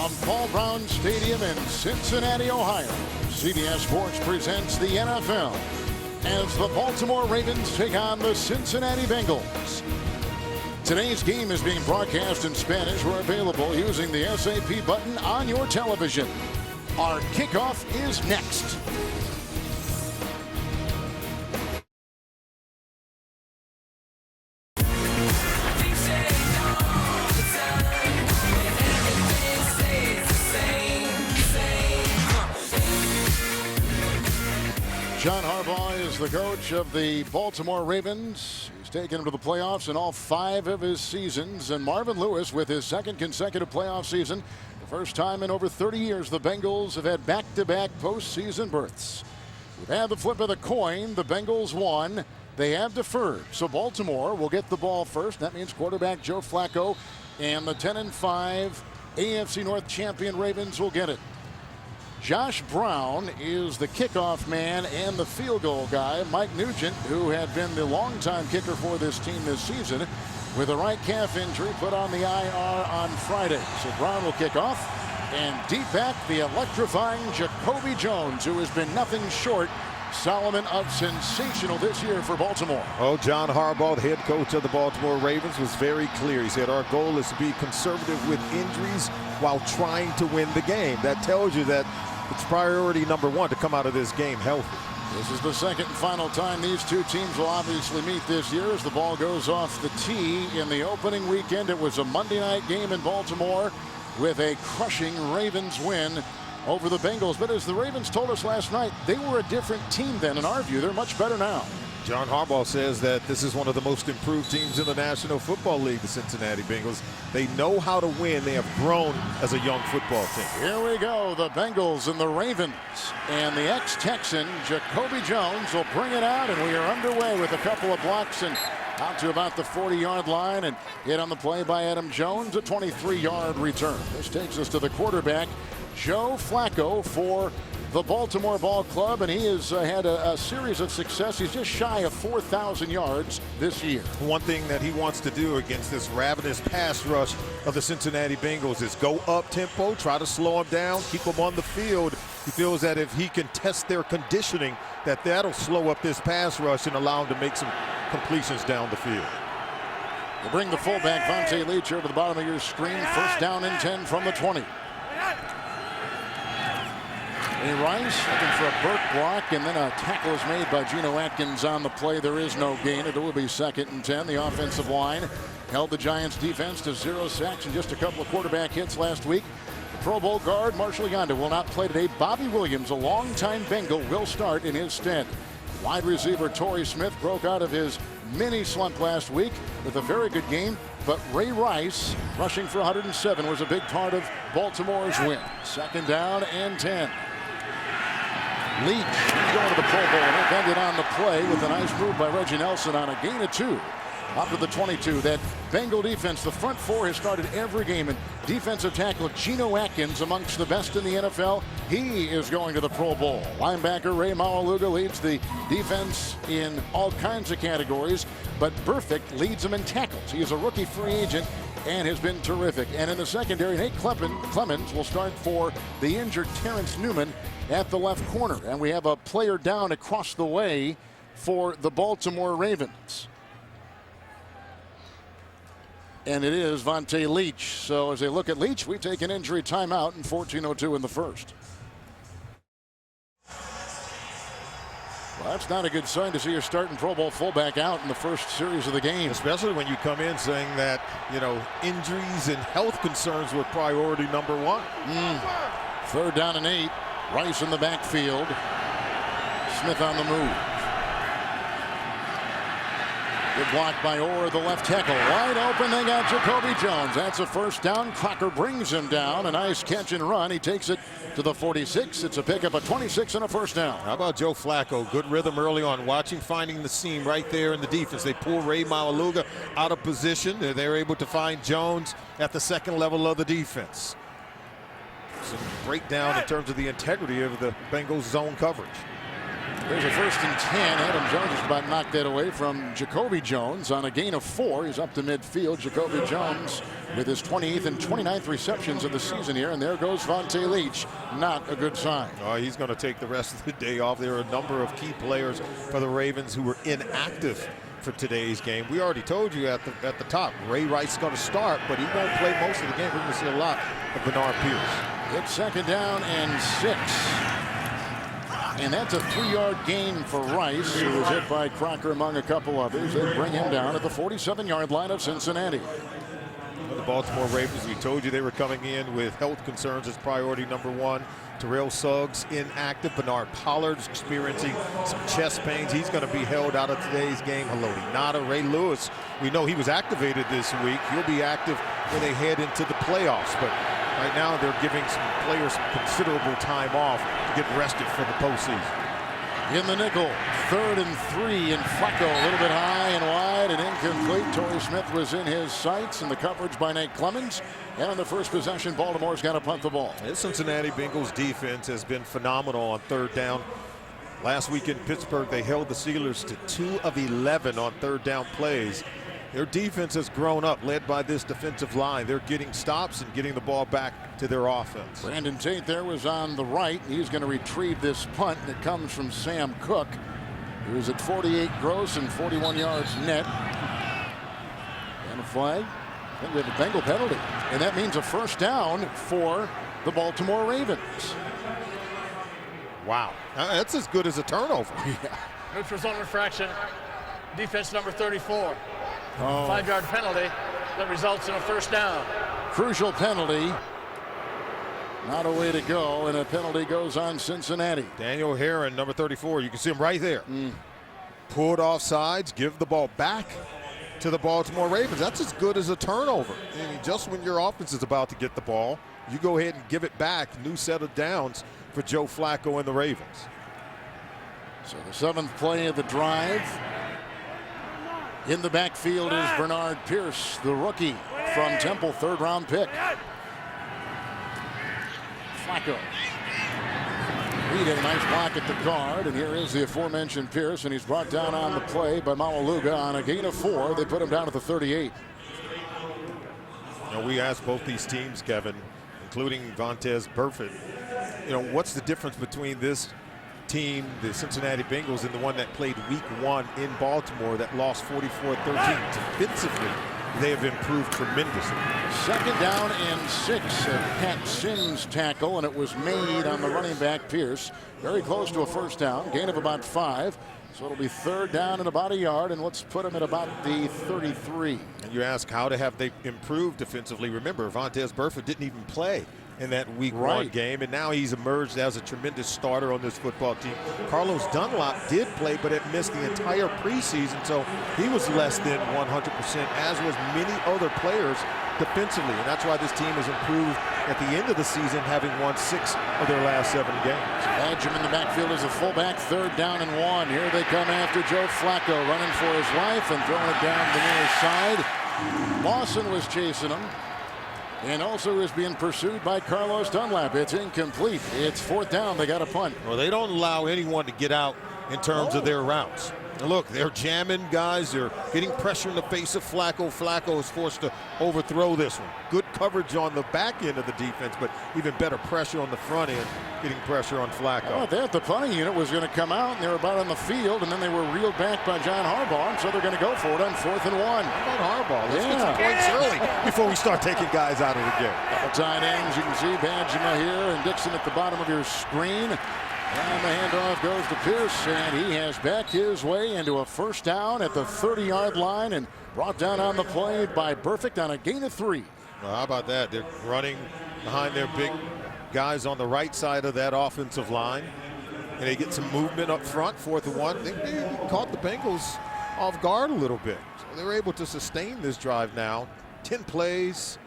From Paul Brown Stadium in Cincinnati, Ohio, CBS Sports presents the NFL as the Baltimore Ravens take on the Cincinnati Bengals. Today's game is being broadcast in Spanish. We're available using the SAP button on your television. Our kickoff is next. John Harbaugh is the coach of the Baltimore Ravens. He's taken them to the playoffs in all 5 of his seasons. And Marvin Lewis with his 2nd consecutive playoff season. The first time in over 30 years the Bengals have had back-to-back postseason berths. We've had the flip of the coin. The Bengals won. They have deferred. So Baltimore will get the ball first. That means quarterback Joe Flacco and the 10-5 AFC North champion Ravens will get it. Josh Brown is the kickoff man and the field goal guy. Mike Nugent, who had been the longtime kicker for this team this season, with a right calf injury, put on the IR on Friday. So Brown will kick off. And deep back, the electrifying Jacoby Jones, who has been nothing short, Solomon, of sensational this year for Baltimore. Oh, John Harbaugh, the head coach of the Baltimore Ravens, was very clear. He said, our goal is to be conservative with injuries while trying to win the game. That tells you that it's priority number 1 to come out of this game healthy. This is the second and final time these two teams will obviously meet this year as the ball goes off the tee. In the opening weekend, it was a Monday night game in Baltimore with a crushing Ravens win over the Bengals. But as the Ravens told us last night, they were a different team then. In our view, they're much better now. John Harbaugh says that this is one of the most improved teams in the National Football League, the Cincinnati Bengals. They know how to win. They have grown as a young football team. Here we go, the Bengals and the Ravens. And the ex-Texan, Jacoby Jones, will bring it out, and we are underway with a couple of blocks and out to about the 40-yard line, and hit on the play by Adam Jones, a 23-yard return. This takes us to the quarterback, Joe Flacco, for the Baltimore Ball Club, and he has had a series of success. He's just shy of 4,000 yards this year. One thing that he wants to do against this ravenous pass rush of the Cincinnati Bengals is go up tempo, try to slow them down, keep them on the field. He feels that if he can test their conditioning, that'll slow up this pass rush and allow him to make some completions down the field. We'll bring the fullback, Vontae Leach, over the bottom of your screen. First down and 10 from the 20. Rice looking for a Burke block, and then a tackle is made by Geno Atkins on the play. There is no gain. It will be 2nd and 10. The offensive line held the Giants defense to 0 sacks and just a couple of quarterback hits last week. The Pro Bowl guard Marshall Yanda will not play today. Bobby Williams, a longtime Bengal, will start in his stead. Wide receiver Torrey Smith broke out of his mini slump last week with a very good game, but Ray Rice, rushing for 107, was a big part of Baltimore's win. 2nd down and 10. Leach going to the Pro Bowl, and it ended on the play with a nice move by Reggie Nelson on a gain of 2. Up to the 22. That Bengal defense, the front 4, has started every game. And defensive tackle Geno Atkins, amongst the best in the NFL. He is going to the Pro Bowl. Linebacker Ray Maualuga leads the defense in all kinds of categories, but Burfict leads them in tackles. He is a rookie free agent and has been terrific. And in the secondary, Nate Clemens will start for the injured Terrence Newman at the left corner. And we have a player down across the way for the Baltimore Ravens. And it is Vontae Leach. So as they look at Leach, we take an injury timeout in 14:02 in the first. Well, that's not a good sign to see your starting Pro Bowl fullback out in the first series of the game. Especially when you come in saying that, injuries and health concerns were priority number 1. 3rd down and 8. Rice in the backfield. Smith on the move. Good block by Orr, the left tackle. Wide open, they got Jacoby Jones. That's a first down. Crocker brings him down. A nice catch and run. He takes it to the 46. It's a pickup of 26 and a first down. How about Joe Flacco? Good rhythm early on. Watching, finding the seam right there in the defense. They pull Ray Maualuga out of position. They're able to find Jones at the 2nd level of the defense. Some breakdown in terms of the integrity of the Bengals zone coverage. There's a 1st and 10. Adam Jones just about knocked that away from Jacoby Jones on a gain of 4. He's up to midfield. Jacoby Jones with his 28th and 29th receptions of the season here. And there goes Vontae Leach. Not a good sign. Oh, he's going to take the rest of the day off. There are a number of key players for the Ravens who were inactive for today's game. We already told you at the top, Ray Rice is going to start, but he won't play most of the game. We're going to see a lot of Bernard Pierce. It's 2nd down and 6. And that's a 3-yard gain for Rice, who was hit by Crocker among a couple others. They bring him down at the 47-yard line of Cincinnati. The Baltimore Ravens, we told you they were coming in with health concerns as priority number 1. Terrell Suggs inactive. Bernard Pollard's experiencing some chest pains. He's going to be held out of today's game. Haloti Ngata, Ray Lewis, we know he was activated this week. He'll be active when they head into the playoffs. But right now they're giving some players considerable time off to get rested for the postseason. In the nickel, 3rd and 3, and Flacco a little bit high and wide and incomplete. Torrey Smith was in his sights, and the coverage by Nate Clemens. And on the first possession, Baltimore's got to punt the ball. The Cincinnati Bengals defense has been phenomenal on 3rd down. Last week in Pittsburgh, they held the Steelers to 2 of 11 on 3rd down plays. Their defense has grown up, led by this defensive line. They're getting stops and getting the ball back to their offense. Brandon Tate there was on the right. He's going to retrieve this punt that comes from Sam Cook, who is at 48 gross and 41 yards net. And a flag. I think we have a Bengal penalty. And that means a 1st down for the Baltimore Ravens. Wow. That's as good as a turnover. Yeah. Neutral zone infraction. Defense number 34. 5-yard penalty that results in a 1st down. Crucial penalty. Not a way to go, and a penalty goes on Cincinnati. Daniel Herron, number 34. You can see him right there. Pulled off sides, give the ball back to the Baltimore Ravens. That's as good as a turnover. And just when your offense is about to get the ball, you go ahead and give it back. New set of downs for Joe Flacco and the Ravens. So the 7th play of the drive. In the backfield is Bernard Pierce, the rookie from Temple, 3rd-round pick. Flacco. Reed had a nice block at the guard, and here is the aforementioned Pierce, and he's brought down on the play by Maualuga on a gain of 4. They put him down at the 38. Now, we asked both these teams, Kevin, including Vontaze Burfict, what's the difference between this team, the Cincinnati Bengals, and the one that played week 1 in Baltimore that lost 44-13. Defensively, they have improved tremendously. 2nd down and 6. A Pat Sims tackle, and it was made on the running back Pierce. Very close to a 1st down, gain of about 5. So it'll be 3rd down and about a yard, and let's put him at about the 33. And you ask, how have they improved defensively? Remember, Vontaze Burfict didn't even play in that week 1 game, and now he's emerged as a tremendous starter on this football team. Carlos Dunlap did play, but had missed the entire preseason, so he was less than 100%, as was many other players defensively, and that's why this team has improved at the end of the season, having won 6 of their last 7 games. Badgem in the backfield as a fullback, 3rd down and 1. Here they come after Joe Flacco, running for his life and throwing it down the near side. Lawson was chasing him, and also is being pursued by Carlos Dunlap. It's incomplete. It's 4th down. They got a punt. Well, they don't allow anyone to get out in terms of their routes. And look, they're jamming guys. They're getting pressure in the face of Flacco. Flacco is forced to overthrow this one. Good coverage on the back end of the defense, but even better pressure on the front end, getting pressure on Flacco. Oh, that the punting unit was going to come out, and they were about on the field, and then they were reeled back by John Harbaugh, and so they're going to go for it on 4th and 1. How about Harbaugh? Let's get some points early before we start taking guys out of the game. Couple tight ends. You can see Badgema here and Dixon at the bottom of your screen. And the handoff goes to Pierce, and he has backed his way into a 1st down at the 30-yard line and brought down on the play by Burfict on a gain of 3. Well, how about that? They're running behind their big guys on the right side of that offensive line, and they get some movement up front, 4th and 1. They caught the Bengals off guard a little bit. So they were able to sustain this drive now. 10 plays,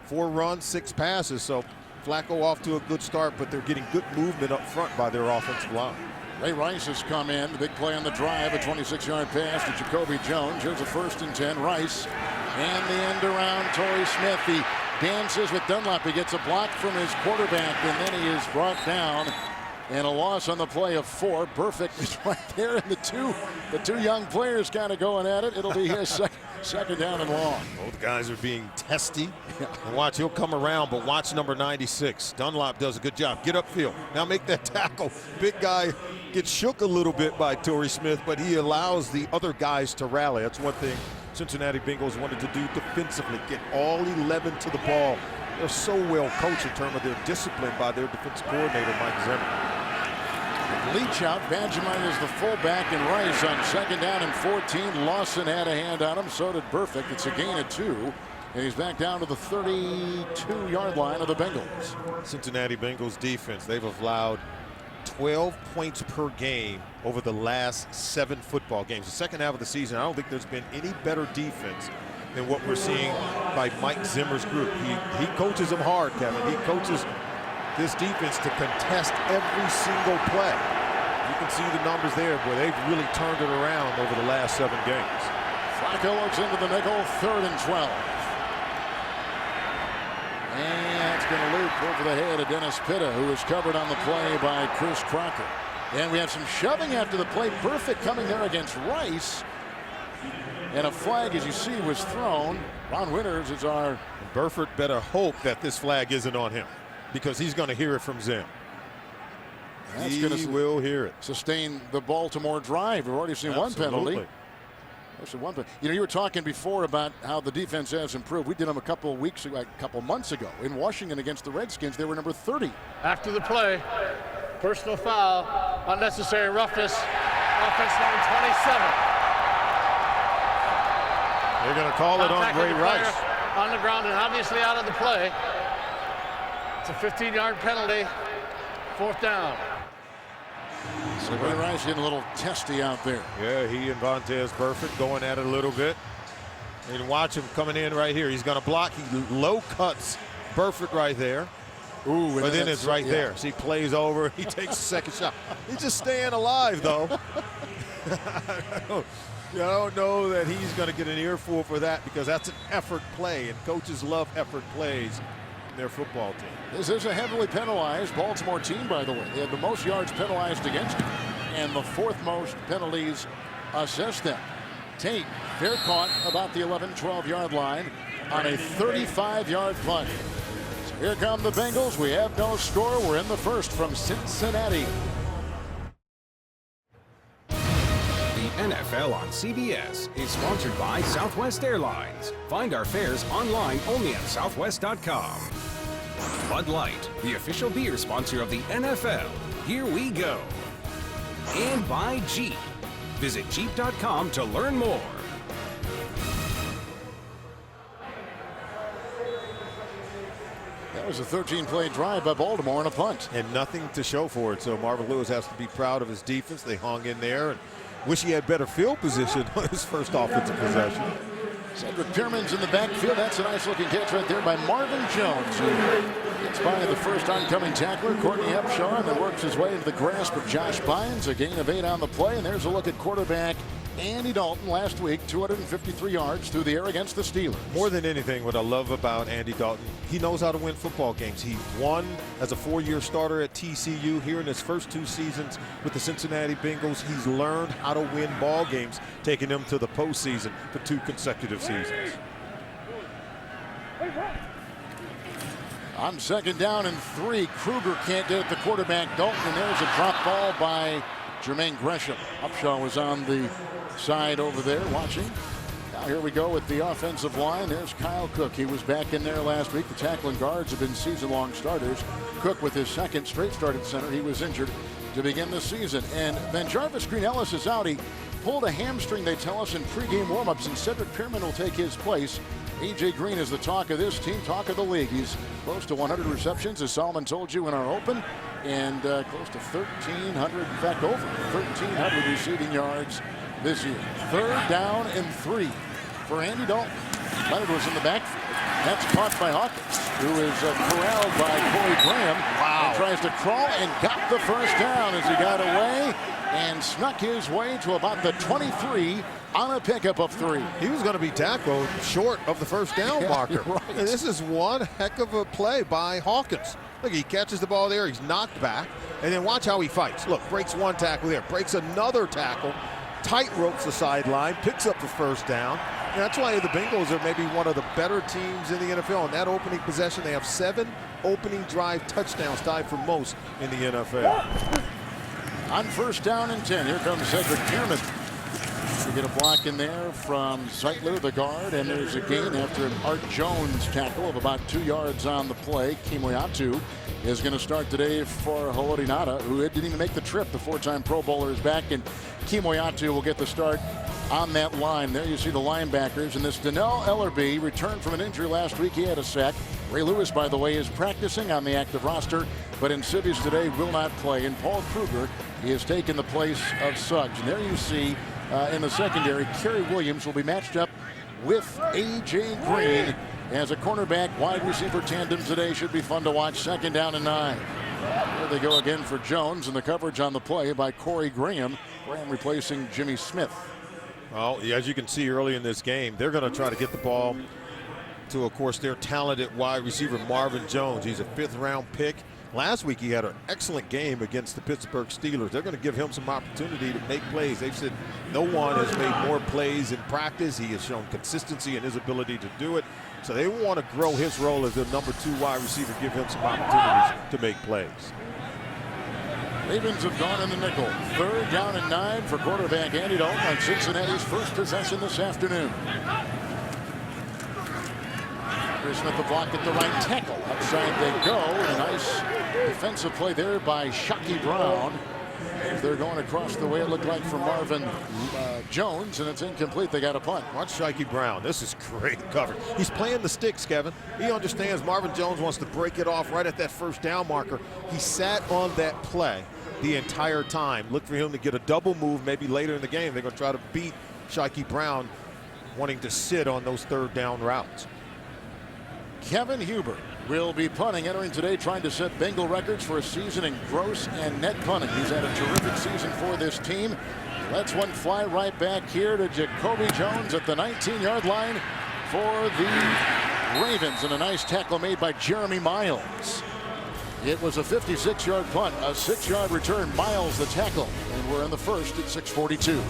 4 runs, 6 passes. So Flacco off to a good start, but they're getting good movement up front by their offensive line. Ray Rice has come in. The big play on the drive, a 26-yard pass to Jacoby Jones. Here's a 1st and 10. Rice and the end around Torrey Smith. He dances with Dunlap. He gets a block from his quarterback, and then he is brought down And a loss on the play of 4. Perfect is right there, and the two young players kind of going at it. It'll be his second down and long. Both guys are being testy. And watch, he'll come around, but watch number 96. Dunlop does a good job. Get upfield. Now make that tackle. Big guy gets shook a little bit by Torrey Smith, but he allows the other guys to rally. That's one thing Cincinnati Bengals wanted to do defensively. Get all 11 to the ball. They're so well coached in terms of their discipline by their defensive coordinator, Mike Zimmer. Leach out. Benjamin is the fullback, and Rice on second down and 14. Lawson had a hand on him. So did Perfect. It's a gain of 2. And he's back down to the 32-yard line of the Bengals. Cincinnati Bengals defense, they've allowed 12 points per game over the last 7 football games. The second half of the season, I don't think there's been any better defense than what we're seeing by Mike Zimmer's group. He coaches them hard, Kevin. He coaches this defense to contest every single play. You can see the numbers there, where they've really turned it around over the last 7 games. Flacco looks into the nickel, 3rd and 12. And it's going to loop over the head of Dennis Pitta, who is covered on the play by Chris Crocker. And we have some shoving after the play. Perfect coming there against Rice. And a flag, as you see, was thrown. Ron Winters is our... Burford better hope that this flag isn't on him, because he's going to hear it from Zim. He will hear it. Sustain the Baltimore drive. We've already seen one penalty. You know, you were talking before about how the defense has improved. We did them a couple months ago in Washington against the Redskins. They were number 30. After the play, personal foul, unnecessary roughness, offense number 27. They're going to call it on Ray Rice. On the ground and obviously out of the play. It's a 15-yard penalty, 4th down. So Ray Rice getting a little testy out there. Yeah, he and Vontaze Burfict going at it a little bit. And watch him coming in right here. He's going to block. He low cuts Burfict right there. Ooh, but then it's right there. So he plays over. He takes a second shot. He's just staying alive, though. I don't know that he's going to get an earful for that, because that's an effort play, and coaches love effort plays in their football team. This is a heavily penalized Baltimore team, by the way. They have the most yards penalized against them and the 4th most penalties assessed them. Tate, fair caught about the 11-12-yard line on a 35-yard punt. So here come the Bengals. We have no score. We're in the first from Cincinnati. NFL on CBS is sponsored by Southwest Airlines. Find our fares online only at southwest.com. Bud Light, the official beer sponsor of the NFL. Here we go. And by Jeep. Visit Jeep.com to learn more. That was a 13-play drive by Baltimore and a punt. And nothing to show for it, so Marvin Lewis has to be proud of his defense. They hung in there, and wish he had better field position on his first offensive possession. Cedric Pierman's in the backfield. That's a nice-looking catch right there by Marvin Jones, who gets by the first oncoming tackler, Courtney Upshaw, and then works his way into the grasp of Josh Bynes. A gain of 8 on the play, and there's a look at quarterback Andy Dalton last week, 253 yards through the air against the Steelers. More than anything, what I love about Andy Dalton, he knows how to win football games. He won as a 4-year starter at TCU. Here in his first 2 seasons with the Cincinnati Bengals, he's learned how to win ball games, taking them to the postseason for 2 consecutive seasons. On second down and 3, Kruger can't get at the quarterback, Dalton, and there's a drop ball by Jermaine Gresham. Upshaw was on the side over there watching. Now here we go with the offensive line. There's Kyle Cook. He was back in there last week. The tackling guards have been season-long starters. Cook with his second straight start at center. He was injured to begin the season. And then Jarvis Green-Ellis is out. He pulled a hamstring, they tell us, in pregame warmups, and Cedric Pierman will take his place. A.J. Green is the talk of this team, talk of the league. He's close to 100 receptions, as Solomon told you in our open, and close to 1,300, in fact, over 1,300 receiving yards this year. 3rd down and 3 for Andy Dalton. Leonard was in the backfield. That's caught by Hawkins, who is corralled by Corey Graham. Wow. And tries to crawl and got the first down as he got away and snuck his way to about the 23 on a pickup of 3. He was going to be tackled short of the first down marker. Right. And this is one heck of a play by Hawkins. Look, he catches the ball there. He's knocked back. And then watch how he fights. Look, breaks one tackle there. Breaks another tackle. Tight ropes the sideline. Picks up the first down. And that's why the Bengals are maybe one of the better teams in the NFL. In that opening possession, they have 7 opening drive touchdowns, tied for most in the NFL. On first down and 10, here comes Cedric Tillman. We get a block in there from Zeitler, the guard, and there's a gain after an Art Jones tackle of about 2 yards on the play. Kimoyatu is going to start today for Haloti Ngata, who didn't even make the trip. The 4-time Pro Bowler is back, and Kimoyatu will get the start on that line. There you see the linebackers, and this Donnell Ellerbe returned from an injury last week. He had a sack. Ray Lewis, by the way, is practicing on the active roster, but Insidious today will not play, and Paul Kruger is taking the place of Suggs. And there you see in the secondary, Kerry Williams will be matched up with A.J. Green as a cornerback wide receiver tandem today. Should be fun to watch. 2nd down and 9. There they go again for Jones, and the coverage on the play by Corey Graham. Graham replacing Jimmy Smith. Well, as you can see early in this game, they're going to try to get the ball to, of course, their talented wide receiver Marvin Jones. He's a 5th-round pick. Last week he had an excellent game against the Pittsburgh Steelers. They're going to give him some opportunity to make plays. They've said no one has made more plays in practice. He has shown consistency in his ability to do it. So they want to grow his role as their number 2 wide receiver, give him some opportunities to make plays. Ravens have gone in the nickel. 3rd down and 9 for quarterback Andy Dalton on Cincinnati's first possession this afternoon. Smith the block at the right tackle. Outside they go. A nice defensive play there by Shockey Brown. As they're going across the way, it looked like for Marvin Jones, and it's incomplete. They got a punt. Watch Shockey Brown. This is great coverage. He's playing the sticks, Kevin. He understands Marvin Jones wants to break it off right at that first down marker. He sat on that play the entire time. Look for him to get a double move maybe later in the game. They're going to try to beat Shockey Brown wanting to sit on those 3rd down routes. Kevin Huber will be punting, entering today, trying to set Bengal records for a season in gross and net punting. He's had a terrific season for this team. Lets one fly right back here to Jacoby Jones at the 19-yard line for the Ravens, and a nice tackle made by Jeremy Miles. It was a 56-yard punt, a 6-yard return. Miles the tackle, and we're in the first at 6:42.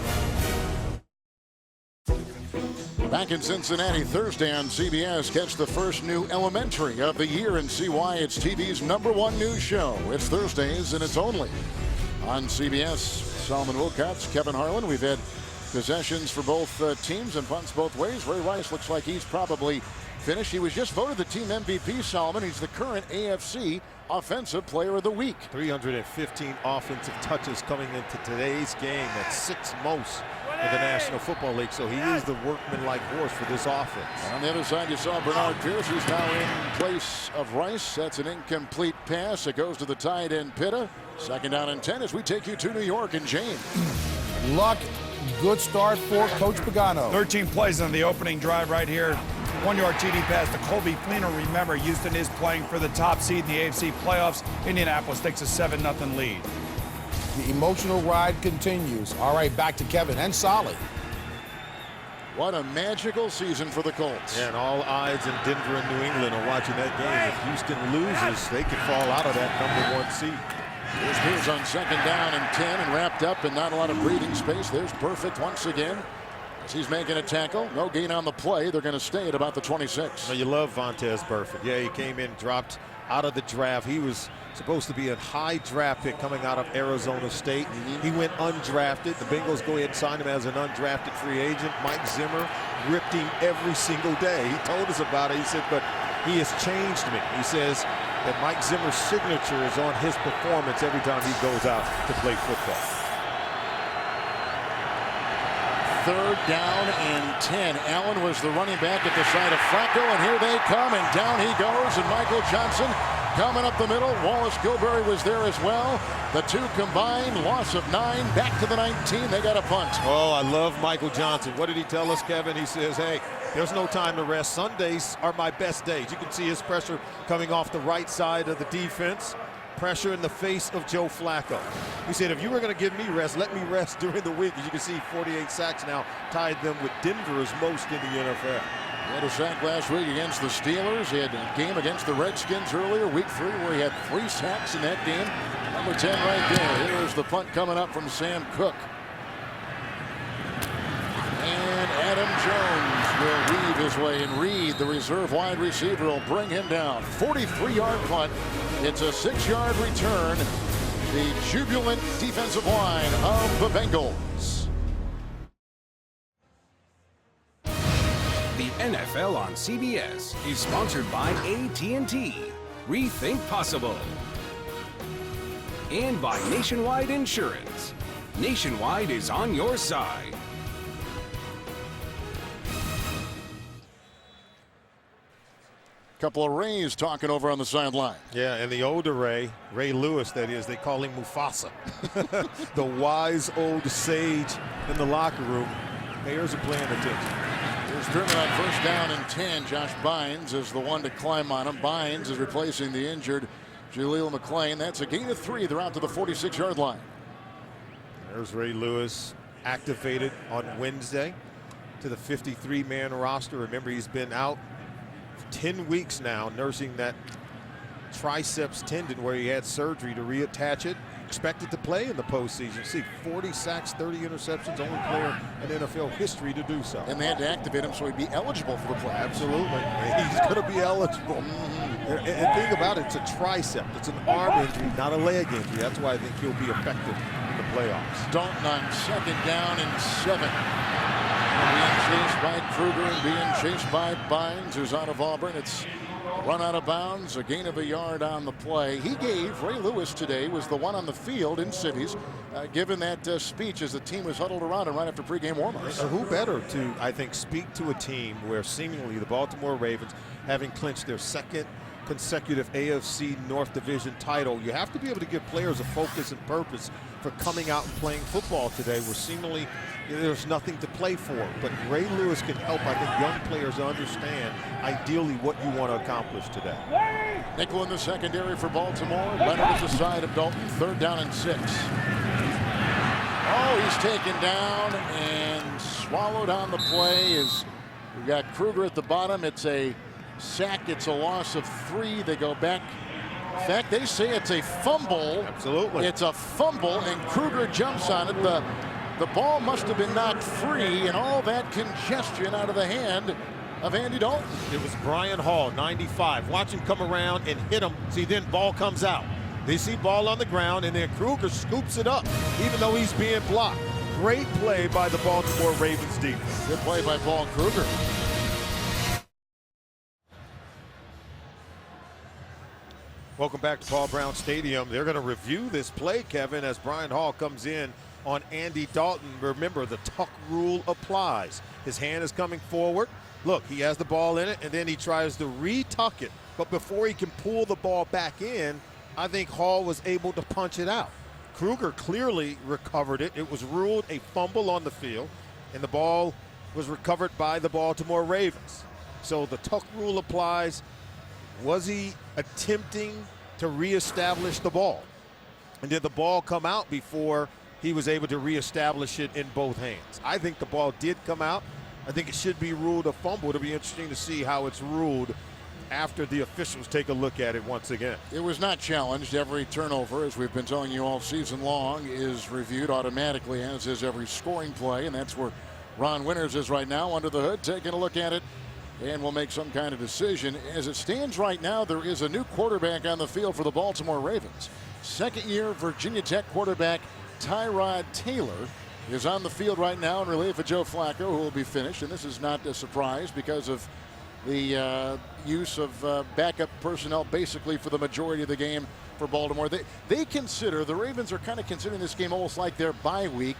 Back in Cincinnati Thursday on CBS, catch the first new Elementary of the year and see why it's TV's #1 news show. It's Thursdays, and it's only on CBS. Solomon Wilcots, Kevin Harlan. We've had possessions for both teams and punts both ways. Ray Rice looks like he's probably finished. He was just voted the team MVP, Solomon. He's the current AFC Offensive Player of the Week. 315 offensive touches coming into today's game. That's 6th most in the National Football League, so he is the workman-like horse for this offense. On the other side, you saw Bernard Pierce. He's now in place of Rice. That's an incomplete pass. It goes to the tight end, Pitta. 2nd down and 10 as we take you to New York and James. Luck, good start for Coach Pagano. 13 plays on the opening drive right here. 1-yard TD pass to Colby Fleener. Remember, Houston is playing for the top seed in the AFC playoffs. Indianapolis takes a 7-0 lead. The emotional ride continues. All right, back to Kevin and Solly. What a magical season for the Colts. And all eyes in Denver and New England are watching that game. If Houston loses, they could fall out of that #1 seed. Here's Pierce on 2nd down and 10 and wrapped up and not a lot of breathing space. There's Perfect once again as he's making a tackle. No gain on the play. They're going to stay at about the 26. Well, you love Vontaze Burfict. Yeah, he came in, dropped out of the draft. He was supposed to be a high draft pick coming out of Arizona State. He went undrafted. The Bengals go ahead and signed him as an undrafted free agent. Mike Zimmer ripped him every single day. He told us about it. He said, but he has changed me. He says that Mike Zimmer's signature is on his performance every time he goes out to play football. 3rd down and 10. Allen was the running back at the side of Flacco, and here they come, and down he goes, and Michael Johnson coming up the middle. Wallace Gilberry was there as well. The two combined, loss of 9, back to the 19. They got a punt. Oh, I love Michael Johnson. What did he tell us, Kevin? He says, hey, there's no time to rest. Sundays are my best days. You can see his pressure coming off the right side of the defense. Pressure in the face of Joe Flacco. He said, if you were going to give me rest, let me rest during the week. As you can see, 48 sacks now tied them with Denver's most in the NFL. He had a sack last week against the Steelers. He had a game against the Redskins earlier, week 3, where he had 3 sacks in that game. Number 10 right there. Here's the punt coming up from Sam Cook. And Adam Jones will weave his way, and Reed, the reserve wide receiver, will bring him down. 43-yard punt. It's a 6-yard return. The jubilant defensive line of the Bengals. The NFL on CBS is sponsored by AT&T. Rethink possible. And by Nationwide Insurance. Nationwide is on your side. Couple of Rays talking over on the sideline. Yeah, and the older Ray Lewis, that is, they call him Mufasa. The wise old sage in the locker room. Bears are paying attention. Here's driven on first down and 10. Josh Bynes is the one to climb on him. Bynes is replacing the injured Jaleel McClain. That's a gain of 3. They're out to the 46-yard line. There's Ray Lewis activated on Wednesday to the 53-man roster. Remember, he's been out 10 weeks now nursing that triceps tendon where he had surgery to reattach it. Expected to play in the postseason. See, 40 sacks, 30 interceptions, only player in NFL history to do so. And they had to activate him so he'd be eligible for the play. Absolutely. He's going to be eligible. And think about it, it's a tricep. It's an arm injury, not a leg injury. That's why I think he'll be effective in the playoffs. Dalton on 2nd down and 7. Being chased by Kruger and being chased by Bynes, who's out of Auburn. It's run out of bounds, a gain of a yard on the play. He gave, Ray Lewis today was the one on the field in Cities, given that speech as the team was huddled around him right after pregame warm-ups. Who better to, I think, speak to a team where seemingly the Baltimore Ravens, having clinched their 2nd consecutive AFC North Division title, you have to be able to give players a focus and purpose for coming out and playing football today, where seemingly there's nothing to play for. But Ray Lewis can help, I think, young players understand ideally what you want to accomplish today. Nickel in the secondary for Baltimore. Leonard at the side of Dalton. 3rd down and 6. Oh, he's taken down and swallowed on the play. We've got Kruger at the bottom. It's a sack. It's a loss of 3. They go back. In fact, they say it's a fumble. Absolutely. It's a fumble, and Kruger jumps on it. The ball must have been knocked free, and all that congestion out of the hand of Andy Dalton. It was Brian Hall, 95. Watch him come around and hit him. See, then ball comes out. They see ball on the ground, and then Kruger scoops it up, even though he's being blocked. Great play by the Baltimore Ravens defense. Good play by Paul Kruger. Welcome back to Paul Brown Stadium. They're going to review this play, Kevin, as Brian Hall comes in on Andy Dalton. Remember, the tuck rule applies. His hand is coming forward. Look, he has the ball in it, and then he tries to re-tuck it. But before he can pull the ball back in, I think Hall was able to punch it out. Kruger clearly recovered it. It was ruled a fumble on the field, and the ball was recovered by the Baltimore Ravens. So the tuck rule applies. Was he attempting to reestablish the ball? And did the ball come out before he was able to reestablish it in both hands? I think the ball did come out. I think it should be ruled a fumble. It'll be interesting to see how it's ruled after the officials take a look at it once again. It was not challenged. Every turnover, as we've been telling you all season long, is reviewed automatically, as is every scoring play, and that's where Ron Winters is right now under the hood, taking a look at it, and we'll make some kind of decision. As it stands right now, there is a new quarterback on the field for the Baltimore Ravens. 2nd-year Virginia Tech quarterback Tyrod Taylor is on the field right now in relief of Joe Flacco, who will be finished. And this is not a surprise because of the use of backup personnel basically for the majority of the game for Baltimore. They consider, the Ravens are kind of considering this game almost like their bye week,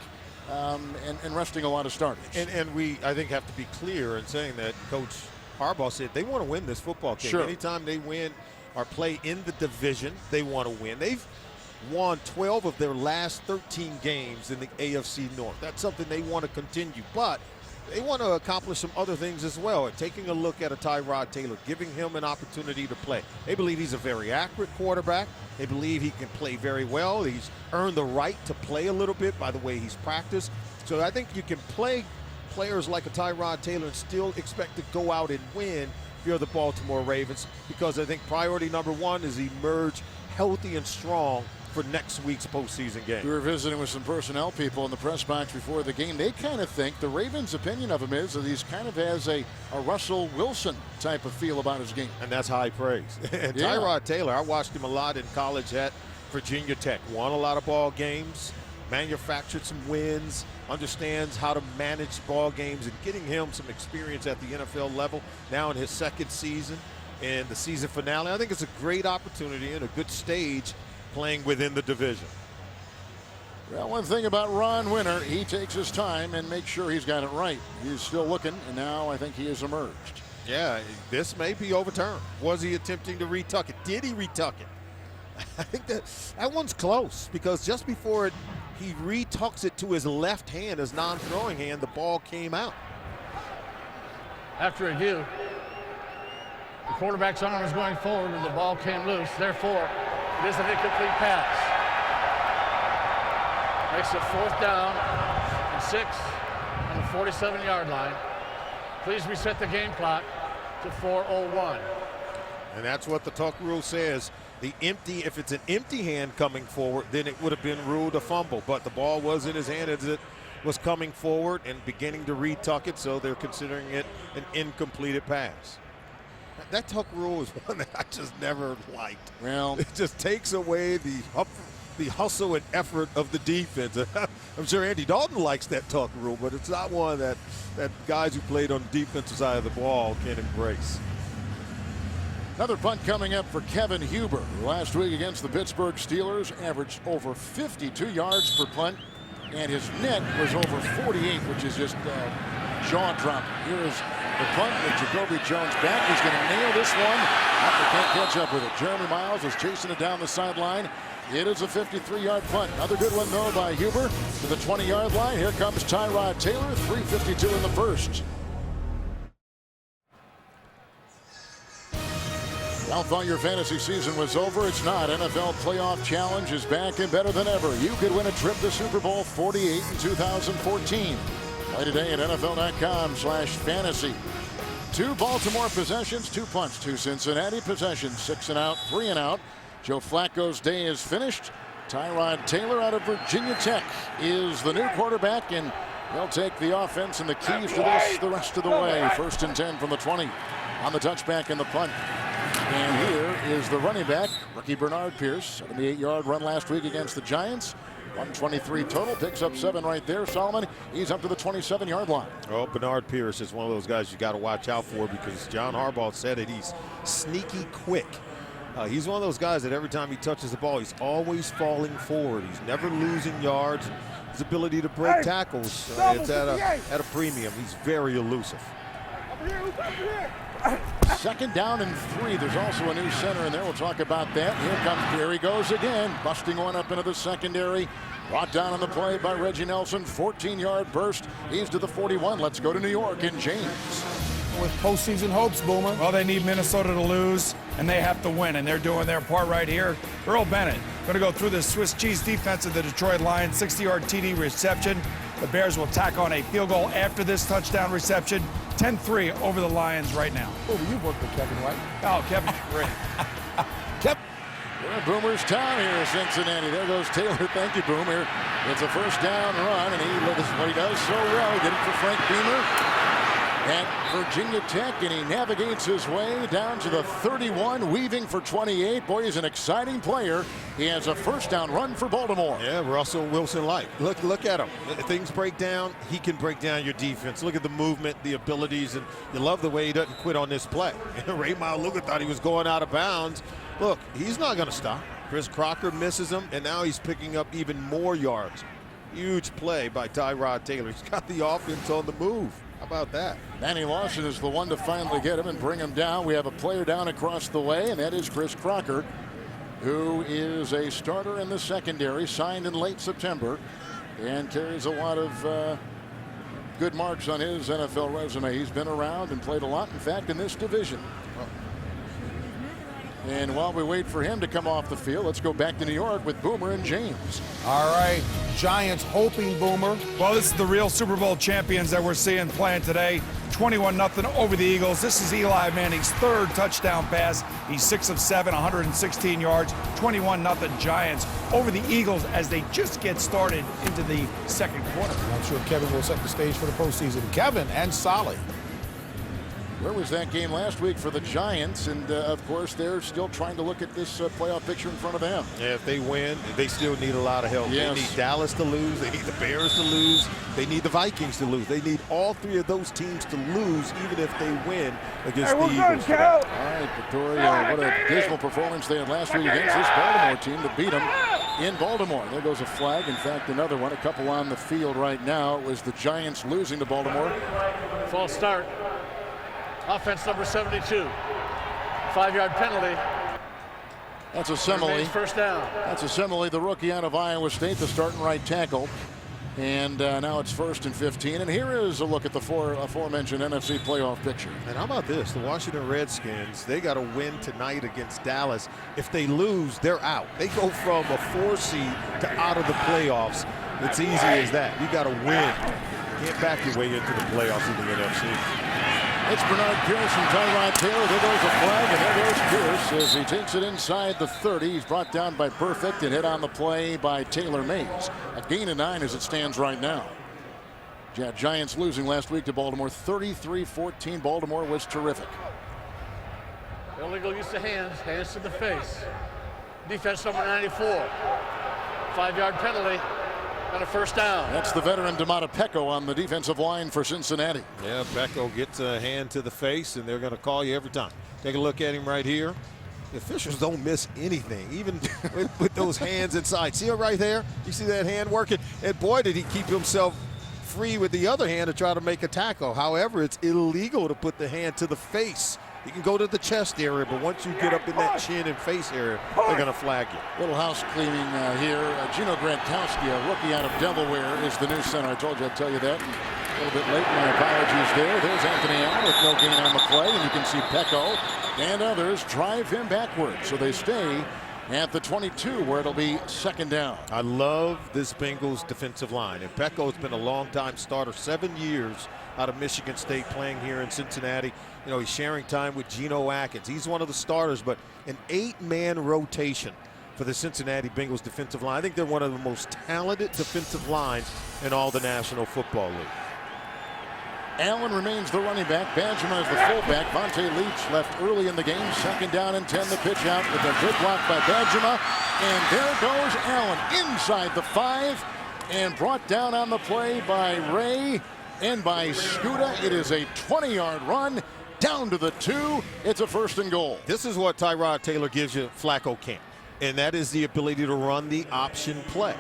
and resting a lot of starters. And we, I think, have to be clear in saying that Coach Harbaugh said they want to win this football game. Sure. Anytime they win or play in the division, they want to win. They've won 12 of their last 13 games in the AFC North. That's something they want to continue, but they want to accomplish some other things as well. And taking a look at a Tyrod Taylor, giving him an opportunity to play. They believe he's a very accurate quarterback. They believe he can play very well. He's earned the right to play a little bit by the way he's practiced. So I think you can play players like a Tyrod Taylor and still expect to go out and win if you're the Baltimore Ravens, because I think priority number one is emerge healthy and strong for next week's postseason game. We were visiting with some personnel people in the press box before the game. They kind of think the Ravens' opinion of him is that he's kind of has a Russell Wilson type of feel about his game. And that's high praise. And Yeah. Tyrod Taylor, I watched him a lot in college at Virginia Tech. Won a lot of ball games, manufactured some wins, understands how to manage ball games, and getting him some experience at the NFL level now in his second season and the season finale. I think it's a great opportunity and a good stage playing within the division. Well, one thing about Ron Winter, he takes his time and makes sure he's got it right. He's still looking, and now I think he has emerged. Yeah, this may be overturned. Was he attempting to retuck it? Did he retuck it? I think that one's close, because just before he retucks it to his left hand, his non-throwing hand, the ball came out. After review, the quarterback's arm is going forward and the ball came loose. Therefore, it is an incomplete pass. Makes it 4th down and 6 on the 47-yard line. Please reset the game clock to 4:01. And that's what the tuck rule says. If it's an empty hand coming forward, then it would have been ruled a fumble. But the ball was in his hand as it was coming forward and beginning to retuck it, so they're considering it an incompleted pass. That tuck rule is one that I just never liked. Well, it just takes away the hustle and effort of the defense. I'm sure Andy Dalton likes that tuck rule, but it's not one that guys who played on the defensive side of the ball can embrace. Another punt coming up for Kevin Huber, who last week against the Pittsburgh Steelers averaged over 52 yards per punt, and his net was over 48, which is just jaw-dropping. Here is the punt with Jacoby Jones back. He's going to nail this one. They can't catch up with it. Jeremy Miles is chasing it down the sideline. It is a 53-yard punt. Another good one, though, by Huber to the 20-yard line. Here comes Tyrod Taylor, 3:52 in the first. Y'all thought your fantasy season was over. It's not. NFL Playoff Challenge is back and better than ever. You could win a trip to Super Bowl 48 in 2014. Play today at NFL.com/fantasy. 2 Baltimore possessions, 2 punts. 2 Cincinnati possessions, 6 and out, 3 and out. Joe Flacco's day is finished. Tyrod Taylor out of Virginia Tech is the new quarterback, and they'll take the offense and the keys to this the rest of the way. 1st and 10 from the 20 on the touchback and the punt. And here is the running back, rookie Bernard Pierce. 78-yard run last week against the Giants. 123 total, picks up 7 right there. Solomon, he's up to the 27-yard line. Oh, Bernard Pierce is one of those guys you got to watch out for, because John Harbaugh said it. He's sneaky quick. He's one of those guys that every time he touches the ball, he's always falling forward. He's never losing yards. His ability to break tackles, it's at a premium. He's very elusive. 2nd down and 3. There's also a new center in there. We'll talk about that. Here he goes again, busting one up into the secondary. Brought down on the play by Reggie Nelson. 14-yard burst. He's to the 41. Let's go to New York and James. With postseason hopes, Boomer. Well, they need Minnesota to lose, and they have to win, and they're doing their part right here. Earl Bennett going to go through the Swiss cheese defense of the Detroit Lions. 60-yard TD reception. The Bears will tack on a field goal after this touchdown reception. 10-3 over the Lions right now. Boomer, you've worked with Kevin, right? Oh, Kevin's great. We're in Boomer's town here in Cincinnati. There goes Taylor. Thank you, Boomer. It's a 1st down run, and this is what he does so well. He did it for Frank Beamer at Virginia Tech, and he navigates his way down to the 31, weaving for 28. Boy, he's an exciting player. He has a 1st down run for Baltimore. Yeah, Russell Wilson-like. Look at him. If things break down, he can break down your defense. Look at the movement, the abilities, and you love the way he doesn't quit on this play. Ray Maluga thought he was going out of bounds. Look, he's not going to stop. Chris Crocker misses him, and now he's picking up even more yards. Huge play by Tyrod Taylor. He's got the offense on the move. How about that? Manny Lawson is the one to finally get him and bring him down. We have a player down across the way, and that is Chris Crocker, who is a starter in the secondary, signed in late September, and carries a lot of good marks on his NFL resume. He's been around and played a lot, in fact, in this division. And while we wait for him to come off the field, let's go back to New York with Boomer and James. All right, Giants hoping, Boomer. Well, this is the real Super Bowl champions that we're seeing playing today. 21-0 over the Eagles. This is Eli Manning's third touchdown pass. He's 6 of 7, 116 yards. 21-0 Giants over the Eagles as they just get started into the second quarter. I'm sure Kevin will set the stage for the postseason. Kevin and Solly. Where was that game last week for the Giants? And, of course, they're still trying to look at this playoff picture in front of them. Yeah, if they win, they still need a lot of help. Yes. They need Dallas to lose. They need the Bears to lose. They need the Vikings to lose. They need all three of those teams to lose, even if they win against the Eagles. All right, Victoria, what a dismal performance they had last week against this Baltimore team that beat them in Baltimore. There goes a flag. In fact, another one, a couple on the field right now. It was the Giants losing to Baltimore. False start. Offense number 72. 5-yard penalty. That's a simile. Remains first down. That's a simile. The rookie out of Iowa State, the starting right tackle. And now it's 1st and 15. And here is a look at the aforementioned NFC playoff picture. And how about this? The Washington Redskins, they got to win tonight against Dallas. If they lose, they're out. They go from a 4 seed to out of the playoffs. It's easy as that. You got to win. You can't back your way into the playoffs in the NFC. It's Bernard Pierce and Tyrod Taylor. There goes a flag, and there goes Pierce as he takes it inside the 30. He's brought down by Perfect and hit on the play by Taylor Mays. A gain of 9 as it stands right now. Giants losing last week to Baltimore, 33-14. Baltimore was terrific. Illegal use of hands. Hands to the face. Defense number 94. 5-yard penalty. And a first down. That's the veteran D'Amata Pecco on the defensive line for Cincinnati. Yeah, Pecco gets a hand to the face, and they're going to call you every time. Take a look at him right here. The officials don't miss anything, even with those hands inside. See it right there? You see that hand working? And boy, did he keep himself free with the other hand to try to make a tackle. However, it's illegal to put the hand to the face. You can go to the chest area, but once you get up in that chin and face area, they're going to flag you. Little house cleaning here. Gino Gradkowski, a rookie out of Delaware, is the new center. I told you I'd tell you that. A little bit late. My apologies there. There's Anthony Allen with no gain on the play, and you can see Pecco and others drive him backwards. So they stay at the 22, where it'll be second down. I love this Bengals defensive line. And Pecco's been a long-time starter, 7 years out of Michigan State, playing here in Cincinnati. You know, he's sharing time with Geno Atkins. He's one of the starters, but an 8-man rotation for the Cincinnati Bengals defensive line. I think they're one of the most talented defensive lines in all the National Football League. Allen remains the running back. Badgerman is the fullback. Vontae Leach left early in the game. Second down and 10. The pitch out with a good block by Badgerman. And there goes Allen inside the 5 and brought down on the play by Ray and by Scuda. It is a 20-yard run down to the 2. It's a 1st and goal. This is what Tyrod Taylor gives you Flacco can't, and that is the ability to run the option play.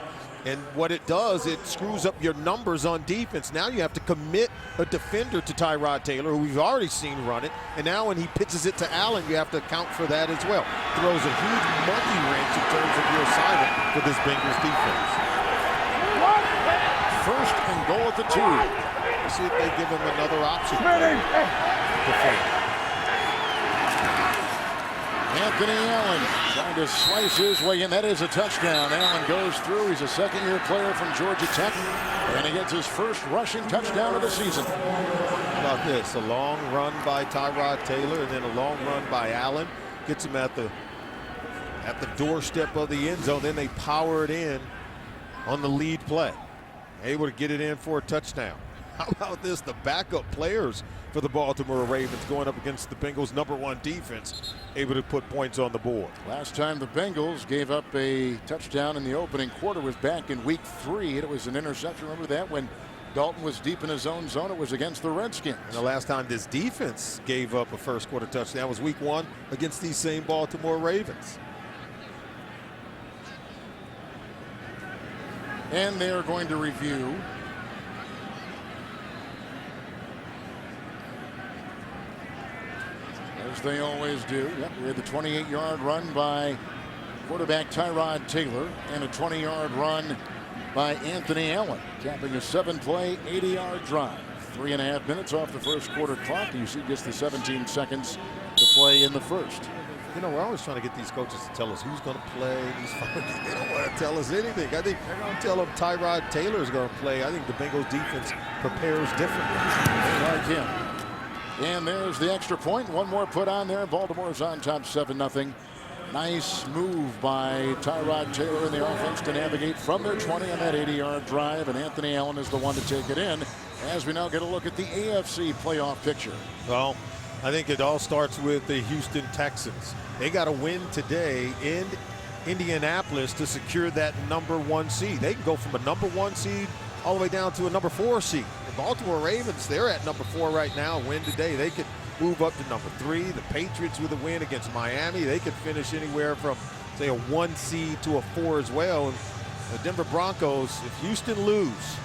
And what it does, it screws up your numbers on defense. Now you have to commit a defender to Tyrod Taylor, who we've already seen run it. And now when he pitches it to Allen, you have to account for that as well. Throws a huge monkey wrench in terms of your assignment for this Bengals defense. 1st and goal at the 2. Let's see if they give him another option. Anthony Allen trying to slice his way in. That is a touchdown. Allen goes through. He's a second-year player from Georgia Tech, and he gets his first rushing touchdown of the season. How about this? A long run by Tyrod Taylor, and then a long run by Allen. Gets him at the doorstep of the end zone. Then they power it in on the lead play. Able to get it in for a touchdown. How about this? The backup players for the Baltimore Ravens going up against the Bengals' #1 defense, able to put points on the board. Last time the Bengals gave up a touchdown in the opening quarter was back in week 3. It was an interception. Remember that? When Dalton was deep in his own zone, it was against the Redskins. And the last time this defense gave up a first quarter touchdown was week 1 against these same Baltimore Ravens. And they are going to review as they always do. Yep, we had the 28-yard run by quarterback Tyrod Taylor and a 20-yard run by Anthony Allen, capping a 7-play, 80-yard drive. 3.5 minutes off the first quarter clock. You see just the 17 seconds to play in the first. You know, we're always trying to get these coaches to tell us who's going to play. They don't want to tell us anything. I think they're going to tell them Tyrod Taylor is going to play. I think the Bengals defense prepares differently. They like him. And there's the extra point. One more put on there. Baltimore's on top 7-0. Nice move by Tyrod Taylor in the offense to navigate from their 20 on that 80-yard drive. And Anthony Allen is the one to take it in as we now get a look at the AFC playoff picture. Well, I think it all starts with the Houston Texans. They got to win today in Indianapolis to secure that #1 seed. They can go from a #1 seed all the way down to a #4 seed. The Baltimore Ravens, they're at #4 right now. Win today, they could move up to #3. The Patriots with a win against Miami, they could finish anywhere from, say, a 1 seed to a 4 as well. And the Denver Broncos, if Houston lose,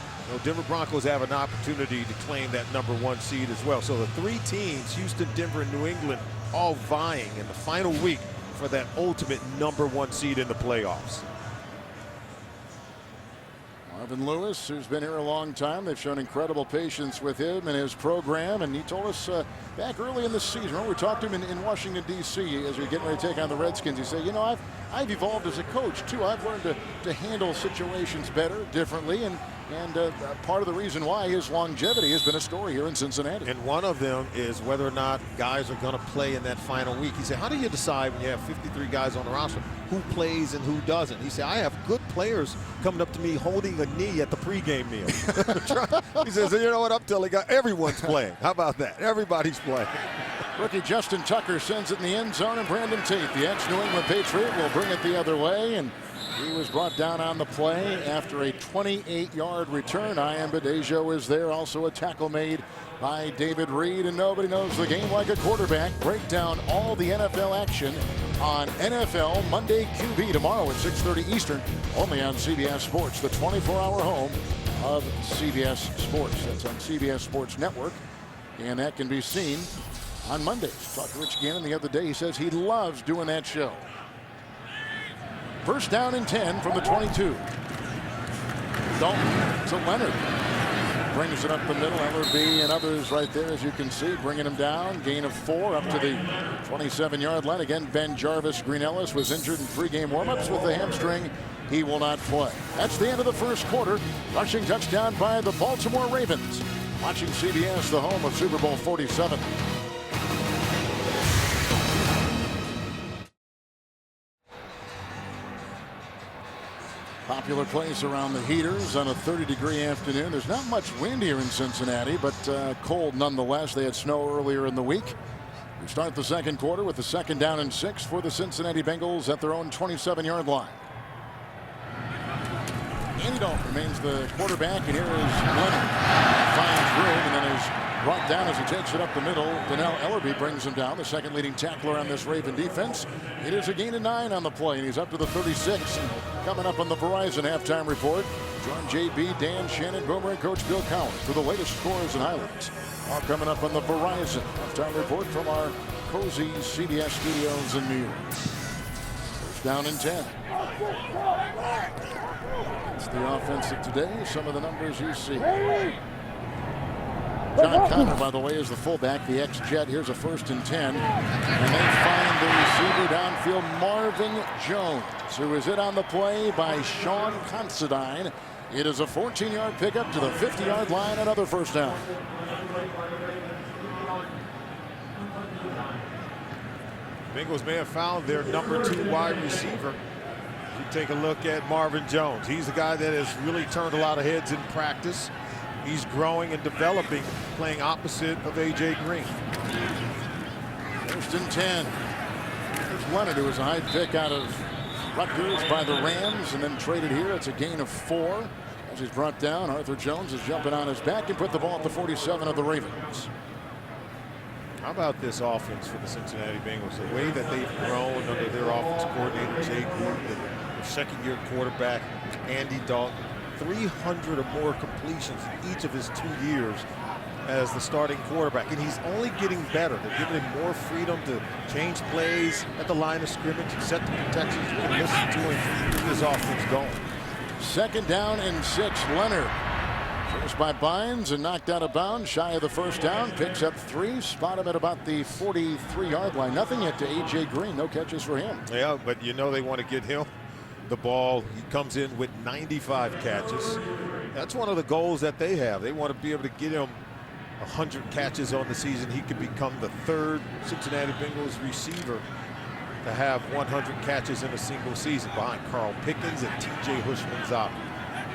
Denver Broncos have an opportunity to claim that #1 seed as well. So the 3 teams, Houston, Denver, and New England, all vying in the final week for that ultimate #1 seed in the playoffs. Marvin Lewis, who's been here a long time, they've shown incredible patience with him and his program. And he told us back early in the season, when we talked to him in Washington, D.C., as we get ready to take on the Redskins, he said, you know, I've evolved as a coach, too. I've learned to handle situations better, differently. And part of the reason why his longevity has been a story here in Cincinnati. And one of them is whether or not guys are going to play in that final week. He said, how do you decide when you have 53 guys on the roster who plays and who doesn't? He said, I have good players coming up to me holding a knee at the pregame meal. He says, you know what, I'm telling you, everyone's playing. How about that? Everybody's playing. Rookie Justin Tucker sends it in the end zone, and Brandon Tate, the ex-New England Patriot, will bring it the other way. And he was brought down on the play after a 28-yard return. Ian Badejo is there. Also a tackle made by David Reed. And nobody knows the game like a quarterback. Break down all the NFL action on NFL Monday QB tomorrow at 6:30 Eastern, only on CBS Sports, the 24-hour home of CBS Sports. That's on CBS Sports Network, and that can be seen on Mondays. Talked to Rich Gannon the other day. He says he loves doing that show. First down and 10 from the 22. Dalton to Leonard. Brings it up the middle. Ellerby and others right there, as you can see, bringing him down. Gain of 4 up to the 27-yard line. Again, Ben Jarvis Green-Ellis was injured in pregame warmups with the hamstring. He will not play. That's the end of the first quarter. Rushing touchdown by the Baltimore Ravens. Watching CBS, the home of Super Bowl 47. Popular place around the heaters on a 30-degree afternoon. There's not much wind here in Cincinnati, but cold nonetheless. They had snow earlier in the week. We start the second quarter with the 2nd down and 6 for the Cincinnati Bengals at their own 27-yard line. Andy Dalton remains the quarterback, and here is Leonard. Finds room and then is brought down as he takes it up the middle. Donnell Ellerby brings him down, the second leading tackler on this Raven defense. It is a gain of 9 on the play, and he's up to the 36. And coming up on the Verizon halftime report, John JB, Dan Shannon, Boomer, and Coach Bill Collins for the latest scores and highlights. All coming up on the Verizon halftime report from our cozy CBS studios in New York. First down and 10. It's the offense of today. Some of the numbers you see. John Connor, by the way, is the fullback, the ex-Jet. Here's a 1st and 10. And they find the receiver downfield, Marvin Jones, who is hit on the play by Sean Considine. It is a 14-yard pickup to the 50-yard line, another first down. Bengals may have found their #2 wide receiver. You take a look at Marvin Jones. He's the guy that has really turned a lot of heads in practice. He's growing and developing, playing opposite of A.J. Green. 1st and 10. There's Leonard, who was a high pick out of Rutgers by the Rams and then traded here. It's a gain of 4. As he's brought down, Arthur Jones is jumping on his back and put the ball at the 47 of the Ravens. How about this offense for the Cincinnati Bengals? The way that they've grown under their offense coordinator, Jay Gruden, their second-year quarterback, Andy Dalton. 300 or more completions in each of his 2 years as the starting quarterback. And he's only getting better. They're giving him more freedom to change plays at the line of scrimmage and set the protections. You can listen to him keep his offense going. 2nd down and 6. Leonard First by Bynes and knocked out of bounds, shy of the first down. Picks up 3, spot him at about the 43-yard line. Nothing yet to A.J. Green, no catches for him. Yeah, but you know they want to get him the ball. He comes in with 95 catches. That's one of the goals that they have. They want to be able to get him 100 catches on the season. He could become the 3rd Cincinnati Bengals receiver to have 100 catches in a single season, behind Carl Pickens and T.J. Hushmanzada.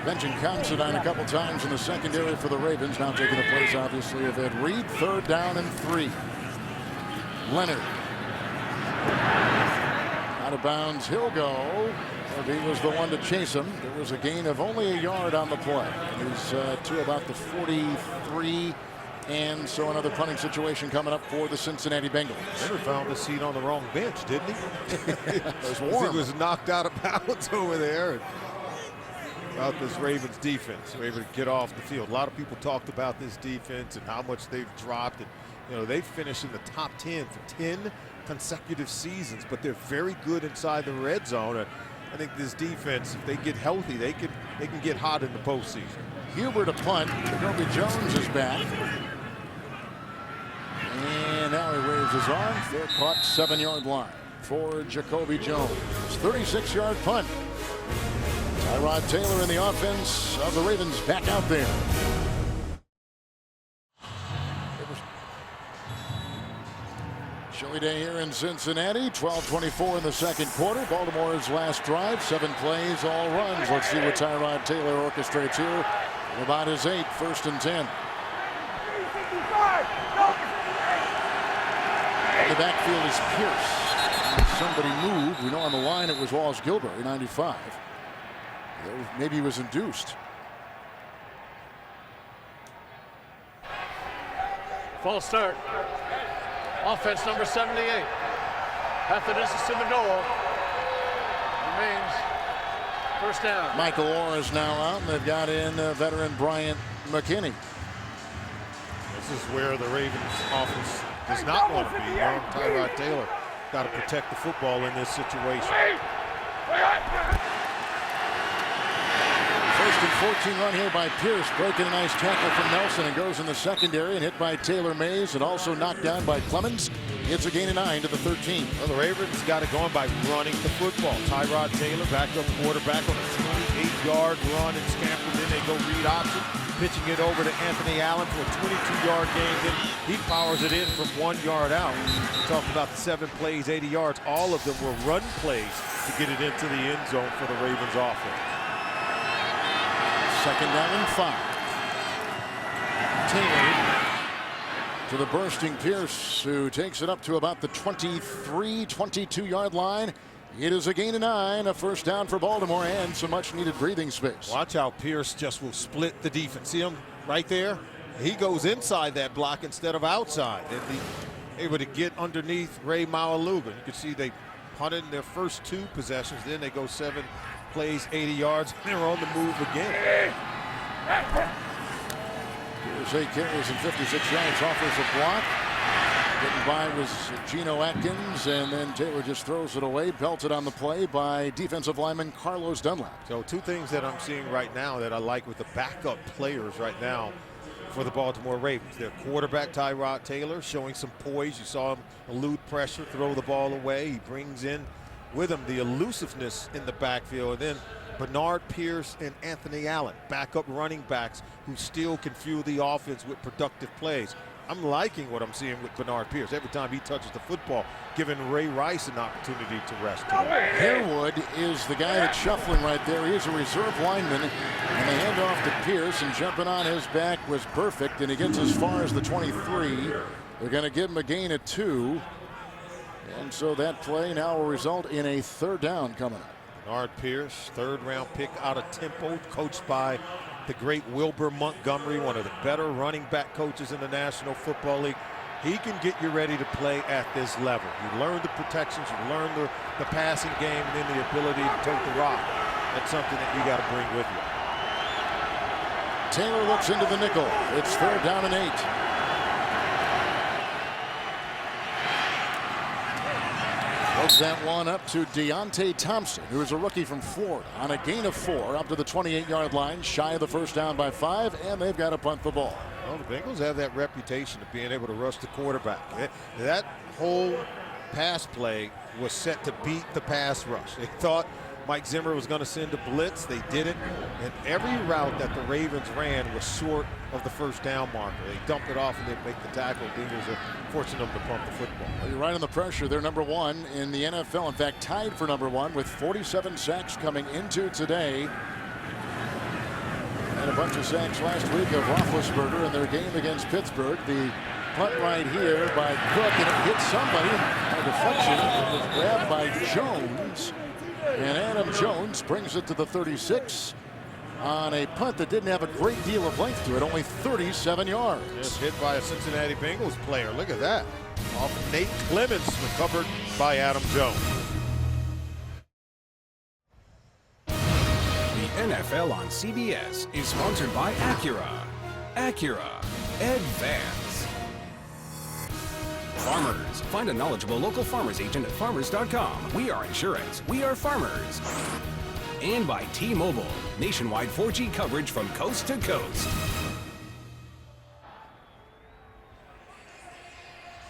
Mentioned Considine a couple times in the secondary for the Ravens. Now taking the place, obviously, of Ed Reed. 3rd down and 3. Leonard. Out of bounds, he'll go. He was the one to chase him. There was a gain of only a yard on the play. He's to about the 43. And so another punting situation coming up for the Cincinnati Bengals. Leonard found a seat on the wrong bench, didn't he? It was warm. He was knocked out of bounds over there. About this Ravens defense, we're able to get off the field. A lot of people talked about this defense and how much they've dropped. And, you know, they've finished in the top 10 for 10 consecutive seasons, but they're very good inside the red zone. And I think this defense, if they get healthy, they can get hot in the postseason. Huber to punt. Jacoby Jones is back. And now he waves his arm. Fair caught, 7-yard line for Jacoby Jones. 36-yard punt. Tyrod Taylor in the offense of the Ravens back out there. Chilly day here in Cincinnati. 12:24 in the second quarter. Baltimore's last drive. 7 plays, all runs. Let's see what Tyrod Taylor orchestrates here. About his 8, 1st and 10. The backfield is Pierce. Somebody moved. We know on the line it was Walsh Gilbert, 95. Maybe he was induced. False start. Offense number 78. Half the distance to the goal. Remains first down. Michael Orr is now out, and they've got in veteran Bryant McKinney. This is where the Ravens offense does not want to be. Tyrod Taylor got to protect the football in this situation. First and 14 run here by Pierce, breaking a nice tackle from Nelson and goes in the secondary and hit by Taylor Mays and also knocked down by Clemens. It's a gain of 9 to the 13. Well, the Ravens got it going by running the football. Tyrod Taylor, backup quarterback, on a 28-yard run and scampered in. They go read option, pitching it over to Anthony Allen for a 22-yard gain. Then he powers it in from 1 yard out. We talked about the 7 plays, 80 yards. All of them were run plays to get it into the end zone for the Ravens offense. 2nd down and 5. Taylor to the bursting Pierce, who takes it up to about the 23, 22-yard line. It is a gain of 9, a first down for Baltimore, and some much-needed breathing space. Watch how Pierce just will split the defense. See him right there? He goes inside that block instead of outside. They'll be able to get underneath Ray Maualuga. You can see they punted in their first 2 possessions. Then they go 7 plays, 80 yards. They're on the move again. Here's 8 carries and 56 yards, offers a block. Getting by was Geno Atkins, and then Taylor just throws it away, belted on the play by defensive lineman Carlos Dunlap. So 2 things that I'm seeing right now that I like with the backup players right now for the Baltimore Ravens. Their quarterback, Tyrod Taylor, showing some poise. You saw him elude pressure, throw the ball away. He brings in with him the elusiveness in the backfield. And then Bernard Pierce and Anthony Allen, backup running backs who still can fuel the offense with productive plays. I'm liking what I'm seeing with Bernard Pierce. Every time he touches the football, giving Ray Rice an opportunity to rest. Harewood is the guy that's shuffling right there. He is a reserve lineman, and the handoff to Pierce, and jumping on his back was perfect, and he gets as far as the 23. They're going to give him a gain of 2. And so that play now will result in a 3rd down coming up. Bernard Pierce, 3rd-round pick out of Temple, coached by the great Wilbur Montgomery, one of the better running back coaches in the National Football League. He can get you ready to play at this level. You learn the protections, you learn the passing game, and then the ability to tote the rock. That's something that you got to bring with you. Taylor looks into the nickel. It's 3rd down and 8. Gives that one up to Deontay Thompson, who is a rookie from Florida, on a gain of 4 up to the 28-yard line, shy of the first down by 5, and they've got to punt the ball. Well, the Bengals have that reputation of being able to rush the quarterback. That whole pass play was set to beat the pass rush. They thought Mike Zimmer was going to send a blitz. They didn't. And every route that the Ravens ran was short of the first down marker. They dumped it off and they'd make the tackle. Bengals are forcing them to pump the football. Well, you're right on the pressure. They're number 1 in the NFL. In fact, tied for number 1 with 47 sacks coming into today. And a bunch of sacks last week of Roethlisberger in their game against Pittsburgh. The punt right here by Cook, and it hits somebody. A deflection. It was grabbed by Jones. And Adam Jones brings it to the 36 on a punt that didn't have a great deal of length to it, only 37 yards. Just hit by a Cincinnati Bengals player. Look at that. Off Nate Clements, recovered by Adam Jones. The NFL on CBS is sponsored by Acura. Acura. Advance. Farmers. Find a knowledgeable local farmers agent at farmers.com. We are insurance. We are farmers. And by T-Mobile. Nationwide 4G coverage from coast to coast.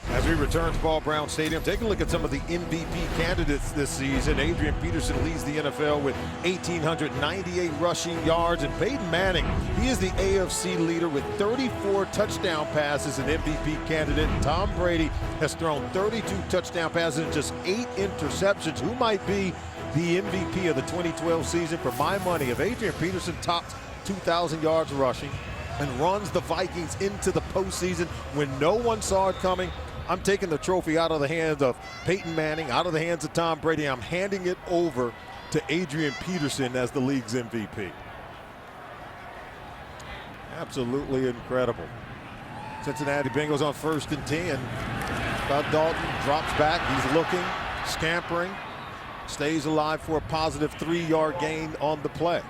As we return to Paul Brown Stadium, take a look at some of the MVP candidates this season. Adrian Peterson leads the NFL with 1,898 rushing yards. And Peyton Manning, he is the AFC leader with 34 touchdown passes, an MVP candidate. And Tom Brady has thrown 32 touchdown passes and just 8 interceptions. Who might be the MVP of the 2012 season? For my money, if Adrian Peterson tops 2,000 yards rushing and runs the Vikings into the postseason when no one saw it coming, I'm taking the trophy out of the hands of Peyton Manning, out of the hands of Tom Brady. I'm handing it over to Adrian Peterson as the league's MVP. Absolutely incredible. Cincinnati Bengals on 1st and 10. Dalton drops back. He's looking, scampering, stays alive for a positive 3-yard gain on the play.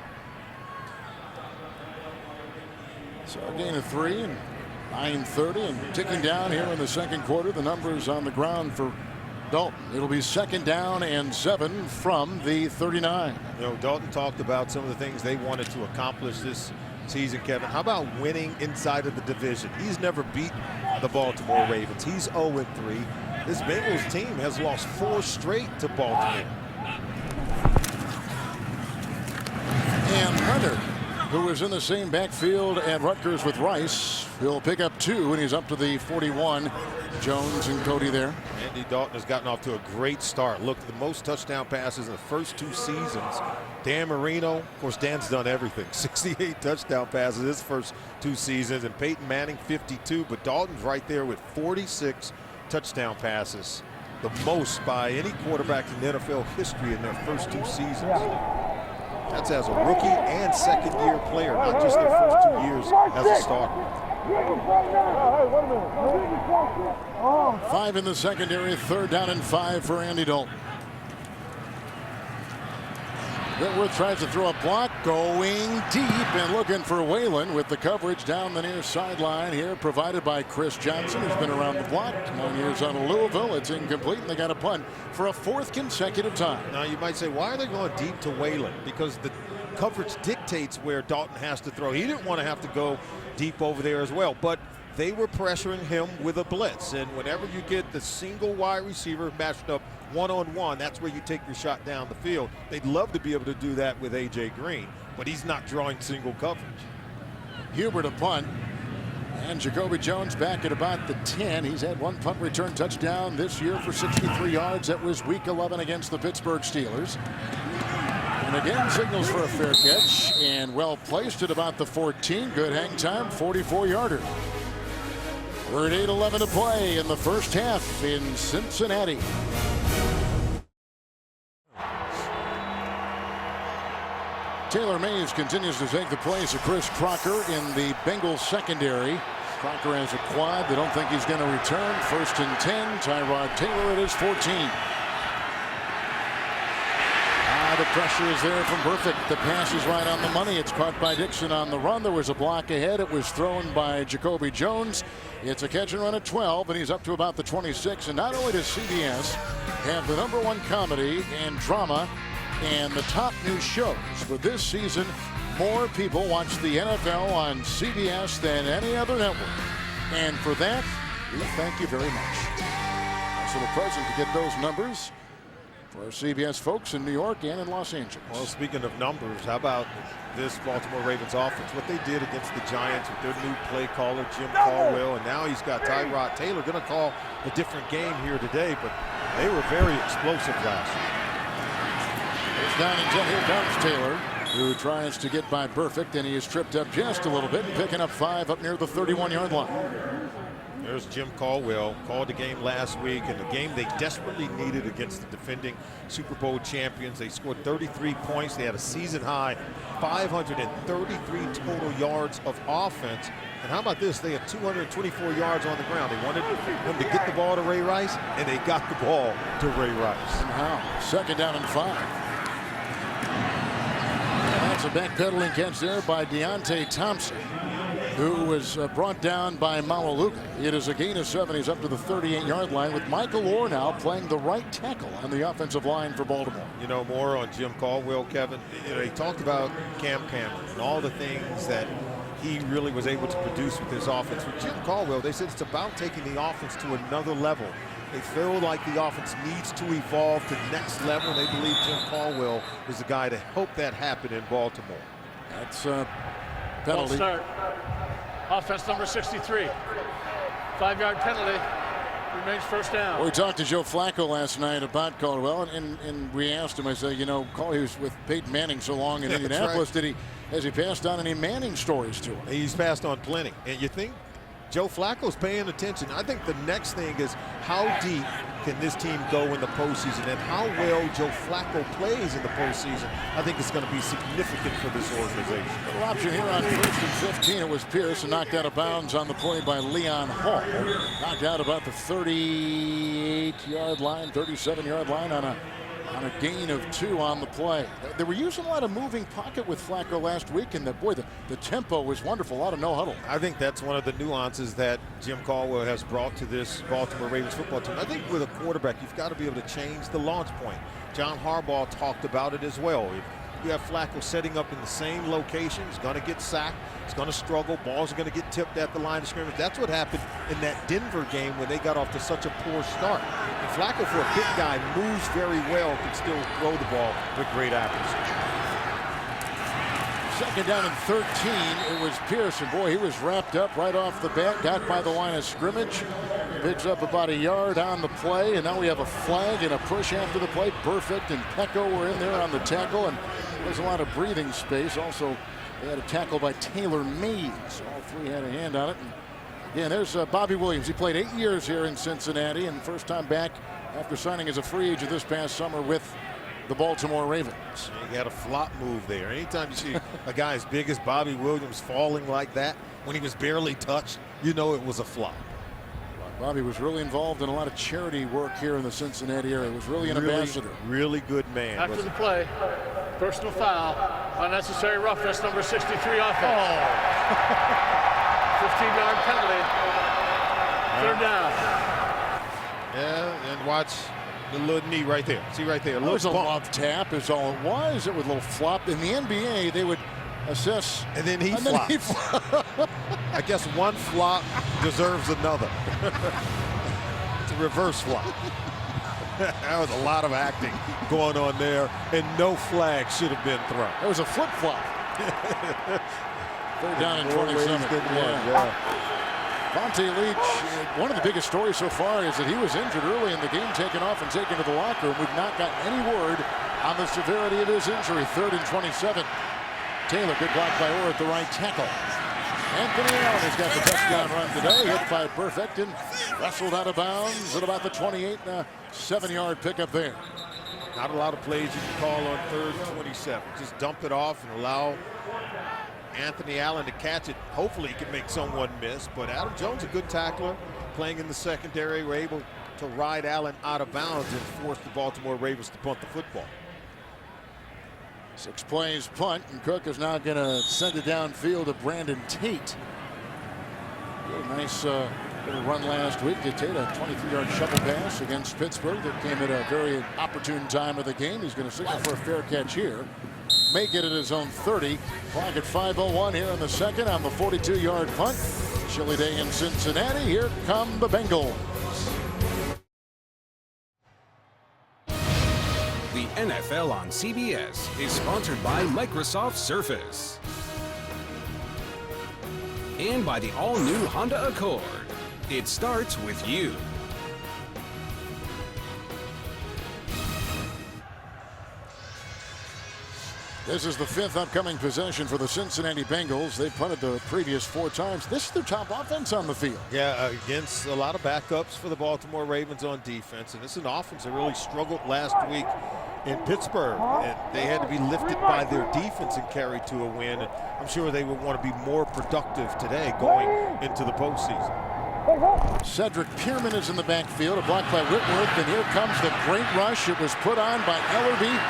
So a gain of 3 and 9:30 and ticking down here in the second quarter. The numbers on the ground for Dalton. It'll be 2nd down and 7 from the 39. You know, Dalton talked about some of the things they wanted to accomplish this season, Kevin. How about winning inside of the division? He's never beaten the Baltimore Ravens. He's 0-3. This Bengals team has lost 4 straight to Baltimore. And Leonard, who is in the same backfield at Rutgers with Rice, he'll pick up 2, and he's up to the 41. Jones and Cody there. Andy Dalton has gotten off to a great start. Look, the most touchdown passes in the first 2 seasons. Dan Marino, of course, Dan's done everything. 68 touchdown passes his first 2 seasons, and Peyton Manning 52. But Dalton's right there with 46 touchdown passes, the most by any quarterback in the NFL history in their first 2 seasons. That's as a rookie and second-year player, not just their first 2 years as a starter. 5 in the secondary, 3rd down and 5 for Andy Dalton. Whitworth tries to throw a block, going deep and looking for Whalen with the coverage down the near sideline here, provided by Chris Johnson, who's been around the block. 9 years out of Louisville. It's incomplete, and they got a punt for a 4th consecutive time. Now, you might say, why are they going deep to Whalen? Because the coverage dictates where Dalton has to throw. He didn't want to have to go deep over there as well, but they were pressuring him with a blitz. And whenever you get the single wide receiver matched up one-on-one, that's where you take your shot down the field. They'd love to be able to do that with A.J. Green, but he's not drawing single coverage. Hubert a punt, and Jacoby Jones back at about the 10. He's had 1 punt return touchdown this year for 63 yards. That was week 11 against the Pittsburgh Steelers. And again, signals for a fair catch, and well placed at about the 14. Good hang time, 44-yarder. We're at 8:11 to play in the first half in Cincinnati. Taylor Mays continues to take the place of Chris Crocker in the Bengals secondary. Crocker has a quad. They don't think he's going to return. 1st and 10. Tyrod Taylor at his 14. The pressure is there from Burfict. The pass is right on the money. It's caught by Dixon on the run. There was a block ahead. It was thrown by Jacoby Jones. It's a catch and run at 12, and he's up to about the 26. And not only does CBS have the #1 comedy and drama and the top new shows. For this season, more people watch the NFL on CBS than any other network. And for that, we thank you very much. Nice little present to get those numbers for our CBS folks in New York and in Los Angeles. Well, speaking of numbers, how about this Baltimore Ravens offense? What they did against the Giants with their new play caller, Jim Caldwell, and now he's got Tyrod Taylor. Going to call a different game here today, but they were very explosive last year. It's down and 10. Here comes Taylor, who tries to get by Perfect, and he is tripped up just a little bit and picking up 5 up near the 31-yard line. There's Jim Caldwell, called the game last week, and the game they desperately needed against the defending Super Bowl champions. They scored 33 points. They had a season-high 533 total yards of offense. And how about this? They had 224 yards on the ground. They wanted them to get the ball to Ray Rice, and they got the ball to Ray Rice. Somehow, 2nd down and 5. And that's a backpedaling catch there by Deontay Thompson, who was brought down by Malaluga. It is a gain of 7. He's up to the 38-yard line with Michael Orr now playing the right tackle on the offensive line for Baltimore. You know, more on Jim Caldwell, Kevin. You know, he talked about Cam Cameron and all the things that he really was able to produce with his offense. With Jim Caldwell, they said it's about taking the offense to another level. They feel like the offense needs to evolve to the next level, and they believe Jim Caldwell is the guy to help that happen in Baltimore. That's a penalty. Start. Offense number 63. 5-yard penalty. Remains 1st down. We talked to Joe Flacco last night about Caldwell, and we asked him, I said, you know, he was with Peyton Manning so long in Indianapolis. Right. Has he passed on any Manning stories to him? He's passed on plenty. And you think Joe Flacco's paying attention. I think the next thing is how deep can this team go in the postseason, and how well Joe Flacco plays in the postseason, I think it's going to be significant for this organization. Little option here on 1st and 15. It was Pierce, and knocked out of bounds on the play by Leon Hall. Knocked out about the 38-yard line, 37-yard line on a gain of 2 on the play. They were using a lot of moving pocket with Flacco last week, and the tempo was wonderful. A lot of no huddle. I think that's one of the nuances that Jim Caldwell has brought to this Baltimore Ravens football team. I think with a quarterback, you've got to be able to change the launch point. John Harbaugh talked about it as well. If you have Flacco setting up in the same location, he's going to get sacked, he's going to struggle, balls are going to get tipped at the line of scrimmage. That's what happened in that Denver game when they got off to such a poor start. And Flacco, for a big guy, moves very well, can still throw the ball with great accuracy. 2nd down and 13. It was Pearson. Boy, he was wrapped up right off the bat. Got by the line of scrimmage. Picks up about a yard on the play. And now we have a flag and a push after the play. Perfect and Pecco were in there on the tackle. And there's a lot of breathing space. Also, they had a tackle by Taylor Mays. All 3 had a hand on it. And again, there's Bobby Williams. He played 8 years here in Cincinnati, and first time back after signing as a free agent this past summer with the Baltimore Ravens. He had a flop move there. Anytime you see a guy as big as Bobby Williams falling like that when he was barely touched, you know it was a flop. Bobby was really involved in a lot of charity work here in the Cincinnati area. He was really an ambassador. Really good man. After the play, personal foul, unnecessary roughness, number 63 offense. 15-yard penalty. 3rd down. Yeah, and watch the little knee right there. See right there. It was a love tap is all it was. It was a little flop. In the NBA, they would assess. And then he flops. I guess one flop deserves another. It's a reverse flop. That was a lot of acting going on there, and no flag should have been thrown. It was a flip-flop. 3rd down and 27. Vontae Leach, one of the biggest stories so far is that he was injured early in the game, taken off and taken to the locker room. We've not got any word on the severity of his injury. 3rd and 27. Taylor, good block by Orr at the right tackle. Anthony Allen has got the touchdown run today. Hit by Perfect and wrestled out of bounds at about the 28. 7-yard pickup there. Not a lot of plays you can call on 3rd and 27. Just dump it off and allow Anthony Allen to catch it. Hopefully he can make someone miss, but Adam Jones, a good tackler, playing in the secondary, were able to ride Allen out of bounds and force the Baltimore Ravens to punt the football. 6 plays punt, and Cook is now going to send it downfield to Brandon Tate. Nice Did a run last week. Did take a 23-yard shovel pass against Pittsburgh that came at a very opportune time of the game. He's going to signal for a fair catch here. Make it at his own 30. Clock at 5:01 here in the second on the 42-yard punt. Chilly day in Cincinnati. Here come the Bengals. The NFL on CBS is sponsored by Microsoft Surface and by the all-new Honda Accord. It starts with you. This is the 5th upcoming possession for the Cincinnati Bengals. They've punted the previous 4 times. This is their top offense on the field. Yeah, against a lot of backups for the Baltimore Ravens on defense. And this is an offense that really struggled last week in Pittsburgh. And they had to be lifted by their defense and carried to a win. And I'm sure they would want to be more productive today going into the postseason. Cedric Pierman is in the backfield, a block by Whitworth, and here comes the great rush. It was put on by Ellerby,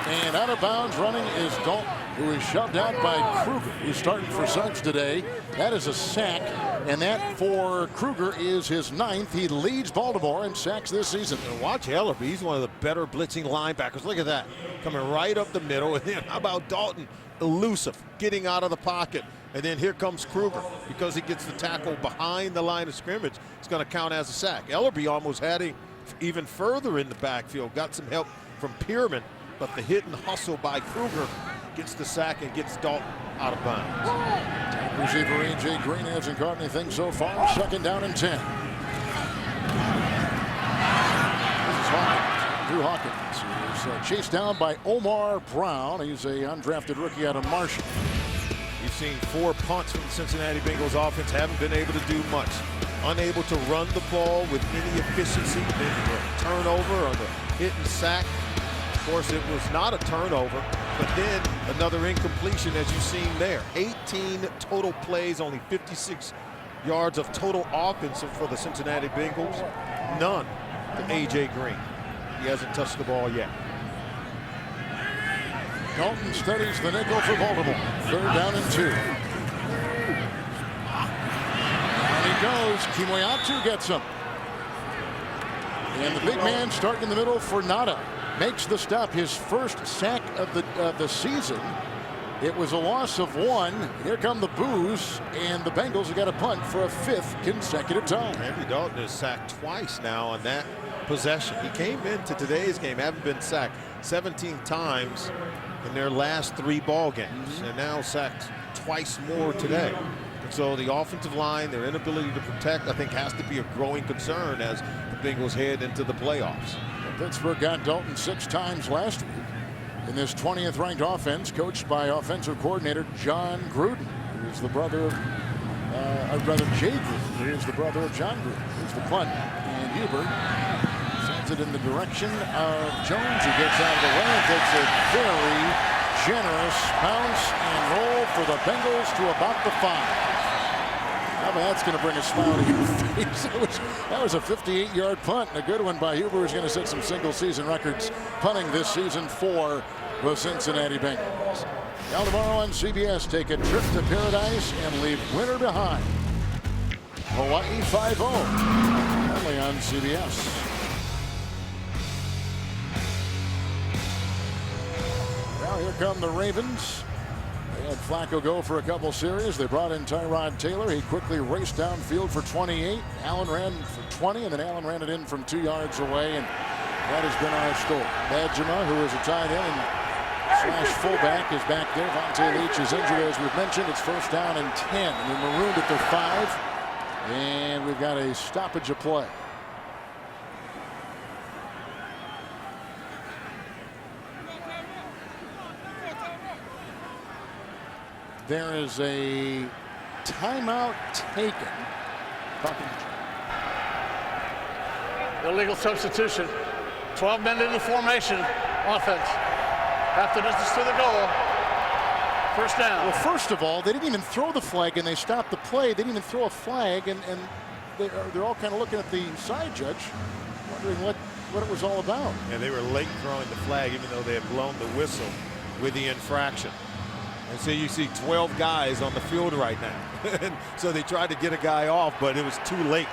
and out of bounds running is Dalton, who is shoved out by Kruger, who's starting for Suggs today. That is a sack, and that for Kruger is his 9th. He leads Baltimore in sacks this season. And watch Ellerby. He's one of the better blitzing linebackers. Look at that, coming right up the middle. And then how about Dalton? Elusive, getting out of the pocket. And then here comes Kruger. Because he gets the tackle behind the line of scrimmage, it's going to count as a sack. Ellerby almost had him even further in the backfield. Got some help from Pierman, but the hit and hustle by Kruger gets the sack and gets Dalton out of bounds. Receiver A.J. Green hasn't caught anything so far. 2nd down and 10. This is Hawkins. Drew Hawkins. He was chased down by Omar Brown. He's a undrafted rookie out of Marshall. You've seen 4 punts from the Cincinnati Bengals offense. Haven't been able to do much. Unable to run the ball with any efficiency. Then the turnover on the hit and sack. Of course, it was not a turnover, but then another incompletion, as you've seen there. 18 total plays, only 56 yards of total offense for the Cincinnati Bengals. None to A.J. Green. He hasn't touched the ball yet. Dalton studies the nickel for Baltimore. 3rd down and 2. Down he goes. Kimoyatu gets him. And the big man starting in the middle for Nada. Makes the stop, his first sack of the season. It was a loss of 1. Here come the boos, and the Bengals have got a punt for a 5th consecutive time. Andy Dalton is sacked twice now on that possession. He came into today's game, haven't been sacked 17 times in their last 3 ball games, and now sacked twice more today. And so the offensive line, their inability to protect, I think has to be a growing concern as the Bengals head into the playoffs. Pittsburgh got Dalton 6 times last week in this 20th ranked offense, coached by offensive coordinator John Gruden, who is the brother of Jay Gruden, who is the brother of John Gruden. Here's the punt, and Hubert sends it in the direction of Jones, who gets out of the way and takes a very generous bounce and roll for the Bengals to about the 5. How about that's going to bring a smile to your face. That was a 58-yard punt, and a good one by Huber, who's going to set some single-season records punting this season for the Cincinnati Bengals. Now tomorrow on CBS, take a trip to paradise and leave winter behind. Hawaii 5-0, only on CBS. Now here come the Ravens. They had Flacco go for a couple series. They brought in Tyrod Taylor. He quickly raced downfield for 28. Allen ran for 20, and then Allen ran it in from 2 yards away, and that has been our story. Badjima, who is a tight end and / fullback, is back there. Vontae Leach is injured, as we've mentioned. It's 1st down and 10. And we're marooned at their 5, and we've got a stoppage of play. There is a timeout taken. Illegal substitution. 12 men in the formation. Offense. After distance to the goal. 1st down. Well, first of all, they didn't even throw the flag, and they stopped the play. They didn't even throw a flag, and they're all kind of looking at the side judge, wondering what it was all about. And they were late throwing the flag, even though they had blown the whistle with the infraction. And so you see 12 guys on the field right now. And so they tried to get a guy off, but it was too late.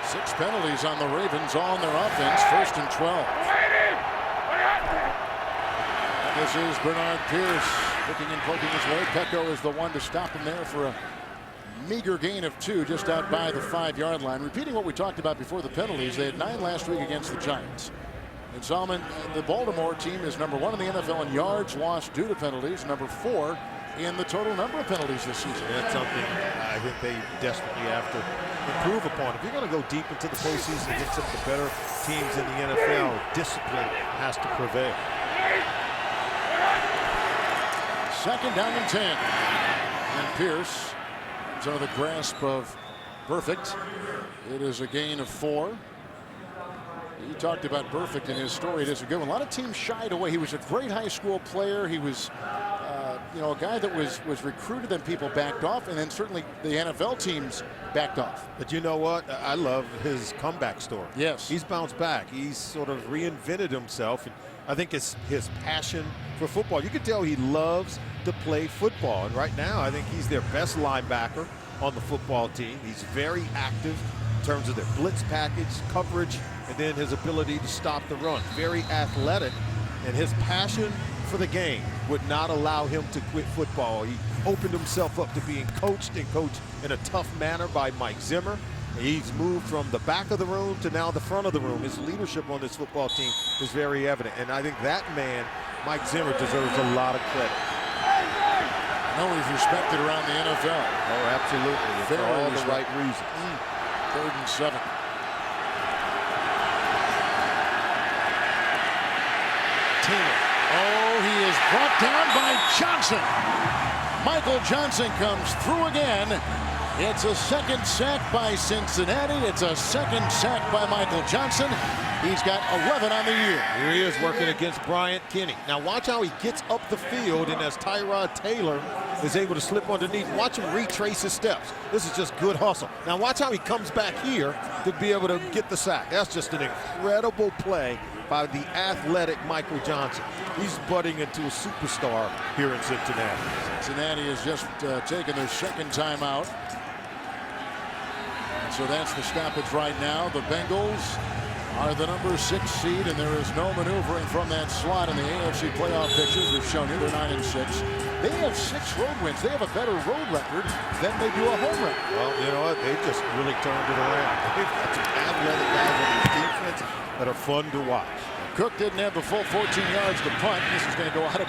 6 penalties on the Ravens, all on their offense. 1st and 12. And this is Bernard Pierce looking and poking his way. Pecco is the one to stop him there for a meager gain of 2 just out by the 5-yard line. Repeating what we talked about before the penalties, they had 9 last week against the Giants. And Solomon, the Baltimore team is number 1 in the NFL in yards lost due to penalties, number 4 in the total number of penalties this season. That's something I think they desperately have to improve upon. If you're going to go deep into the postseason against some of the better teams in the NFL, discipline has to prevail. 2nd down and 10. And Pierce is under the grasp of Perfect. It is a gain of 4. You talked about Perfect in his story. It is a good one. A lot of teams shied away. He was a great high school player. He was, a guy that was recruited, then people backed off, and then certainly the NFL teams backed off. But you know what? I love his comeback story. Yes. He's bounced back. He's sort of reinvented himself. And I think it's his passion for football. You can tell he loves to play football. And right now, I think he's their best linebacker on the football team. He's very active in terms of their blitz package, coverage, and then his ability to stop the run. Very athletic, and his passion for the game would not allow him to quit football. He opened himself up to being coached in a tough manner by Mike Zimmer. He's moved from the back of the room to now the front of the room. His leadership on this football team is very evident, and I think that man, Mike Zimmer, deserves a lot of credit. I know he's respected around the NFL. Oh, absolutely. For all the right reasons. 3rd and 7. Taylor. Oh, he is brought down by Johnson. Michael Johnson comes through again. It's a 2nd sack by Cincinnati. It's a 2nd sack by Michael Johnson. He's got 11 on the year. Here he is working against Bryant Kinney. Now watch how he gets up the field, and as Tyrod Taylor is able to slip underneath, watch him retrace his steps. This is just good hustle. Now watch how he comes back here to be able to get the sack. That's just an incredible play by the athletic Michael Johnson. He's budding into a superstar here in Cincinnati. Cincinnati has just taken their 2nd timeout. So that's the stoppage right now. The Bengals are the number 6 seed, and there is no maneuvering from that slot in the AFC playoff pictures. We've shown you they're 9-6. They have 6 road wins. They have a better road record than they do a home record. Well, you know what? They just really turned it around. They've got some athletic guys on the defense that are fun to watch. Cook didn't have the full 14 yards to punt. This is going to go out of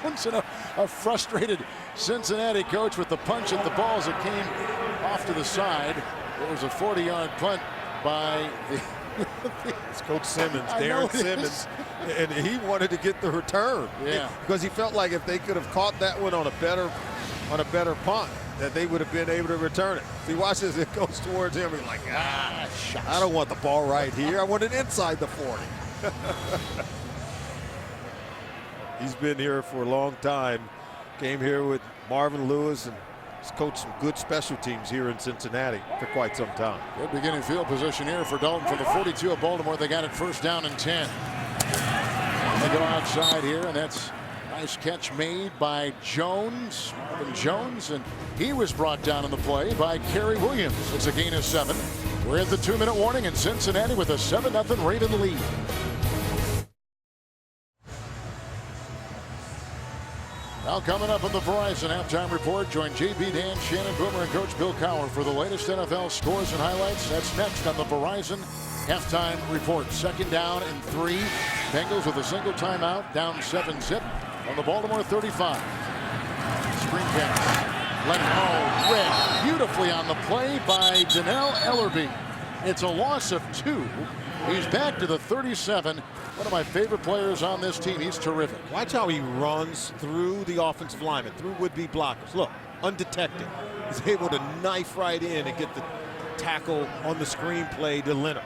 bounds, and a frustrated Cincinnati coach with the punch at the ball as it came off to the side. It was a 40-yard punt by the it's Coach Simmons, Darren Simmons, and he wanted to get the return. Yeah, because he felt like if they could have caught that one on a better punt, that they would have been able to return it. See, watch as it goes towards him. He's like, I don't want the ball right here. I want it inside the 40. He's been here for a long time. Came here with Marvin Lewis and has coached some good special teams here in Cincinnati for quite some time. Good beginning field position here for Dalton from the 42 of Baltimore. They got it 1st down and 10. They go outside here, and that's a nice catch made by Jones, Marvin Jones, and he was brought down in the play by Kerry Williams. It's a gain of 7. We're at the 2-minute warning in Cincinnati with a 7-0 Raven lead. Now coming up on the Verizon Halftime Report, join JB, Dan, Shannon Boomer, and Coach Bill Cowher for the latest NFL scores and highlights. That's next on the Verizon Halftime Report. 2nd down and 3. Bengals with a single timeout, down 7-zip on the Baltimore 35. Screen pass. Read beautifully on the play by Donnell Ellerbe. It's a loss of 2. He's back to the 37. One of my favorite players on this team. He's terrific. Watch how he runs through the offensive linemen, through would-be blockers. Look, undetected. He's able to knife right in and get the tackle on the screenplay to Leonard.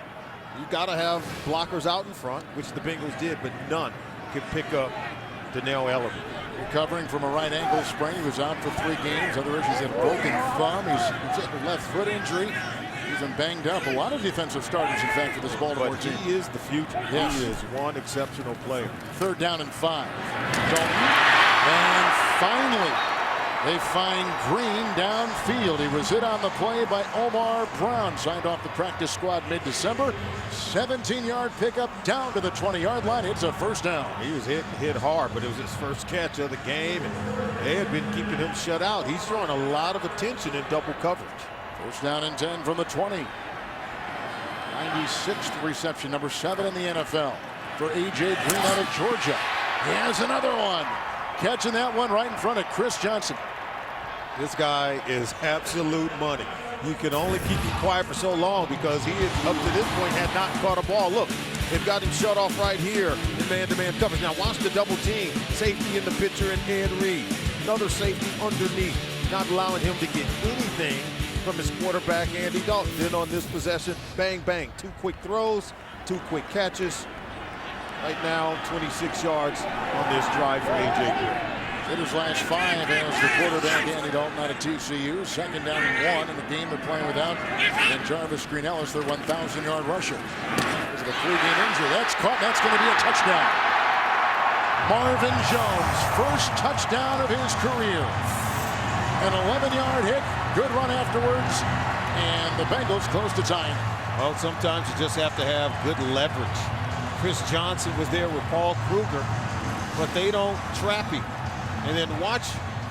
You got to have blockers out in front, which the Bengals did, but none could pick up Donnell Ellerbe. Recovering from a right ankle sprain. He was out for 3 games. Other issues, he had a broken thumb. He's had a left foot injury. He's been banged up. A lot of defensive starters, in fact, for this Baltimore team. He is the future. Yes. He is one exceptional player. 3rd down and 5. Dalton And finally, they find Green downfield. He was hit on the play by Omar Brown, signed off the practice squad mid-December. 17-yard pickup down to the 20-yard line. It's a first down. He was hit hard, but it was his first catch of the game, and they had been keeping him shut out. He's drawing a lot of attention in double coverage. First down and 10 from the 20. 96th reception, number 7 in the NFL for A.J. Green out of Georgia. He has another one. Catching that one right in front of Chris Johnson. This guy is absolute money. You can only keep him quiet for so long because he, up to this point, had not caught a ball. Look, they've got him shut off right here in man-to-man coverage. Now watch the double team. Safety in the picture and Ed Reed. Another safety underneath, not allowing him to get anything from his quarterback, Andy Dalton. Then on this possession, bang, bang. 2 quick throws, 2 quick catches. Right now, 26 yards on this drive for A.J. Green. Hit his last 5 as the quarterback, Andy Dalton, out of TCU. Second down and 1 in the game they're playing without. And Jarvis Green Ellis, their 1,000-yard rusher. Because of a 3-game injury. That's caught. That's going to be a touchdown. Marvin Jones, first touchdown of his career. An 11-yard hit. Good run afterwards. And the Bengals close to tying. Well, sometimes you just have to have good leverage. Chris Johnson was there with Paul Kruger, but they don't trap him. And then watch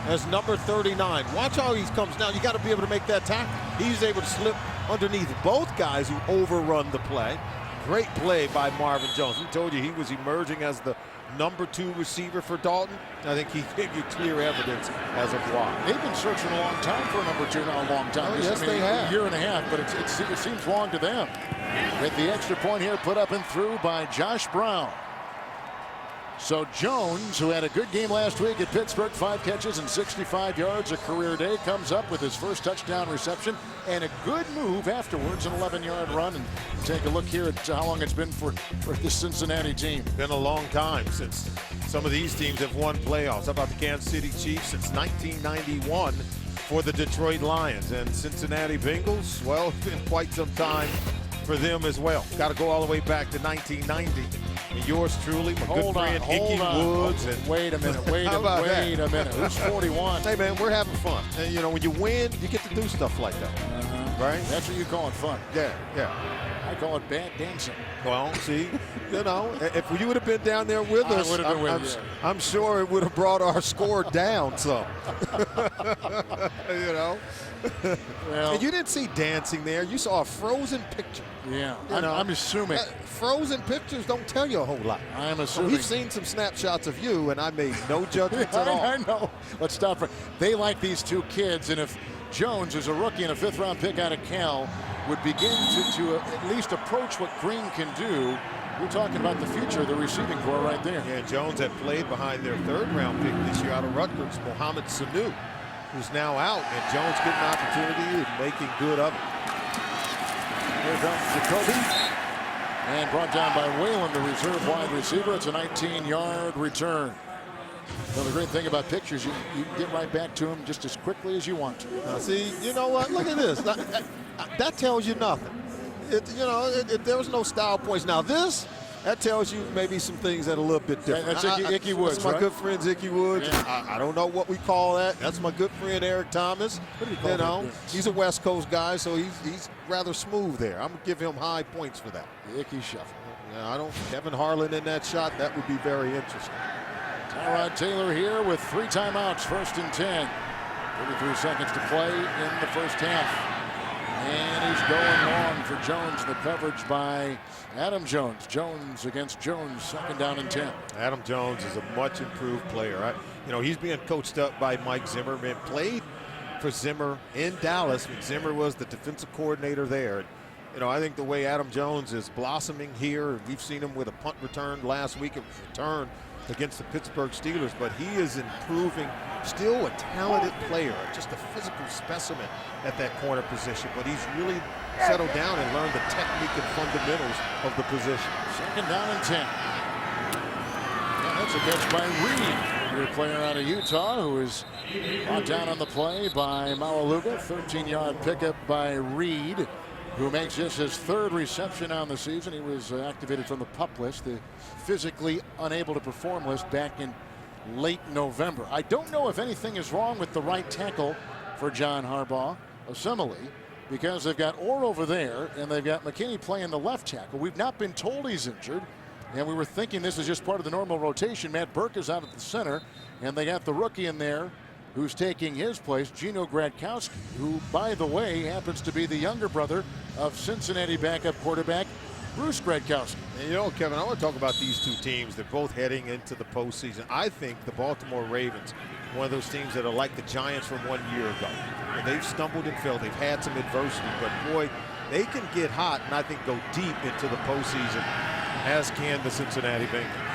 as number 39. Watch how he comes down. You got to be able to make that tackle. He's able to slip underneath both guys who overrun the play. Great play by Marvin Jones. We told you he was emerging as the number 2 receiver for Dalton. I think he gave you clear evidence as of why. They've been searching a long time for a number 2 now, a long time. Oh, yes, they have. A year and a half, but it seems long to them. With the extra point here put up and through by Josh Brown. So Jones, who had a good game last week at Pittsburgh, 5 catches and 65 yards, a career day, comes up with his first touchdown reception and a good move afterwards, an 11-yard run. And take a look here at how long it's been for the Cincinnati team. Been a long time since some of these teams have won playoffs. How about the Kansas City Chiefs since 1991 for the Detroit Lions, and Cincinnati Bengals? Well, it's been quite some time for them as well. Got to go all the way back to 1990. And yours truly, my good friend Icky Woods. And wait a minute, wait a minute. Who's 41? Hey, man, we're having fun. And, you know, when you win, you get to do stuff like that. Right? That's what you call it fun. Yeah, yeah. I call it bad dancing. Well, see, you know, if you would have been down there with us, I'm sure it would have brought our score down some. You know? Well, and you didn't see dancing there. You saw a frozen picture. Yeah, I'm assuming. Frozen pictures don't tell you a whole lot. I'm assuming. We've seen some snapshots of you, and I made no judgments at all. I know. Let's stop. They like these 2 kids, and if Jones, who's a rookie and a 5th-round pick out of Cal, would begin to at least approach what Green can do, we're talking about the future of the receiving corps right there. Yeah, Jones had played behind their 3rd-round pick this year out of Rutgers, Mohamed Sanu, who's now out, and Jones getting an opportunity and making good of it. Here comes Jacoby. And brought down by Whalen, the reserve wide receiver. It's a 19-yard return. Well, the great thing about pictures, you get right back to them just as quickly as you want to. Now, see, you know what? Look at this. That tells you nothing. There was no style points. Now this, that tells you maybe some things that are a little bit different. That's Icky Woods, That's my right? good friend Icky Woods. Yeah. I don't know what we call that. That's my good friend Eric Thomas. What do you call him? He's a West Coast guy, so he's rather smooth there. I'm gonna give him high points for that. The Icky shuffle. Yeah, Kevin Harlan in that shot. That would be very interesting. Tyrod Taylor here with 3 timeouts, 1st and 10. 33 seconds to play in the first half. And he's going long for Jones. The coverage by Adam Jones. Jones against Jones, 2nd down and 10. Adam Jones is a much improved player. He's being coached up by Mike Zimmerman. Played for Zimmer in Dallas when Zimmer was the defensive coordinator there. I think the way Adam Jones is blossoming here, we've seen him with a punt return last week. It was returned against the Pittsburgh Steelers, but he is improving. Still a talented player, just a physical specimen at that corner position, but he's really settled down and learned the technique and fundamentals of the position. 2nd down and 10. And that's a catch by Reed, your player out of Utah, who is brought down on the play by Malaluga. 13-yard pickup by Reed, who makes this his 3rd reception on the season. He was activated from the PUP list, the physically unable to perform list, back in late November. I don't know if anything is wrong with the right tackle for John Harbaugh, Osemele, because they've got Orr over there and they've got McKinney playing the left tackle. We've not been told he's injured, and we were thinking this is just part of the normal rotation. Matt Burke is out at the center, and they got the rookie in there who's taking his place, Gino Gradkowski, who, by the way, happens to be the younger brother of Cincinnati backup quarterback Bruce Gradkowski. And you know, Kevin, I want to talk about these two teams. They're both heading into the postseason. I think the Baltimore Ravens, one of those teams that are like the Giants from 1 year ago. And they've stumbled and failed. They've had some adversity, but boy, they can get hot and I think go deep into the postseason, as can the Cincinnati Bengals.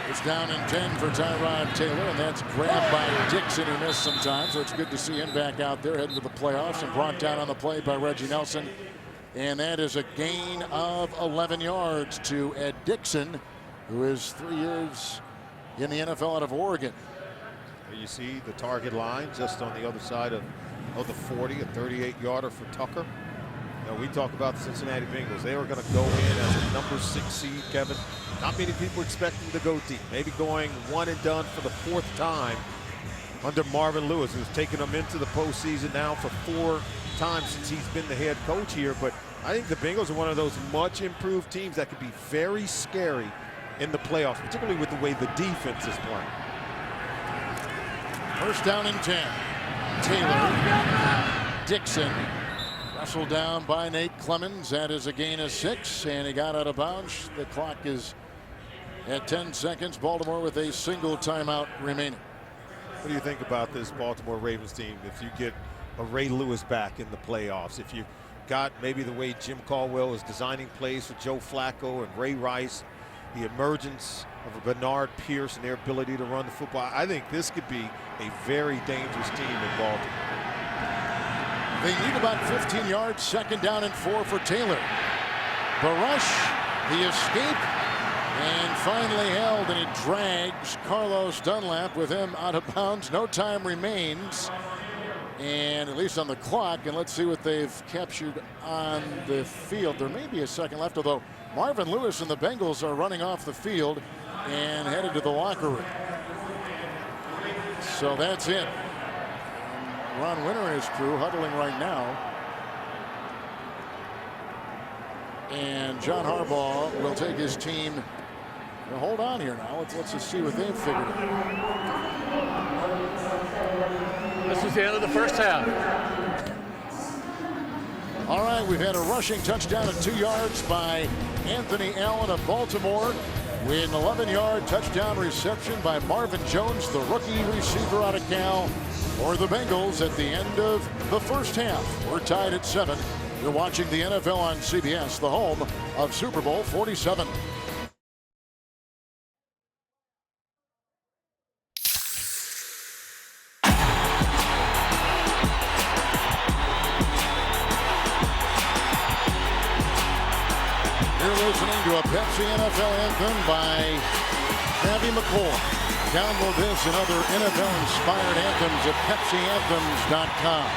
It's down in 10 for Tyrod Taylor, and that's grabbed by Dixon, who missed some time. So it's good to see him back out there heading to the playoffs, and brought down on the play by Reggie Nelson. And that is a gain of 11 yards to Ed Dixon, who is 3 years in the NFL out of Oregon. You see the target line just on the other side of the 40, a 38-yarder for Tucker. Now, we talk about the Cincinnati Bengals. They were going to go in as a number 6 seed, Kevin. Not many people expect them to go deep. Maybe going one and done for the 4th time under Marvin Lewis, who's taken them into the postseason now for 4 times since he's been the head coach here. But I think the Bengals are one of those much improved teams that could be very scary in the playoffs, particularly with the way the defense is playing. First down and 10. Taylor, Dixon, wrestled down by Nate Clemens. That is a gain of 6, and he got out of bounds. The clock is at 10 seconds. Baltimore with a single timeout remaining. What do you think about this Baltimore Ravens team if you get a Ray Lewis back in the playoffs? If you got maybe the way Jim Caldwell is designing plays for Joe Flacco and Ray Rice, the emergence of a Bernard Pierce and their ability to run the football, I think this could be a very dangerous team in Baltimore. They need about 15 yards. Second down and 4 for Taylor. The rush, the escape, and finally held, and it drags Carlos Dunlap with him out of bounds. No time remains, and at least on the clock, and let's see what they've captured on the field. There may be a second left, although Marvin Lewis and the Bengals are running off the field and headed to the locker room. So that's it. Ron Winter and his crew huddling right now. And John Harbaugh will take his team. Now hold on here now. Let's just see what they've figured out. This is the end of the first half. All right, we've had a rushing touchdown at 2 yards by Anthony Allen of Baltimore, with an 11-yard touchdown reception by Marvin Jones, the rookie receiver out of Cal, for the Bengals at the end of the first half. We're tied at 7. You're watching the NFL on CBS, the home of Super Bowl 47. You're listening to a Pepsi NFL anthem by Travis McCoy. Download this and other NFL-inspired anthems at PepsiAnthems.com.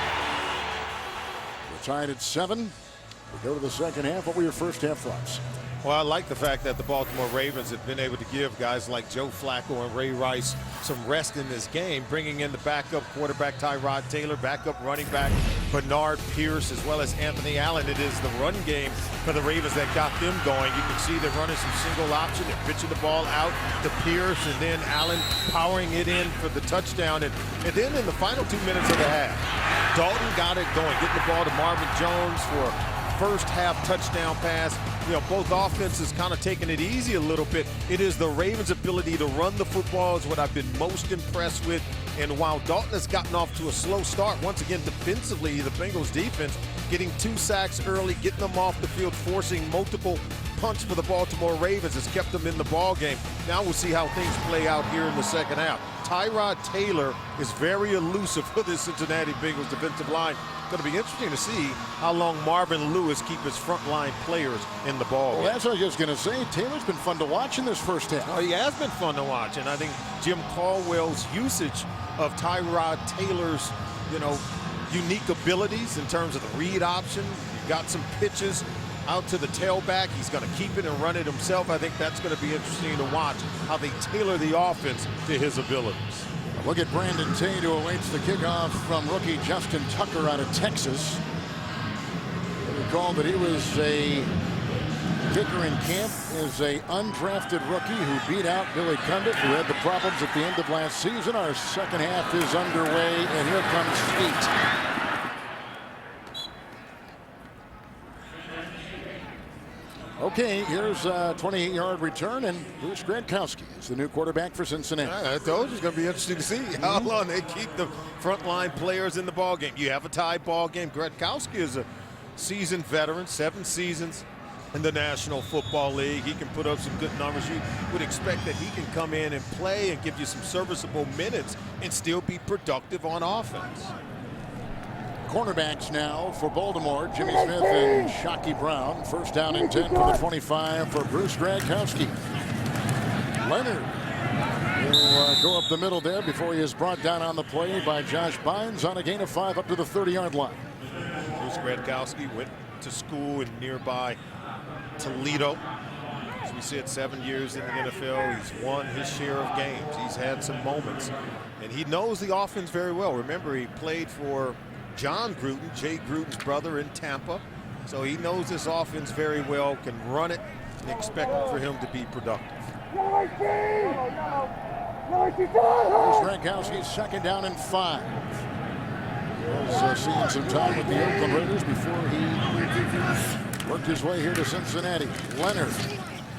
We're tied at 7. We go to the second half. What were your first half thoughts? Well, I like the fact that the Baltimore Ravens have been able to give guys like Joe Flacco and Ray Rice some rest in this game, bringing in the backup quarterback Tyrod Taylor, backup running back Bernard Pierce, as well as Anthony Allen. It is the run game for the Ravens that got them going. You can see they're running some single option. They're pitching the ball out to Pierce, and then Allen powering it in for the touchdown. And then in the final 2 minutes of the half, Dalton got it going, getting the ball to Marvin Jones for a first half touchdown pass. You know, both offenses kind of taking it easy a little bit. It is the Ravens' ability to run the football is what I've been most impressed with. And while Dalton has gotten off to a slow start, once again, defensively, the Bengals defense getting 2 sacks early, getting them off the field, forcing multiple punts for the Baltimore Ravens has kept them in the ball game. Now we'll see how things play out here in the second half. Tyrod Taylor is very elusive for this Cincinnati Bengals defensive line. It's going to be interesting to see how long Marvin Lewis keep his frontline players in the ball game. Well, that's what I was just going to say. Taylor's been fun to watch in this first half. Oh, he has been fun to watch, and I think Jim Caldwell's usage of Tyrod Taylor's, unique abilities in terms of the read option. You've got some pitches out to the tailback. He's going to keep it and run it himself. I think that's going to be interesting to watch how they tailor the offense to his abilities. Look at Brandon Tate, who awaits the kickoff from rookie Justin Tucker out of Texas. Recall that he was a kicker in camp as a undrafted rookie who beat out Billy Cundiff, who had the problems at the end of last season. Our second half is underway, and here comes Feet. Okay, here's a 28-yard return, and Bruce Gradkowski is the new quarterback for Cincinnati. I told you it's going to be interesting to see how long they keep the frontline players in the ballgame. You have a tied ballgame. Gradkowski is a seasoned veteran, 7 seasons in the National Football League. He can put up some good numbers. You would expect that he can come in and play and give you some serviceable minutes and still be productive on offense. Cornerbacks now for Baltimore, Jimmy Smith and Shockey Brown. First down and 10 for the 25 for Bruce Gradkowski. Leonard will go up the middle there before he is brought down on the play by Josh Bynes on a gain of 5 up to the 30-yard line. Bruce Gradkowski went to school in nearby Toledo. As we said, 7 years in the NFL. He's won his share of games. He's had some moments, and he knows the offense very well. Remember, he played for John Gruden, Jay Gruden's brother, in Tampa. So he knows this offense very well, can run it, and expect for him to be productive. Gradkowski's second down and 5. Was seeing some time with the Oakland Raiders before he worked his way here to Cincinnati. Leonard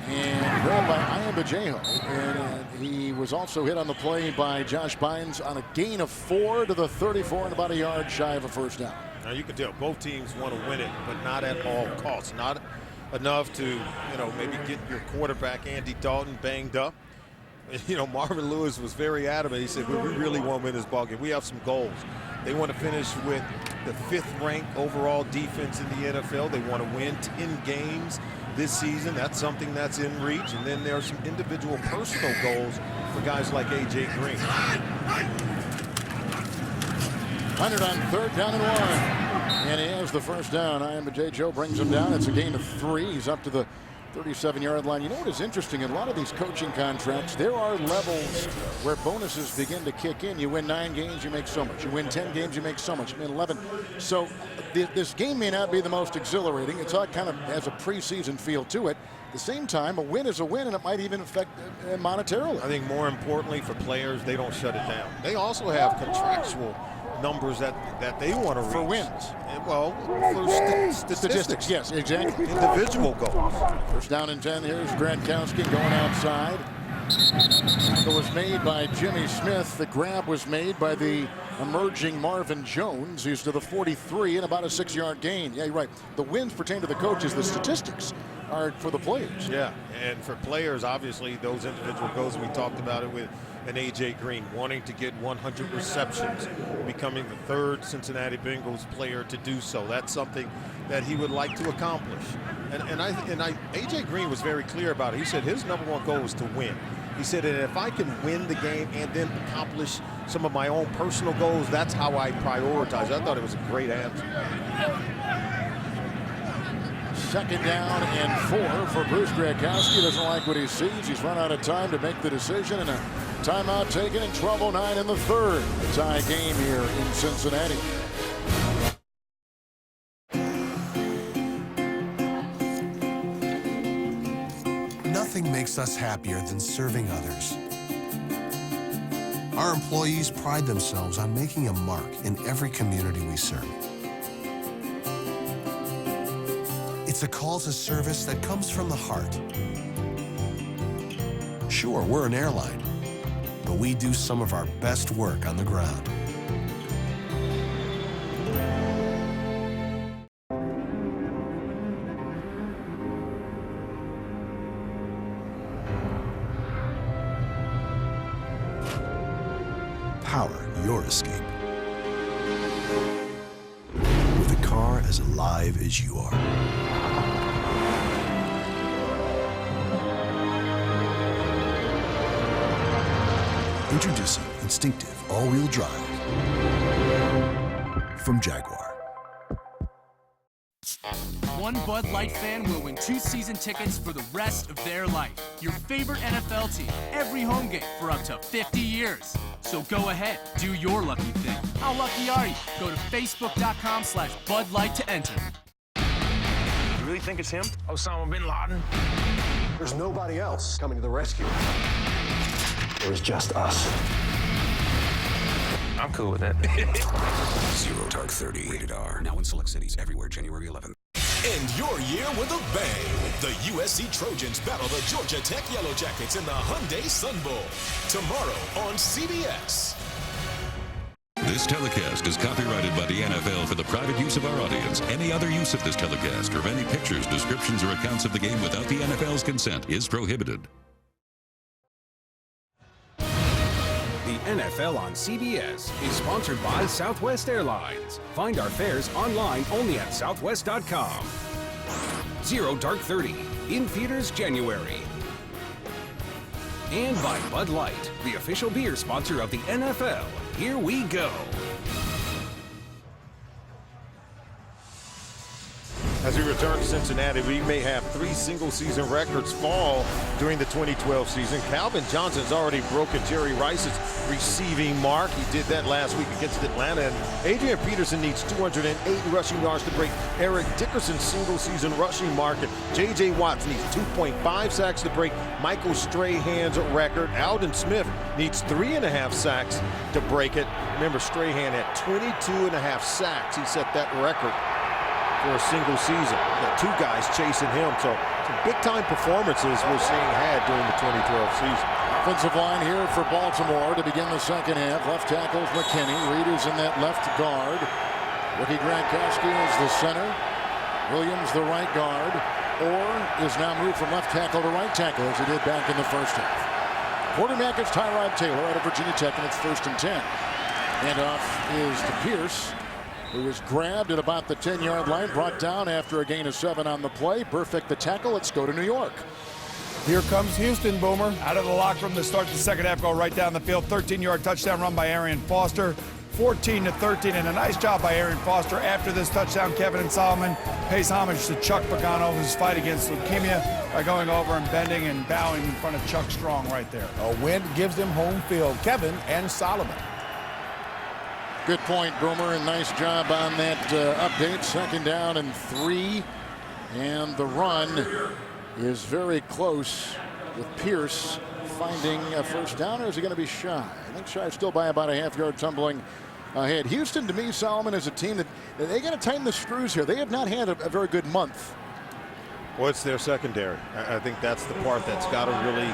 and grabbed by Iambajeho, and he was also hit on the play by Josh Bynes on a gain of 4 to the 34 and about a yard shy of a first down. Now you can tell both teams want to win it, but not at all costs. Not enough to, maybe get your quarterback Andy Dalton banged up. Marvin Lewis was very adamant. He said, we really want to win this ballgame. We have some goals. They want to finish with the 5th ranked overall defense in the NFL. They want to win 10 games this season. That's something that's in reach. And then there are some individual personal goals for guys like A.J. Green. Leonard on 3rd down and 1. And he has the first down. Iambajeho brings him down. It's a gain of 3. He's up to the 37-yard line. You know what is interesting? In a lot of these coaching contracts, there are levels where bonuses begin to kick in. You win 9 games, you make so much. You win 10 games, you make so much. You win 11. So this game may not be the most exhilarating. It's all kind of has a preseason feel to it. At the same time, a win is a win, and it might even affect monetarily. I think more importantly for players, they don't shut it down. They also have contractual numbers that they want to reach. For wins. Well, for statistics. Yes, exactly. Individual goals. First down and 10. Here's Gradkowski going outside. Tackle was made by Jimmy Smith. The grab was made by the emerging Marvin Jones. He's to the 43 and about a 6-yard gain. Yeah, you're right. The wins pertain to the coaches. The statistics are for the players. Yeah, and for players, obviously, those individual goals, we talked about it with an A.J. Green wanting to get 100 receptions, becoming the 3rd Cincinnati Bengals player to do so. That's something that he would like to accomplish. And A.J. Green was very clear about it. He said his #1 goal is to win. He said, and if I can win the game and then accomplish some of my own personal goals, that's how I prioritize. I thought it was a great answer. Second down and 4 for Bruce Gradkowski. Doesn't like what he sees. He's run out of time to make the decision, and a timeout taken in 12:09 in the 3rd. A tie game here in Cincinnati. Nothing makes us happier than serving others. Our employees pride themselves on making a mark in every community we serve. It's a call to service that comes from the heart. Sure, we're an airline, but we do some of our best work on the ground. Power your escape with a car as alive as you are. Introducing Instinctive All-Wheel Drive from Jaguar. one Bud Light fan will win 2 season tickets for the rest of their life. Your favorite NFL team, every home game for up to 50 years. So go ahead, do your lucky thing. How lucky are you? Go to facebook.com/Bud Light to enter. You really think it's him? Osama bin Laden? There's nobody else coming to the rescue. There's just us. I'm cool with that. Zero Dark 30. Rated R. Now in select cities everywhere January 11th. End your year with a bang. The USC Trojans battle the Georgia Tech Yellow Jackets in the Hyundai Sun Bowl. Tomorrow on CBS. This telecast is copyrighted by the NFL for the private use of our audience. Any other use of this telecast or of any pictures, descriptions, or accounts of the game without the NFL's consent is prohibited. The NFL on CBS is sponsored by Southwest Airlines. Find our fares online only at southwest.com. Zero Dark 30, in theaters January. And by Bud Light, the official beer sponsor of the NFL. Here we go. As we return to Cincinnati, we may have 3 single-season records fall during the 2012 season. Calvin Johnson's already broken Jerry Rice's receiving mark. He did that last week against Atlanta. And Adrian Peterson needs 208 rushing yards to break Eric Dickerson's single-season rushing mark. And J.J. Watts needs 2.5 sacks to break Michael Strahan's record. Aldon Smith needs 3.5 sacks to break it. Remember, Strahan had 22.5 sacks. He set that record for a single season. Got 2 guys chasing him, so some big-time performances we're seeing had during the 2012 season. Offensive line here for Baltimore to begin the second half. Left tackle's McKinney. Reed is in that left guard. Ricky Gronkowski is the center. Williams the right guard. Orr is now moved from left tackle to right tackle as he did back in the first half. Quarterback is Tyrod Taylor out of Virginia Tech, and it's 1st and 10. Handoff is to Pierce, who was grabbed at about the 10-yard line, brought down after a gain of 7 on the play. Perfect the tackle. Let's go to New York. Here comes Houston, Boomer. Out of the locker room to start the second half, go right down the field. 13-yard touchdown run by Arian Foster. 14-13, and a nice job by Arian Foster. After this touchdown, Kevin and Solomon pays homage to Chuck Pagano, whose fight against leukemia, by going over and bending and bowing in front of Chuck Strong right there. A win gives them home field. Kevin and Solomon. Good point, Boomer, and nice job on that update. 2nd down and 3, and the run is very close with Pierce finding a 1st down, or is he going to be shy? I think shy still by about a half-yard tumbling ahead. Houston, to me, Solomon, is a team that they got to tighten the screws here. They have not had a very good month. Well, it's their secondary. I think that's the part that's got to really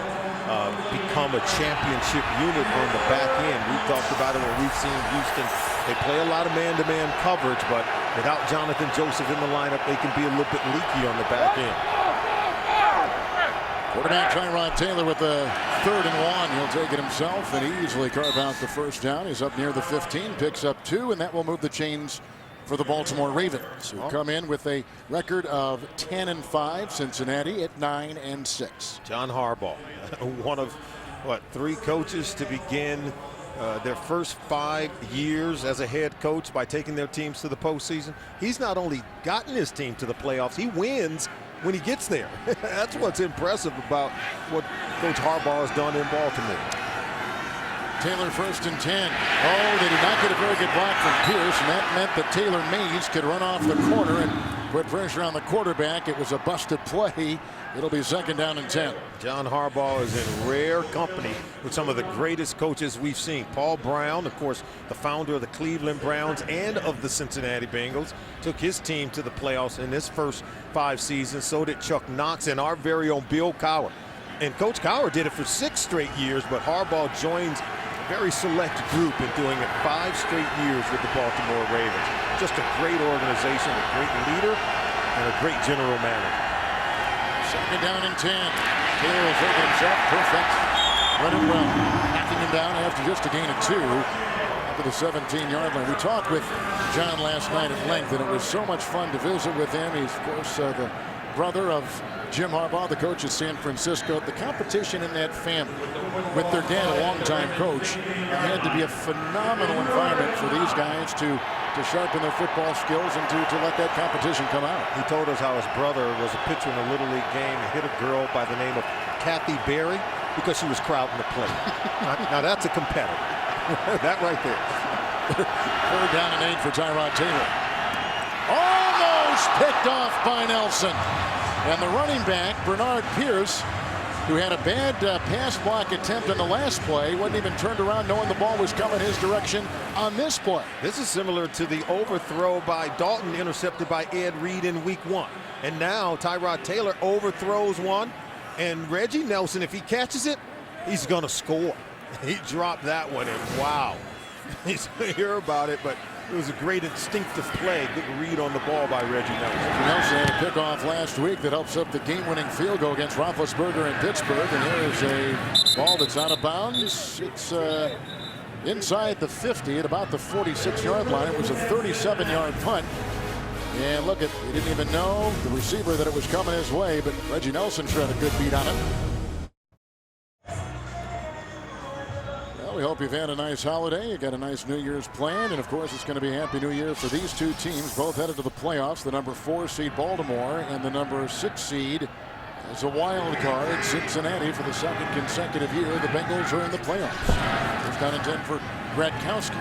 become a championship unit on the back end. We've talked about it when we've seen Houston. They play a lot of man-to-man coverage, but without Jonathan Joseph in the lineup, they can be a little bit leaky on the back end. Quarterback Tyrod Taylor with the 3rd and 1. He'll take it himself and easily carve out the 1st down. He's up near the 15, picks up 2, and that will move the chains for the Baltimore Ravens, who come in with a record of 10-5. Cincinnati at 9-6. John Harbaugh, one of 3 coaches to begin their first 5 years as a head coach by taking their teams to the postseason. He's not only gotten his team to the playoffs, he wins when he gets there. That's what's impressive about what Coach Harbaugh has done in Baltimore. Taylor 1st and 10. Oh, they did not get a very good block from Pierce, and that meant that Taylor Mays could run off the corner and put pressure on the quarterback. It was a busted play. It'll be 2nd down and 10. John Harbaugh is in rare company with some of the greatest coaches we've seen. Paul Brown, of course, the founder of the Cleveland Browns and of the Cincinnati Bengals, took his team to the playoffs in his first 5 seasons. So did Chuck Knox and our very own Bill Cowher. And Coach Cowher did it for 6 straight years, but Harbaugh joins a very select group in doing it 5 straight years with the Baltimore Ravens. Just a great organization, a great leader, and a great general manager. 2nd down and 10. Taylor will take it himself. Perfect. Running well. Knocking him down after just a gain of 2 after the 17-yard line. We talked with John last night at length, and it was so much fun to visit with him. He's, of course, the brother of Jim Harbaugh, the coach at San Francisco. The competition in that family with their dad, a longtime coach, had to be a phenomenal environment for these guys to sharpen their football skills and to let that competition come out. He told us how his brother was a pitcher in a Little League game and hit a girl by the name of Kathy Berry because she was crowding the plate. Now that's a competitor. That right there. 3rd down and 8 for Tyrod Taylor. Almost picked off by Nelson. And the running back, Bernard Pierce, who had a bad pass block attempt on the last play, wasn't even turned around knowing the ball was coming his direction on this play. This is similar to the overthrow by Dalton intercepted by Ed Reed in week 1. And now Tyrod Taylor overthrows one. And Reggie Nelson, if he catches it, he's going to score. He dropped that one, and wow. He's going to hear about it, but it was a great instinctive play. Good read on the ball by Reggie Nelson. Nelson had a pickoff last week that helps up the game-winning field goal against Roethlisberger in Pittsburgh. And here is a ball that's out of bounds. It's inside the 50 at about the 46-yard line. It was a 37-yard punt. And look, he didn't even know, the receiver, that it was coming his way, but Reggie Nelson sure had a good beat on it. Well, we hope you've had a nice holiday. You got a nice New Year's planned, and of course it's going to be a Happy New Year for these two teams, both headed to the playoffs. The number 4 seed Baltimore and the number 6 seed as a wild card Cincinnati for the 2nd consecutive year. The Bengals are in the playoffs. First down and 10 for Gronkowski.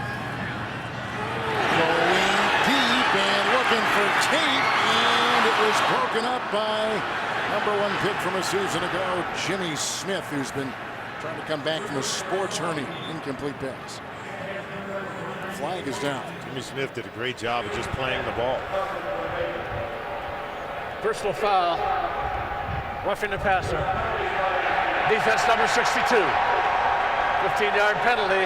Going deep and looking for Tate, and it was broken up by number 1 pick from a season ago, Jimmy Smith, who's been trying to come back from a sports hernia. Incomplete pass. Flag is down. Jimmy Smith did a great job of just playing the ball. Personal foul. Roughing the passer. Defense number 62. 15-yard penalty.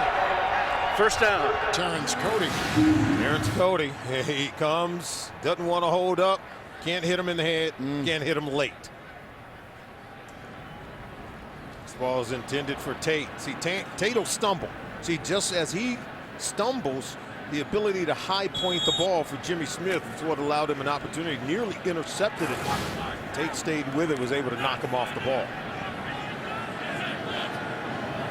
First down. Terrence Cody. Terrence Cody. He comes. Doesn't want to hold up. Can't hit him in the head. Can't hit him late. This ball is intended for Tate. See, Tate will stumble. See, just as he stumbles, the ability to high point the ball for Jimmy Smith is what allowed him an opportunity. Nearly intercepted it. Tate stayed with it, was able to knock him off the ball.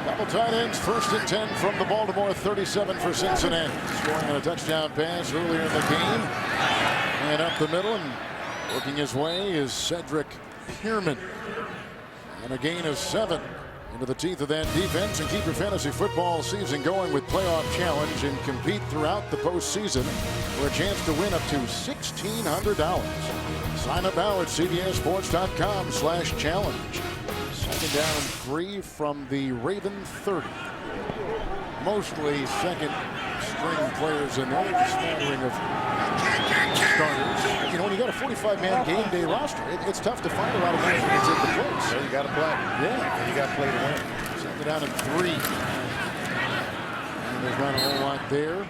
Couple tight ends, 1st and 10 from the Baltimore 37 for Cincinnati. Scoring on a touchdown pass earlier in the game. And up the middle and working his way is Cedric Pierman. And a gain of 7 into the teeth of that defense. And keep your fantasy football season going with Playoff Challenge and compete throughout the postseason for a chance to win up to $1,600. Sign up now at cbssports.com/challenge. 2nd down and 3 from the Raven 30. Mostly second-string players in there, a smattering of starters. You know, when you got a 45-man game day roster, it's tough to find a lot of guys that can take the place. So you got to play. Yeah. And you got to play to win. 2nd down and 3. And there's not a whole lot there.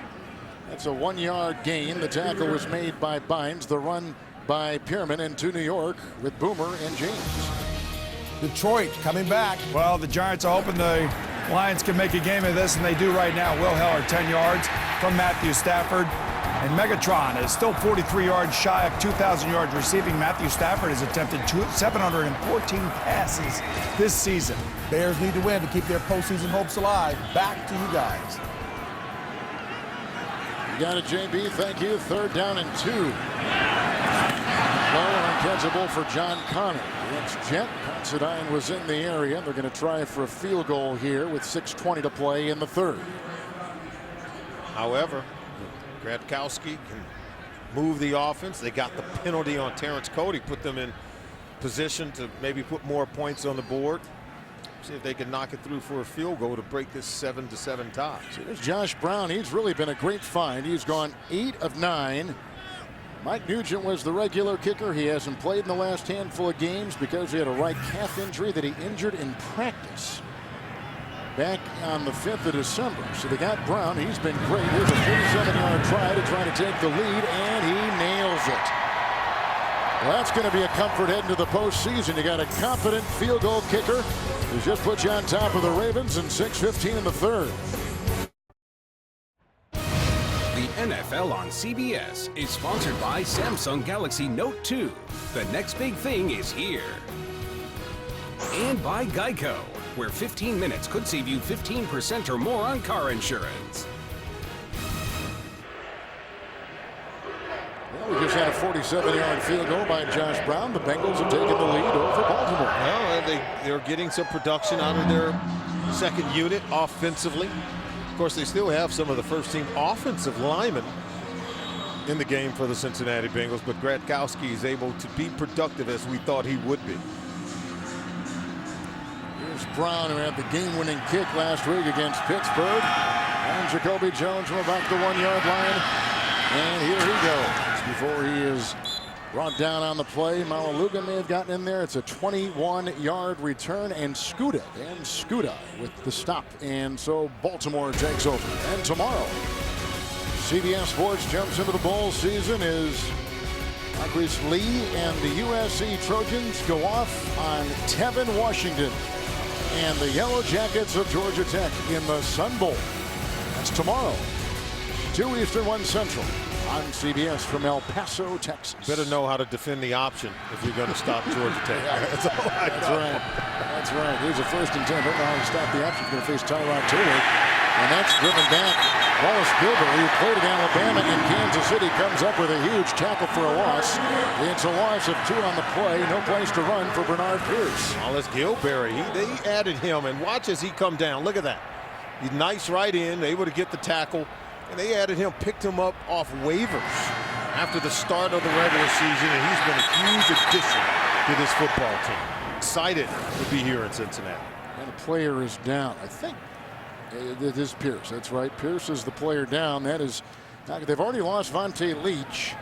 That's a 1-yard gain. The tackle was made by Bynes. The run by Pierman into New York with Boomer and James. Detroit coming back. Well, the Giants are hoping the Lions can make a game of this, and they do right now. Will Heller, 10 yards from Matthew Stafford. And Megatron is still 43 yards shy of 2,000 yards receiving. Matthew Stafford has attempted 714 passes this season. Bears need to win to keep their postseason hopes alive. Back to you guys. You got it, JB. Thank you. 3rd down and 2. Low and uncatchable for John Connor. Against Jet. Considine was in the area. They're going to try for a field goal here with 6:20 to play in the 3rd. However, Gronkowski can move the offense. They got the penalty on Terrence Cody, put them in position to maybe put more points on the board. See if they can knock it through for a field goal to break this 7-7 tie. So there's Josh Brown. He's really been a great find. He's gone 8 of 9. Mike Nugent was the regular kicker. He hasn't played in the last handful of games because he had a right calf injury that he injured in practice back on the 5th of December. So they got Brown. He's been great. Here's a 47-yard try to take the lead, and he nails it. Well, that's going to be a comfort heading to the postseason. You got a competent field goal kicker who just put you on top of the Ravens in 6:15 in the 3rd. The NFL on CBS is sponsored by Samsung Galaxy Note 2. The next big thing is here. And by Geico, where 15 minutes could save you 15% or more on car insurance. Well, we just had a 47-yard field goal by Josh Brown. The Bengals have taken the lead over Baltimore. Well, they're getting some production out of their second unit offensively. Of course, they still have some of the first-team offensive linemen in the game for the Cincinnati Bengals, but Gradkowski is able to be productive as we thought he would be. Here's Brown, who had the game-winning kick last week against Pittsburgh. And Jacoby Jones from about the 1-yard line. And here he goes before he is brought down on the play. Malaluga may have gotten in there. It's a 21-yard return, and Skuda with the stop. And so Baltimore takes over. And tomorrow, CBS Sports jumps into the bowl season as Marquise Lee and the USC Trojans go off on Tevin Washington and the Yellow Jackets of Georgia Tech in the Sun Bowl. That's tomorrow, 2 Eastern, 1 Central, on CBS from El Paso, Texas. Better know how to defend the option if you're going to stop Georgia Tech. That's right. That's right. Here's a 1st and 10. Don't know how to stop the option. He's going to face Tyrod Taylor. And that's driven back. Wallace Gilbert, who played at Alabama in Kansas City, comes up with a huge tackle for a loss. It's a loss of 2 on the play. No place to run for Bernard Pierce. Wallace Gilbert, they added him, and watch as he come down. Look at that. He's nice right in, able to get the tackle. And they added him, picked him up off waivers after the start of the regular season, and he's been a huge addition to this football team. Excited to be here in Cincinnati. And the player is down. I think it is Pierce. That's right. Pierce is the player down. That is, they've already lost Vontae Leach,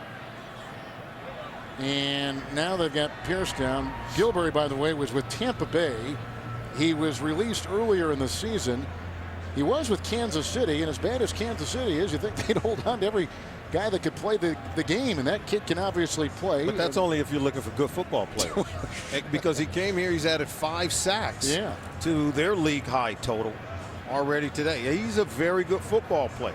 and now they've got Pierce down. Gilbert, by the way, was with Tampa Bay. He was released earlier in the season. He was with Kansas City, and as bad as Kansas City is, you think they'd hold on to every guy that could play the game, and that kid can obviously play. But that's only if you're looking for good football players. Because he came here, he's added 5 sacks to their league high total already today. He's a very good football player.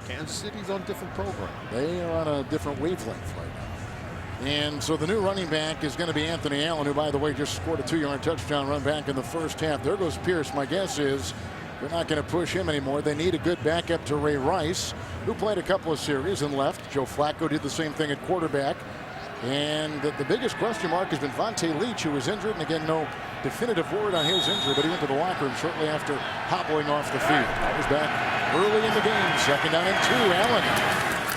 Kansas City's on a different program. They are on a different wavelength right now. And so the new running back is going to be Anthony Allen, who, by the way, just scored a 2-yard touchdown run back in the first half. There goes Pierce. My guess is they're not going to push him anymore. They need a good backup to Ray Rice, who played a couple of series and left. Joe Flacco did the same thing at quarterback. And the biggest question mark has been Vontae Leach, who was injured. And again, no definitive word on his injury, but he went to the locker room shortly after hobbling off the field. He was back early in the game. 2nd down and 2. Allen,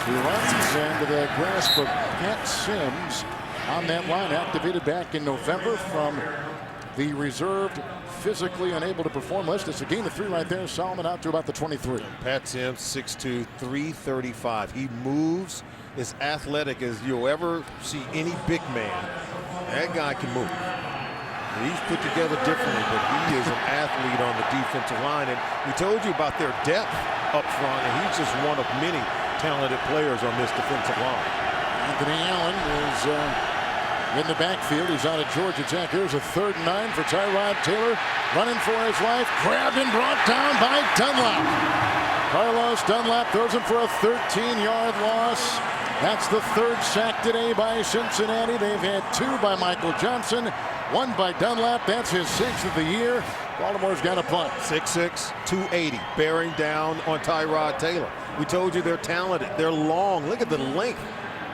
who runs into the grasp of Pat Sims on that line, activated back in November from the reserved, physically unable to perform list. It's a gain of 3 right there. Solomon out to about the 23. Pat Sims, 6'2", 335. He moves as athletic as you'll ever see any big man. That guy can move. He's put together differently, but he is an athlete on the defensive line. And we told you about their depth up front, and he's just one of many talented players on this defensive line. Anthony Allen is in the backfield. He's out of Georgia Tech. Here's a 3rd and 9 for Tyrod Taylor, running for his life, grabbed and brought down by Dunlap. Carlos Dunlap throws him for a 13-yard loss. That's the 3rd sack today by Cincinnati. They've had 2 by Michael Johnson, 1 by Dunlap. That's his 6th of the year. Baltimore's got a punt. 6'6", 280, bearing down on Tyrod Taylor. We told you they're talented. They're long. Look at the length.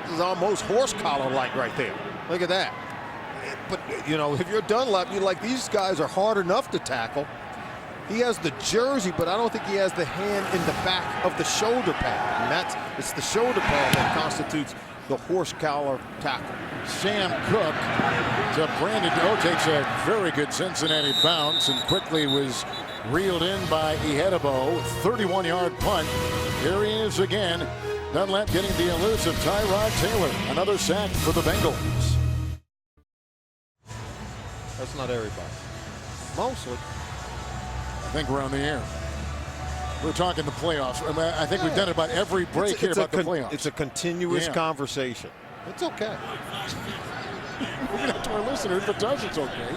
This is almost horse collar-like right there. Look at that. But, you know, if you're Dunlap, you're like, these guys are hard enough to tackle. He has the jersey, but I don't think he has the hand in the back of the shoulder pad. And it's the shoulder pad that constitutes the horse collar tackle. Sam Cook to Brandon Doe, takes a very good Cincinnati bounce and quickly was reeled in by Ihedebo. 31-yard punt. Here he is again. Dunlap getting the elusive Tyrod Taylor. Another sack for the Bengals. That's not everybody. Mostly. I think we're on the air. We're talking the playoffs. I think we've done about every break here about the playoffs. It's a continuous conversation. It's okay. We're going to have to our listeners, but to us it's okay.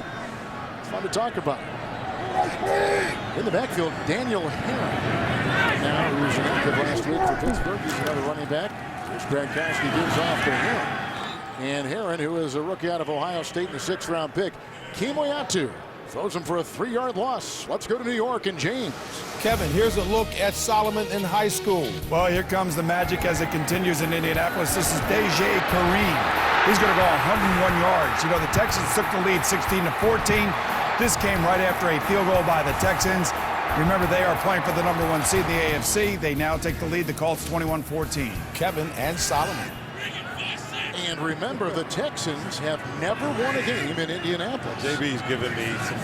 It's fun to talk about. In the backfield, Daniel Herron, now who was inactive last week for Pittsburgh. He's another running back. Here's Gronkowski, gives off to him. And Herron, who is a rookie out of Ohio State and a 6th-round pick. Kimoyatu throws him for a 3-yard loss. Let's go to New York and James. Kevin, here's a look at Solomon in high school. Well, here comes the magic as it continues in Indianapolis. This is Deja Kareem. He's going to go 101 yards. You know, the Texans took the lead 16-14. This came right after a field goal by the Texans. Remember, they are playing for the #1 seed in the AFC. They now take the lead. The Colts 21-14. Kevin and Solomon. And remember, the Texans have never won a game in Indianapolis. JB's giving me some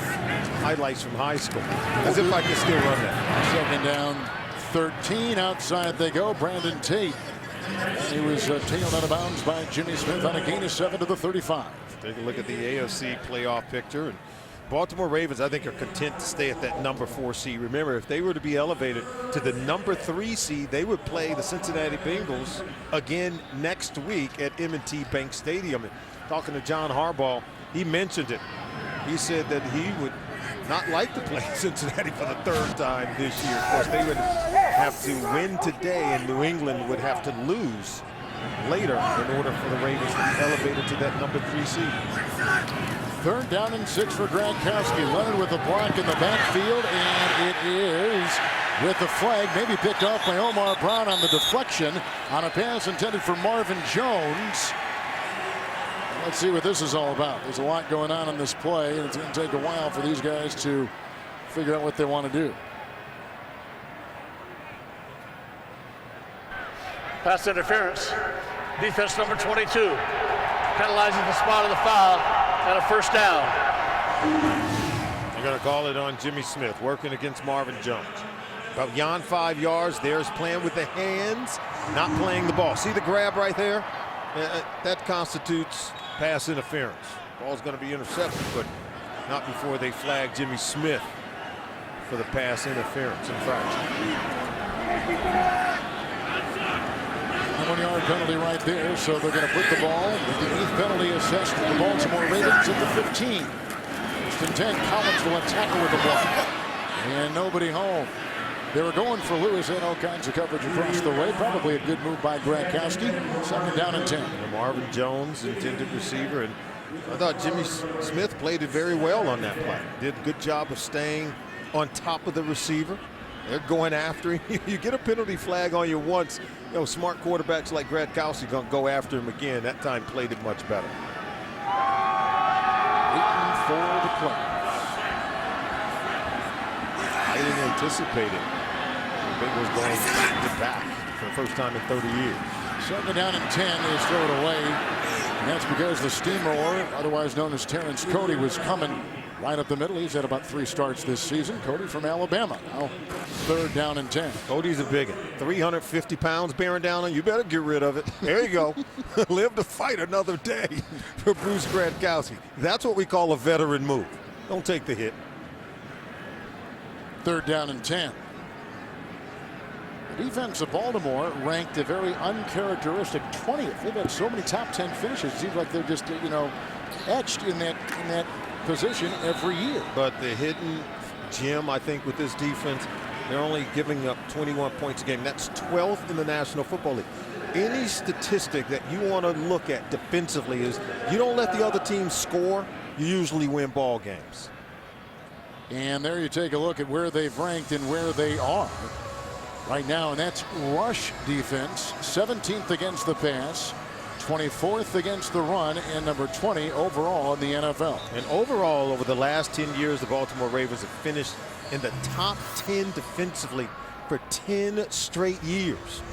highlights from high school, as if I could still run that. 2nd down, 13. Outside they go. Brandon Tate. He was tailed out of bounds by Jimmy Smith on a gain of 7 to the 35. Take a look at the AFC playoff picture. And Baltimore Ravens, I think, are content to stay at that #4 seed. Remember, if they were to be elevated to the #3 seed, they would play the Cincinnati Bengals again next week at M&T Bank Stadium. And talking to John Harbaugh, he mentioned it. He said that he would not like to play Cincinnati for the 3rd time this year. Of course, they would have to win today, and New England would have to lose later in order for the Ravens to be elevated to that #3 seed. 3rd down and 6 for Gronkowski. Leonard with the block in the backfield, and it is with the flag, maybe picked off by Omar Brown on the deflection on a pass intended for Marvin Jones. Let's see what this is all about. There's a lot going on in this play, and it's going to take a while for these guys to figure out what they want to do. Pass interference. Defense number 22. Penalizing the spot of the foul and a 1st down. They're going to call it on Jimmy Smith, working against Marvin Jones. About beyond 5 yards. There's playing with the hands, not playing the ball. See the grab right there? That constitutes pass interference. Ball's going to be intercepted, but not before they flag Jimmy Smith for the pass interference infraction. 1-yard penalty right there, so they're going to put the ball with the 8th penalty assessed to the Baltimore Ravens at the 15. 1st and 10. Collins will tackle with the block, and nobody home. They were going for Lewis, and all kinds of coverage across the way. Probably a good move by Gronkowski. 2nd down and 10. And Marvin Jones, intended receiver, and I thought Jimmy Smith played it very well on that play. Did a good job of staying on top of the receiver. They're going after him. You get a penalty flag on you once, you know, smart quarterbacks like Gronkowski going to go after him again. That time played it much better. Waiting for the play. I didn't anticipate it. The Bengals going back for the first time in 30 years. 2nd down and 10. They just throw it away. And that's because the steamroller, otherwise known as Terrence Cody, was coming right up the middle. He's had about 3 starts this season. Cody from Alabama. Now 3rd down and 10. Cody's a big one. 350 pounds bearing down on you. Better get rid of it. There you go. Live to fight another day for Bruce Gronkowski. That's what we call a veteran move. Don't take the hit. 3rd down and 10. The defense of Baltimore ranked a very uncharacteristic 20th. They've had so many top 10 finishes. It seems like they're just, you know, etched in that position every year. But the hidden gem, I think, with this defense, they're only giving up 21 points a game. That's 12th in the National Football League. Any statistic that you want to look at defensively is you don't let the other team score, you usually win ball games. And there you take a look at where they've ranked and where they are right now, and that's rush defense, 17th against the pass, 24th against the run, and number 20 overall in the NFL. And overall, over the last 10 years, the Baltimore Ravens have finished in the top 10 defensively for 10 straight years.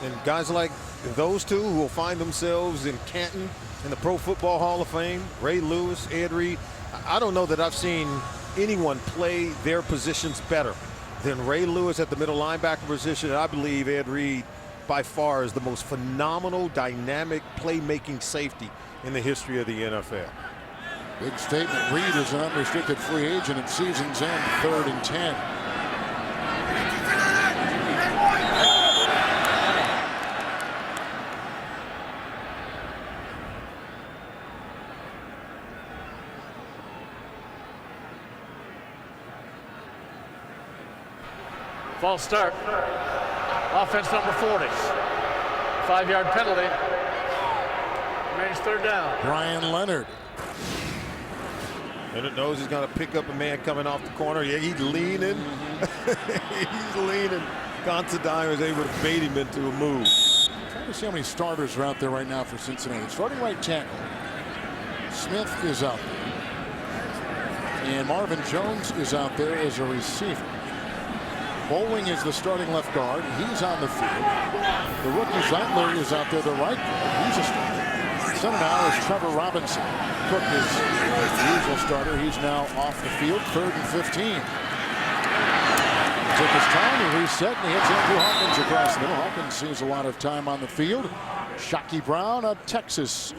And guys like those two who will find themselves in Canton in the Pro Football Hall of Fame, Ray Lewis, Ed Reed, I don't know that I've seen anyone play their positions better than Ray Lewis at the middle linebacker position. And I believe Ed Reed by far is the most phenomenal, dynamic, playmaking safety in the history of the NFL. Big statement. Reed is an unrestricted free agent at season's end. 3rd and 10. False start. Offense number 40. 5-yard penalty. Remains third down. Brian Leonard. Leonard knows he's going to pick up a man coming off the corner. Yeah, he's leaning. He's leaning. Considine is able to bait him into a move. Trying to see how many starters are out there right now for Cincinnati. Starting right tackle. Smith is out there. And Marvin Jones is out there as a receiver. Bowling is the starting left guard. He's on the field. The rookie Zeitler is out there, the right guard. He's a starter. Center now is Trevor Robinson. Cook is the usual starter. He's now off the field. 3rd and 15. Took his time, he reset, and he hits Andrew Hawkins across the middle. Hawkins sees a lot of time on the field. Shockey Brown, a Texas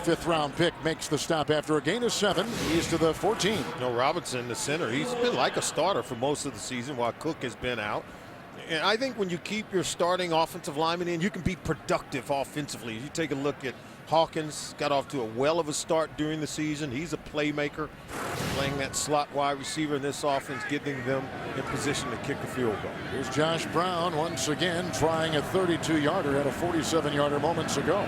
5th-round pick, makes the stop after a gain of 7. He's to the 14. Robinson, the center, he's been like a starter for most of the season while Cook has been out. And I think when you keep your starting offensive lineman in, you can be productive offensively. You take a look at Hawkins, got off to a well of a start during the season. He's a playmaker, playing that slot wide receiver in this offense, getting them in position to kick a field goal. Here's Josh Brown once again trying a 32-yarder at a 47-yarder moments ago.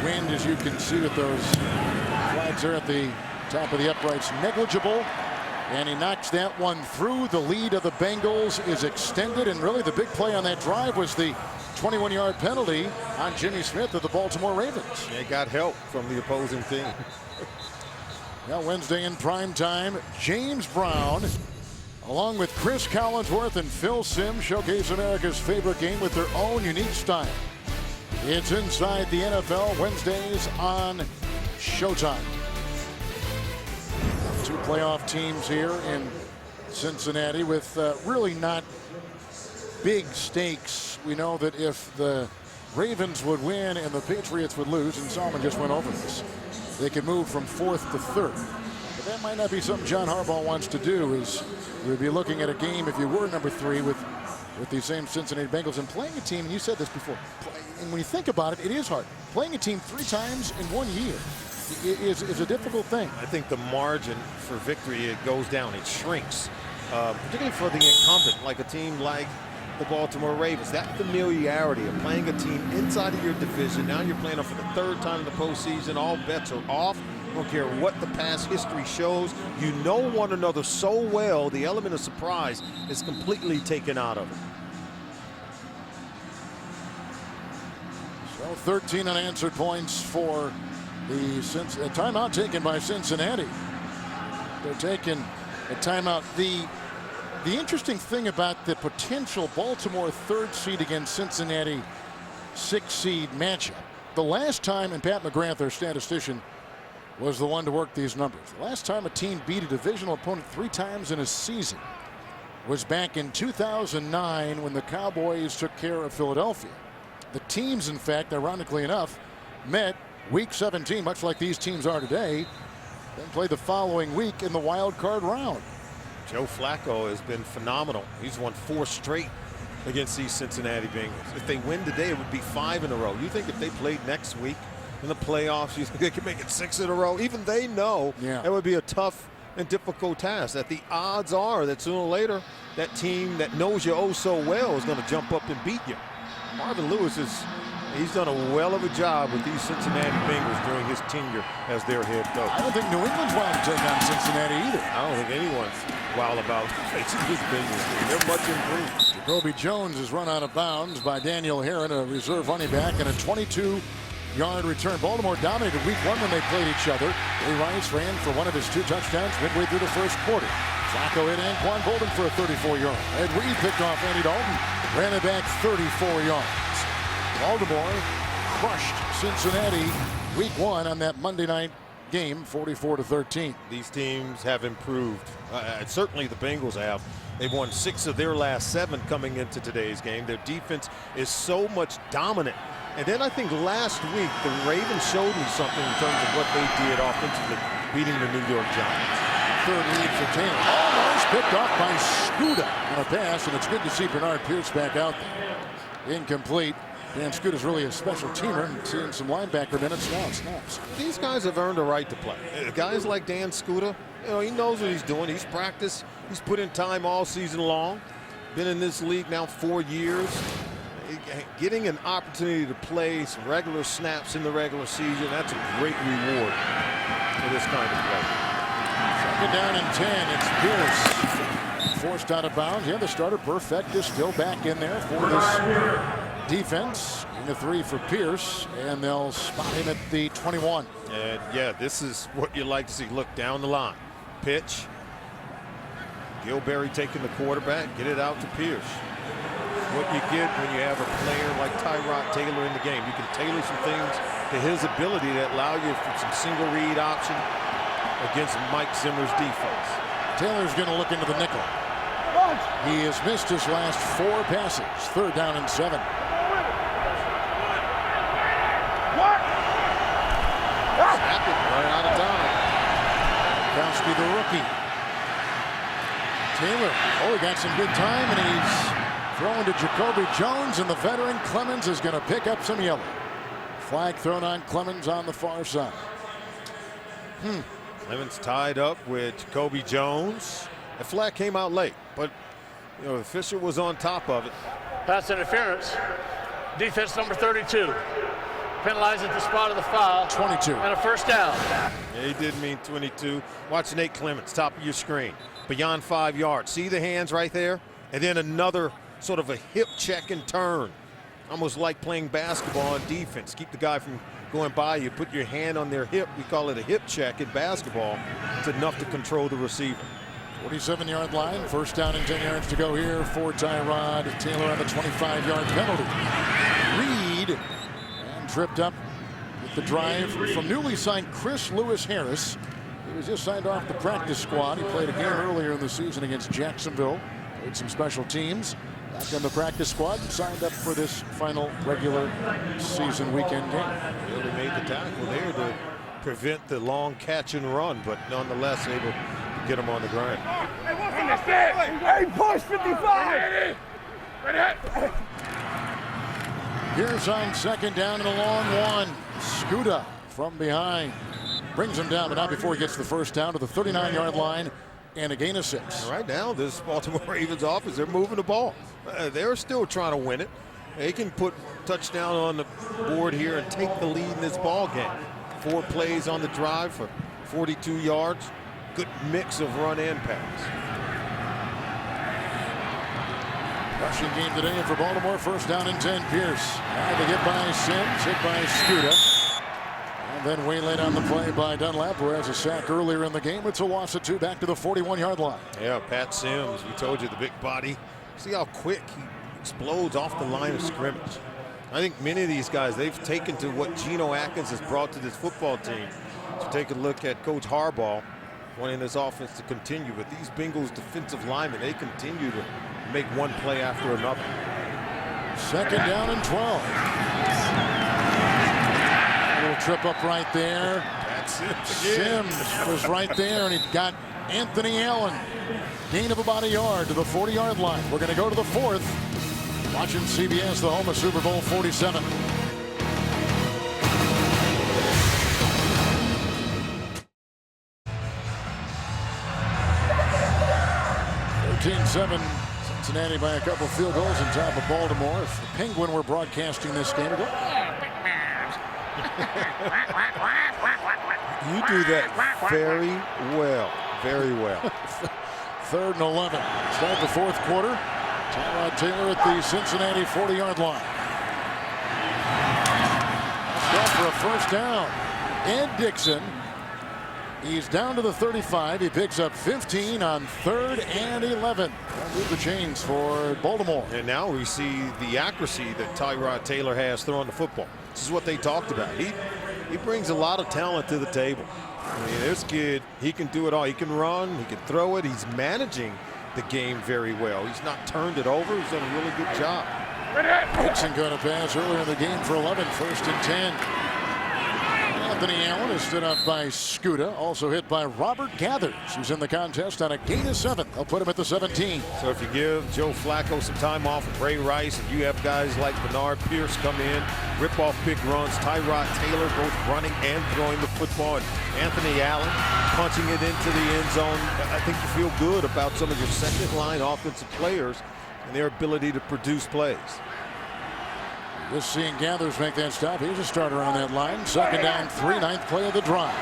Wind, as you can see with those flags there at the top of the uprights, negligible. And he knocks that one through. The lead of the Bengals is extended, and really the big play on that drive was the 21-yard penalty on Jimmy Smith of the Baltimore Ravens. They got help from the opposing team. Now Wednesday in prime time, James Brown, along with Chris Collinsworth and Phil Simms, showcase America's favorite game with their own unique style. It's Inside the NFL, Wednesdays on Showtime. 2 playoff teams here in Cincinnati with really not big stakes. We know that if the Ravens would win and the Patriots would lose, and Solomon just went over this, they could move from 4th to 3rd. But that might not be something John Harbaugh wants to do. Is you would be looking at a game if you were number 3 with these same Cincinnati Bengals and playing a team, and you said this before, and when you think about it, it is hard. Playing a team 3 times in 1 year is a difficult thing. I think the margin for victory, it goes down, it shrinks, particularly for the incumbent, like a team like the Baltimore Ravens. That familiarity of playing a team inside of your division. Now you're playing them for the 3rd time in the postseason. All bets are off. Don't care what the past history shows. You know one another so well, the element of surprise is completely taken out of it. So 13 unanswered points for the timeout taken by Cincinnati. They're taking a timeout. The interesting thing about the potential Baltimore 3rd seed against Cincinnati 6th seed matchup, the last time, and Pat McGrath, their statistician, was the one to work these numbers. The last time a team beat a divisional opponent 3 times in a season was back in 2009 when the Cowboys took care of Philadelphia. The teams, in fact, ironically enough, met week 17, much like these teams are today, then played the following week in the wild card round. Joe Flacco has been phenomenal. He's won 4 straight against these Cincinnati Bengals. If they win today, it would be 5 in a row. You think if they played next week in the playoffs, you think they could make it 6 in a row? Even they know that would be a tough and difficult task. That the odds are that sooner or later, that team that knows you oh so well is going to jump up and beat you. Marvin Lewis he's done a well of a job with these Cincinnati Bengals during his tenure as their head coach. I don't think New England's wild to take on Cincinnati either. I don't think anyone's wild about facing this Bengals team. They're much improved. Jacoby Jones is run out of bounds by Daniel Herron, a reserve running back, and a 22-yard return. Baltimore dominated week 1 when they played each other. Ray Rice ran for one of his 2 touchdowns midway through the 1st quarter. Flacco hit Anquan Bolden for a 34-yard. Ed Reed picked off Andy Dalton, ran it back 34 yards. Baltimore crushed Cincinnati week 1 on that Monday night game, 44-13. These teams have improved. Certainly the Bengals have. They've won 6 of their last 7 coming into today's game. Their defense is so much dominant. And then I think last week the Ravens showed me something in terms of what they did offensively, beating the New York Giants. 3rd lead for Taylor. Almost picked off by Scuda on a pass, and it's good to see Bernard Pierce back out there. Incomplete. Dan Scuda's really a special teamer and seeing some linebacker minutes now. Snaps. These guys have earned a right to play. Guys like Dan Scuda, he knows what he's doing. He's practiced. He's put in time all season long. been in this league now 4 years. Getting an opportunity to play some regular snaps in the regular season, that's a great reward for this kind of play. Second down and 10. It's Pierce. Forced out of bounds. Yeah, the starter Perfecta still back in there for this defense. In the 3 for Pierce, and they'll spot him at the 21. And yeah, this is what you like to see. Look down the line. Pitch. Gilberry taking the quarterback. Get it out to Pierce. What you get when you have a player like Tyrod Taylor in the game. You can tailor some things to his ability that allow you for some single read option against Mike Zimmer's defense. Taylor's going to look into the nickel. He has missed his last 4 passes. Third down and 7. Right out of time. Kowski, the rookie. Taylor, he got some good time, and he's throwing to Jacoby Jones, and the veteran Clemens is going to pick up some yellow. Flag thrown on Clemens on the far side. Clemens tied up with Jacoby Jones. The flag came out late, but you know the official was on top of it. Pass interference. Defense number 32. Penalized at the spot of the foul. 22. And a first down. Yeah, he did mean 22. Watch Nate Clemens, top of your screen. Beyond 5 yards. See the hands right there? And then another sort of a hip check and turn. Almost like playing basketball on defense. Keep the guy from going by you. Put your hand on their hip. We call it a hip check in basketball. It's enough to control the receiver. 47-yard line. First down and 10 yards to go here for Tyrod Taylor on the 25-yard penalty. Reed tripped up with the drive from newly signed Chris Lewis Harris. He was just signed off the practice squad. He played a game earlier in the season against Jacksonville. Played some special teams. Back on the practice squad. Signed up for this final regular season weekend game. Really made the tackle there to prevent the long catch and run, but nonetheless able to get him on the ground. Hey, push 55! Here's on second down and a long one. Scuda from behind. Brings him down, but not before he gets the first down to the 39-yard line and a gain of 6. Right now, this Baltimore Ravens offense, they're moving the ball. They're still trying to win it. They can put touchdown on the board here and take the lead in this ball game. 4 plays on the drive for 42 yards. Good mix of run and pass. Rushing game today for Baltimore. First down and 10. Pierce had to get by Sims, hit by Scuda. And then waylaid on the play by Dunlap, who has a sack earlier in the game. It's a loss of 2 back to the 41-yard line. Yeah, Pat Sims, we told you, the big body. See how quick he explodes off the line of scrimmage. I think many of these guys, they've taken to what Geno Atkins has brought to this football team. So take a look at Coach Harbaugh wanting this offense to continue. But these Bengals defensive linemen, they continue to make one play after another. Second down and 12. A little trip up right there. Sims was right there, and he got Anthony Allen. Gain of about a yard to the 40-yard line. We're going to go to the 4th. Watching CBS, the home of Super Bowl 47. 13-7. Cincinnati by a couple field goals on top of Baltimore. If the Penguin were broadcasting this game, it'd go, you do that very well. Very well. 3rd and 11. Start the 4th quarter. Tyrod Taylor at the Cincinnati 40-yard line. That's for a first down. Ed Dixon. He's down to the 35. He picks up 15 on 3rd and 11. Move the chains for Baltimore. And now we see the accuracy that Tyrod Taylor has throwing the football. This is what they talked about. He brings a lot of talent to the table. I mean, this kid, he can do it all. He can run, he can throw it. He's managing the game very well. He's not turned it over. He's done a really good job. Dixon got a pass earlier in the game for 11. 1st and 10. Anthony Allen is stood up by Scuda, also hit by Robert Gathers, who's in the contest on a gain of 7. They'll put him at the 17. So if you give Joe Flacco some time off with Ray Rice, and you have guys like Bernard Pierce come in, rip off big runs, Tyrod Taylor both running and throwing the football, and Anthony Allen punching it into the end zone, I think you feel good about some of your second line offensive players and their ability to produce plays. Just seeing Gathers make that stop. He's a starter on that line. Second down, 3, 9th play of the drive.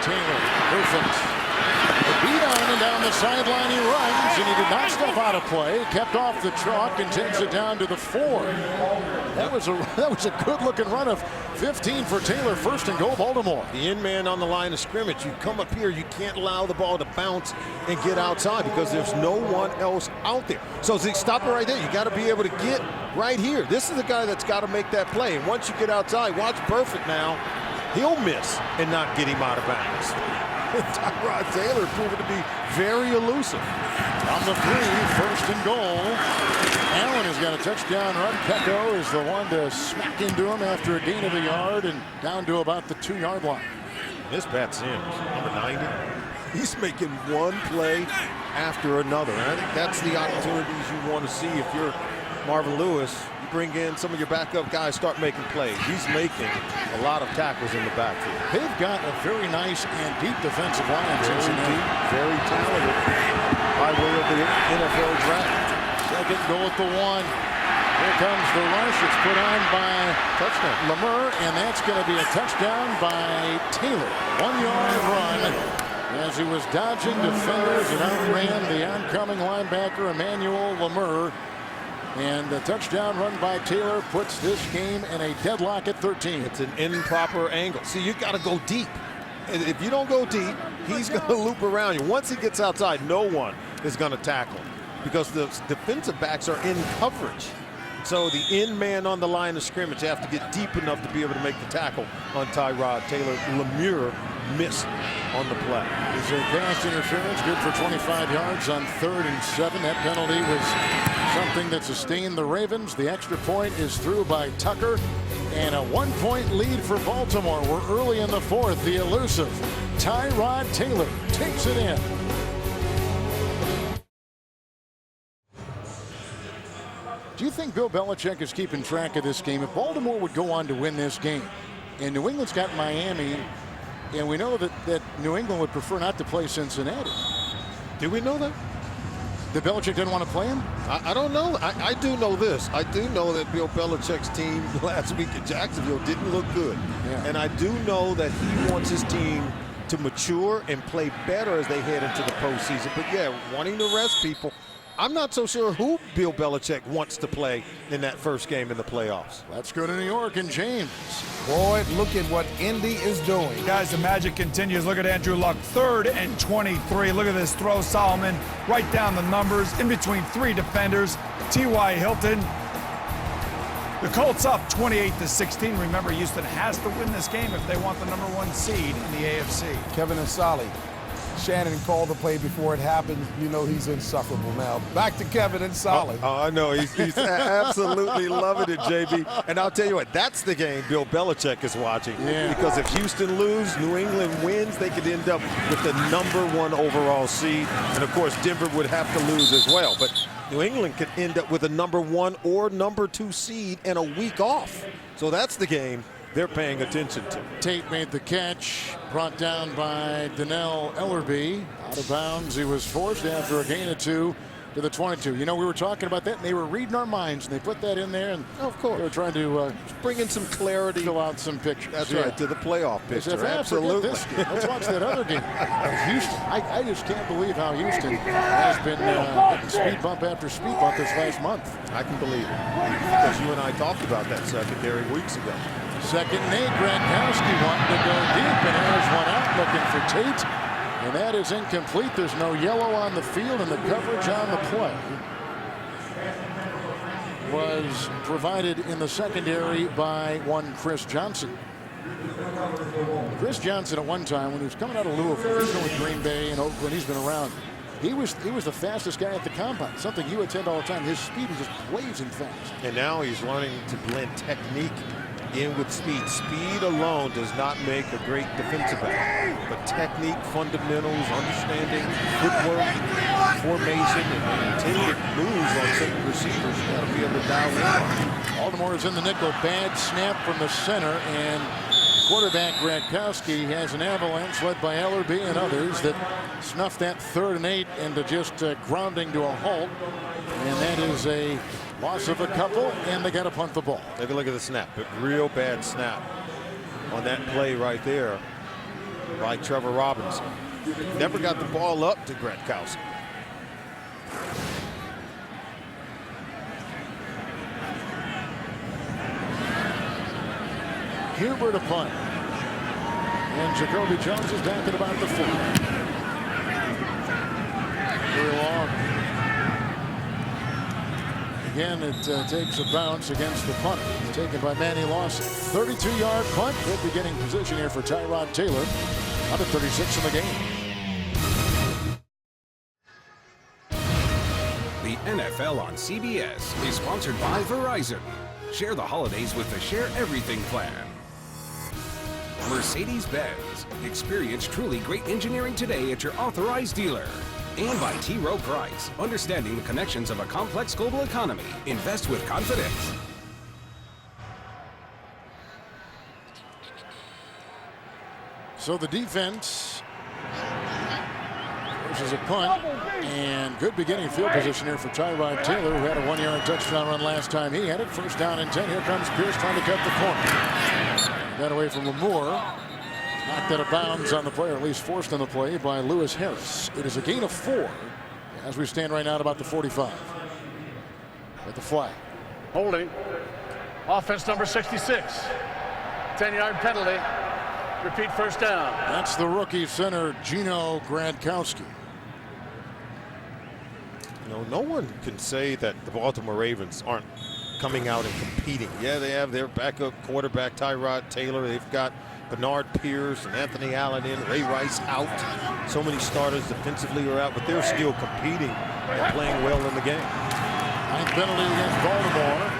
Taylor, perfect. Beat on and down the sideline he runs, and he did not step out of play. Kept off the chalk and takes it down to the 4. That was a good-looking run of 15 for Taylor. First and goal, Baltimore. The in man on the line of scrimmage. You come up here, you can't allow the ball to bounce and get outside because there's no one else out there. So stop it right there. You got to be able to get right here. This is the guy that's got to make that play. And once you get outside, watch Perfect now. He'll miss and not get him out of bounds. Tyrod Taylor proven to be very elusive. On the 3, first and goal. Allen has got a touchdown run. Pecco is the one to smack into him after a gain of a yard and down to about the 2-yard line. This Pat Sims, number 90, he's making one play after another. And I think that's the opportunities you want to see if you're Marvin Lewis. You bring in some of your backup guys, start making plays. He's making a lot of tackles in the backfield. They've got a very nice and deep defensive line. Very deep, very talented by way of the NFL draft. Second goal at the 1. Here comes the rush. It's put on by Lemur, and that's going to be a touchdown by Taylor. 1-yard run as he was dodging defenders and outran the oncoming linebacker Emmanuel Lemur. And the touchdown run by Taylor puts this game in a deadlock at 13. It's an improper angle. See, you got to go deep. If you don't go deep, he's going to loop around you. Once he gets outside, no one is going to tackle because the defensive backs are in coverage. So the in man on the line of scrimmage have to get deep enough to be able to make the tackle on Tyrod Taylor. Lemur missed on the play. It's a pass interference, good for 25 yards on 3rd and 7. That penalty was something that sustained the Ravens. The extra point is through by Tucker, and a 1-point lead for Baltimore. We're early in the 4th. The elusive Tyrod Taylor takes it in. Do you think Bill Belichick is keeping track of this game? If Baltimore would go on to win this game, and New England's got Miami, and we know that New England would prefer not to play Cincinnati. Do we know that? That Belichick didn't want to play him? I don't know. I do know this. I do know that Bill Belichick's team last week in Jacksonville didn't look good. Yeah. And I do know that he wants his team to mature and play better as they head into the postseason. But yeah, wanting to rest people. I'm not so sure who Bill Belichick wants to play in that first game in the playoffs. Let's go to New York and James. Boy, look at what Indy is doing. Guys, the magic continues. Look at Andrew Luck, 3rd and 23. Look at this throw, Solomon. Right down the numbers, in between 3 defenders. T.Y. Hilton. The Colts up 28-16. Remember, Houston has to win this game if they want the #1 seed in the AFC. Kevin and Solly. Shannon called the play before it happened. You know he's insufferable now. Back to Kevin and Solly. Oh, I know. He's absolutely loving it, JB. And I'll tell you what, that's the game Bill Belichick is watching. Yeah. Because if Houston lose, New England wins, they could end up with the #1 overall seed. And, of course, Denver would have to lose as well. But New England could end up with a #1 or #2 seed and a week off. So that's the game they're paying attention to. Tate made the catch, brought down by Donnell Ellerbe. Out of bounds, he was forced after a gain of 2 to the 22. You know, we were talking about that, and they were reading our minds, and they put that in there, and of course, they were trying to bring in some clarity, fill out some pictures. That's right, to the playoff picture. Absolutely. This game. Let's watch that other game. Houston, I just can't believe how Houston has been speed bump after speed bump this last month. I can believe it, because you and I talked about that secondary weeks ago. Second and 8, Gronkowski wanting to go deep, and there's one out looking for Tate. And that is incomplete. There's no yellow on the field, and the coverage on the play was provided in the secondary by one Chris Johnson. Chris Johnson at one time, when he was coming out of Louisville, he's been with Green Bay and Oakland, he's been around. He was the fastest guy at the combine, something you attend all the time. His speed was just blazing fast. And now he's learning to blend technique in with speed. Speed alone does not make a great defensive back, but technique, fundamentals, understanding, footwork, formation, and intended moves on certain receivers, you got to be able to dial in. Baltimore is in the nickel. Bad snap from the center, and quarterback Gronkowski has an avalanche led by Ellerby and others that snuffed that 3rd and 8 into just grounding to a halt. And that is a loss of a couple, and they got to punt the ball. Take a look at the snap. A real bad snap on that play right there by Trevor Robinson. Never got the ball up to Gronkowski. Huber to punt. And Jacoby Jones is back at about the 4. Very long. Again, it takes a bounce against the punter. Taken by Manny Lawson. 32-yard punt. Good beginning position here for Tyrod Taylor. Under 36 in the game. The NFL on CBS is sponsored by Verizon. Share the holidays with the Share Everything plan. Mercedes-Benz. Experience truly great engineering today at your authorized dealer. And by T. Rowe Price. Understanding the connections of a complex global economy. Invest with confidence. So the defense versus a punt, and good beginning field position here for Tyrod Taylor, who had a 1-yard touchdown run last time he had it. 1st down and 10. Here comes Pierce trying to cut the corner. Got away from Lamour. Knocked out of bounds on the play, or at least forced on the play by Lewis Harris. It is a gain of 4 as we stand right now at about the 45. At the flag. Holding. Offense number 66. 10-yard penalty. Repeat 1st down. That's the rookie center, Gino Gronkowski. You know, no one can say that the Baltimore Ravens aren't coming out and competing. Yeah, they have their backup quarterback, Tyrod Taylor. They've got Bernard Pierce and Anthony Allen in, Ray Rice out. So many starters defensively are out, but they're still competing and playing well in the game. 9th penalty against Baltimore.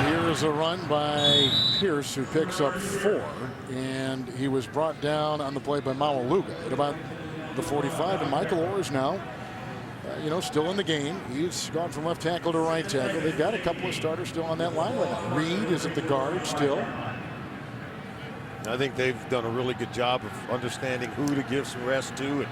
Here's a run by Pierce, who picks up 4, and he was brought down on the play by Maualuga at about the 45, and Michael Orr is now still in the game. He's gone from left tackle to right tackle. They've got a couple of starters still on that line right now. Reed is at the guard still. I think they've done a really good job of understanding who to give some rest to and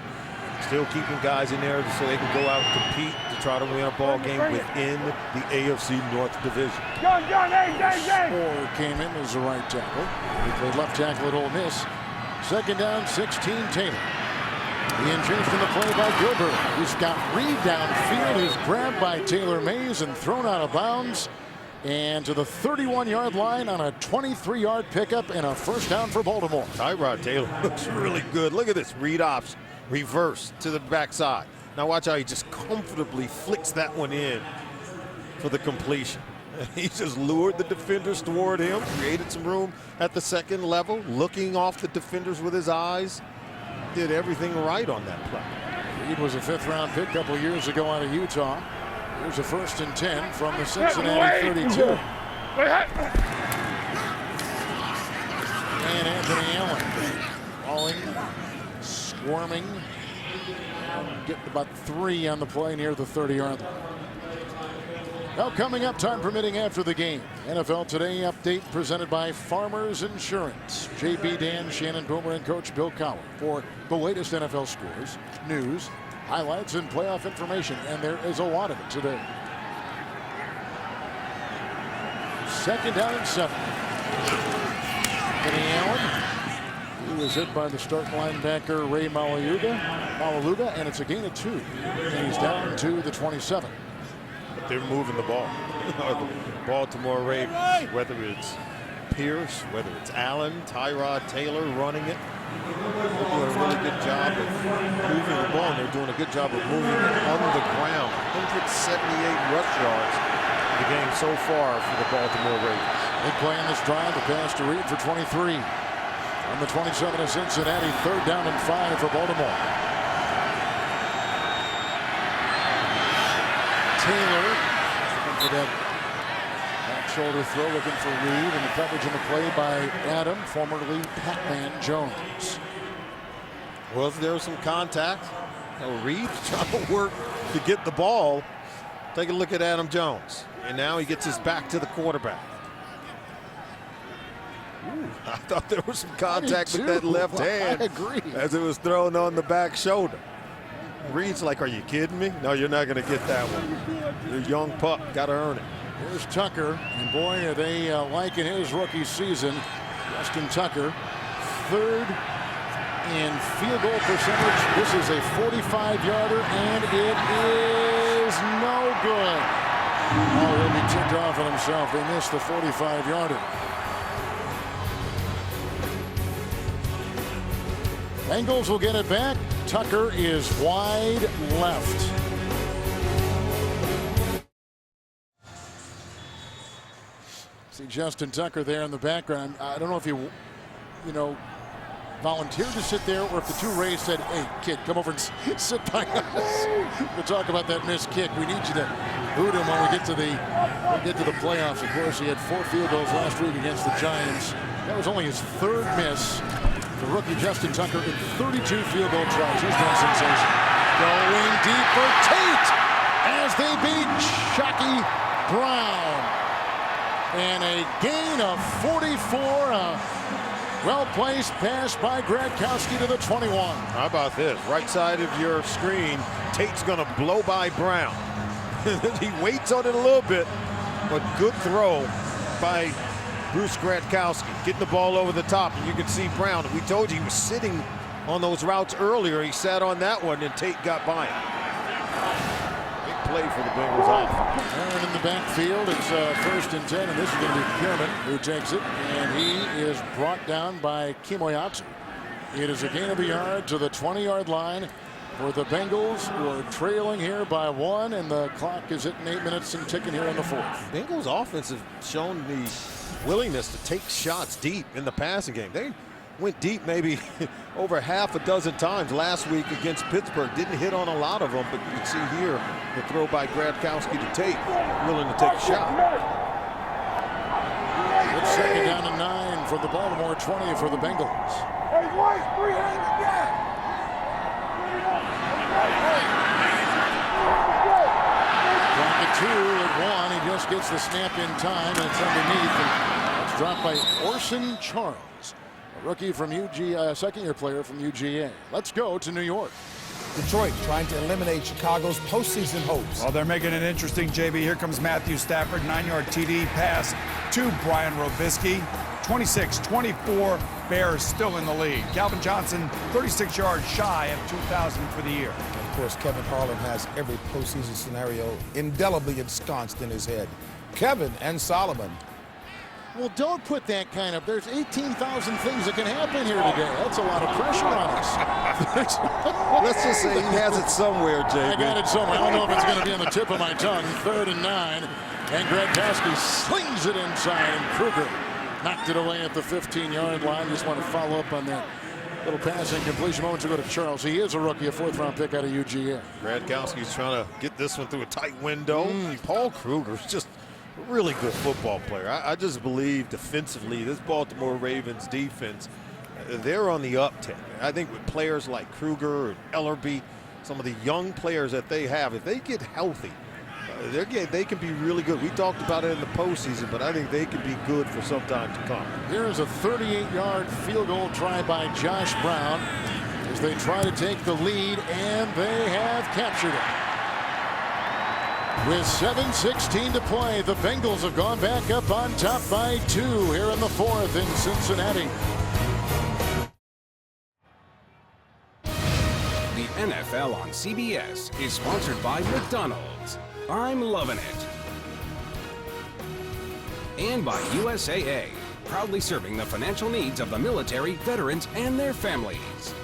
still keeping guys in there so they can go out and compete to try to win a ball game within the AFC North Division. Orr came in as a right tackle. He played left tackle at Ole Miss. 2nd down, 16, Taylor. Being chased in the play by Gilbert. He's got Reed downfield. He's grabbed by Taylor Mays and thrown out of bounds. And to the 31-yard line on a 23-yard pickup and a 1st down for Baltimore. Tyrod Taylor looks really good. Look at this read option. Reverse to the backside. Now watch how he just comfortably flicks that one in for the completion. He just lured the defenders toward him, created some room at the 2nd level, looking off the defenders with his eyes. Did everything right on that play. Reed was a 5th-round pick a couple of years ago out of Utah. Here's a 1st and 10 from the Cincinnati 32. And Anthony Allen falling, squirming, getting about 3 on the play near the 30-yard line. Now coming up, time permitting after the game, NFL Today update presented by Farmers Insurance. JB, Dan, Shannon Boomer, and Coach Bill Cowher for the latest NFL scores, news, highlights, and playoff information, and there is a lot of it today. 2nd down and 7. Anthony Allen, he was hit by the start linebacker Ray Maualuga, and it's a gain of 2. And he's down to the 27. But they're moving the ball. The Baltimore Ravens, whether it's Pierce, whether it's Allen, Tyrod Taylor running it. They're doing a really good job of moving the ball, and they're doing a good job of moving it on the ground. 178 rush yards in the game so far for the Baltimore Ravens. Big play in this drive, the pass to Reed for 23. On the 27 of Cincinnati, 3rd down and 5 for Baltimore. Taylor looking for that back shoulder throw, looking for Reed, and the coverage in the play by Adam, formerly Pac-Man Jones. Well, there's some contact. Reed trying to work to get the ball. Take a look at Adam Jones. And now he gets his back to the quarterback. I thought there was some contact with that left hand. I agree. As it was thrown on the back shoulder. Reed's like, are you kidding me? No, you're not going to get that one. You're a young pup. Got to earn it. Here's Tucker. And boy, are they liking his rookie season. Justin Tucker, third in field goal percentage. This is a 45-yarder, and it is no good. Oh, he'll be ticked off at himself. They missed the 45-yarder. Bengals will get it back. Tucker is wide left. See Justin Tucker there in the background. I don't know if he, volunteered to sit there or if the two Rays said, hey, kid, come over and sit by us. We'll talk about that missed kick. We need you to boot him when we get to the playoffs. Of course, he had 4 field goals last week against the Giants. That was only his 3rd miss. The rookie Justin Tucker in 32 field goal tries. He's been a sensation. Going deep for Tate as they beat Shockey Brown. And a gain of 44. Well-placed pass by Gradkowski to the 21. How about this? Right side of your screen, Tate's going to blow by Brown. He waits on it a little bit, but good throw by Bruce Gradkowski. Getting the ball over the top, and you can see Brown. We told you he was sitting on those routes earlier. He sat on that one, and Tate got by him. Big play for the Bengals offense. And in the backfield, it's 1st and 10, and this is going to be Pierman who takes it, and he is brought down by Kimoyatsu. It is a gain of a yard to the 20-yard line for the Bengals, who are trailing here by 1, and the clock is hitting 8 minutes and ticking here in the 4th. Bengals offense have shown the willingness to take shots deep in the passing game. They went deep maybe over half a dozen times last week against Pittsburgh. Didn't hit on a lot of them, but you can see here the throw by Gradkowski to Tate, willing to take a shot. It's 2nd down and 9 for the Baltimore 20 for the Bengals. Hey, boys, 3 hands again. Clock at 2 at 1. He just gets the snap in time, and it's underneath. And it's dropped by Orson Charles, a rookie from second-year player from UGA. Let's go to New York. Detroit trying to eliminate Chicago's postseason hopes. Well, they're making it interesting, JB. Here comes Matthew Stafford, 9-yard TD pass to Brian Robisky. 26-24, Bears still in the lead. Calvin Johnson, 36 yards shy of 2,000 for the year. Of course, Kevin Harlan has every postseason scenario indelibly ensconced in his head. Kevin and Solomon. Well, don't put that kind of, there's 18,000 things that can happen here today. That's a lot of pressure on us. Let's just say he has it somewhere, JB. I got it somewhere. I don't know if it's going to be on the tip of my tongue. 3rd and 9. And Gradkowski slings it inside, and Kruger knocked it away at the 15-yard line. Just want to follow up on that little passing completion moments ago to Charles. He is a rookie, a 4th-round pick out of UGA. Gradkowski's trying to get this one through a tight window. Paul Kruger's just a really good football player. I just believe defensively, this Baltimore Ravens defense, they're on the uptick. I think with players like Kruger and Ellerby, some of the young players that they have, if they get healthy, they can be really good. We talked about it in the postseason, but I think they can be good for some time to come. Here's a 38-yard field goal try by Josh Brown as they try to take the lead, and they have captured it. With 7:16 to play, the Bengals have gone back up on top by 2 here in the 4th in Cincinnati. The NFL on CBS is sponsored by McDonald's. I'm loving it. And by USAA, proudly serving the financial needs of the military, veterans, and their families.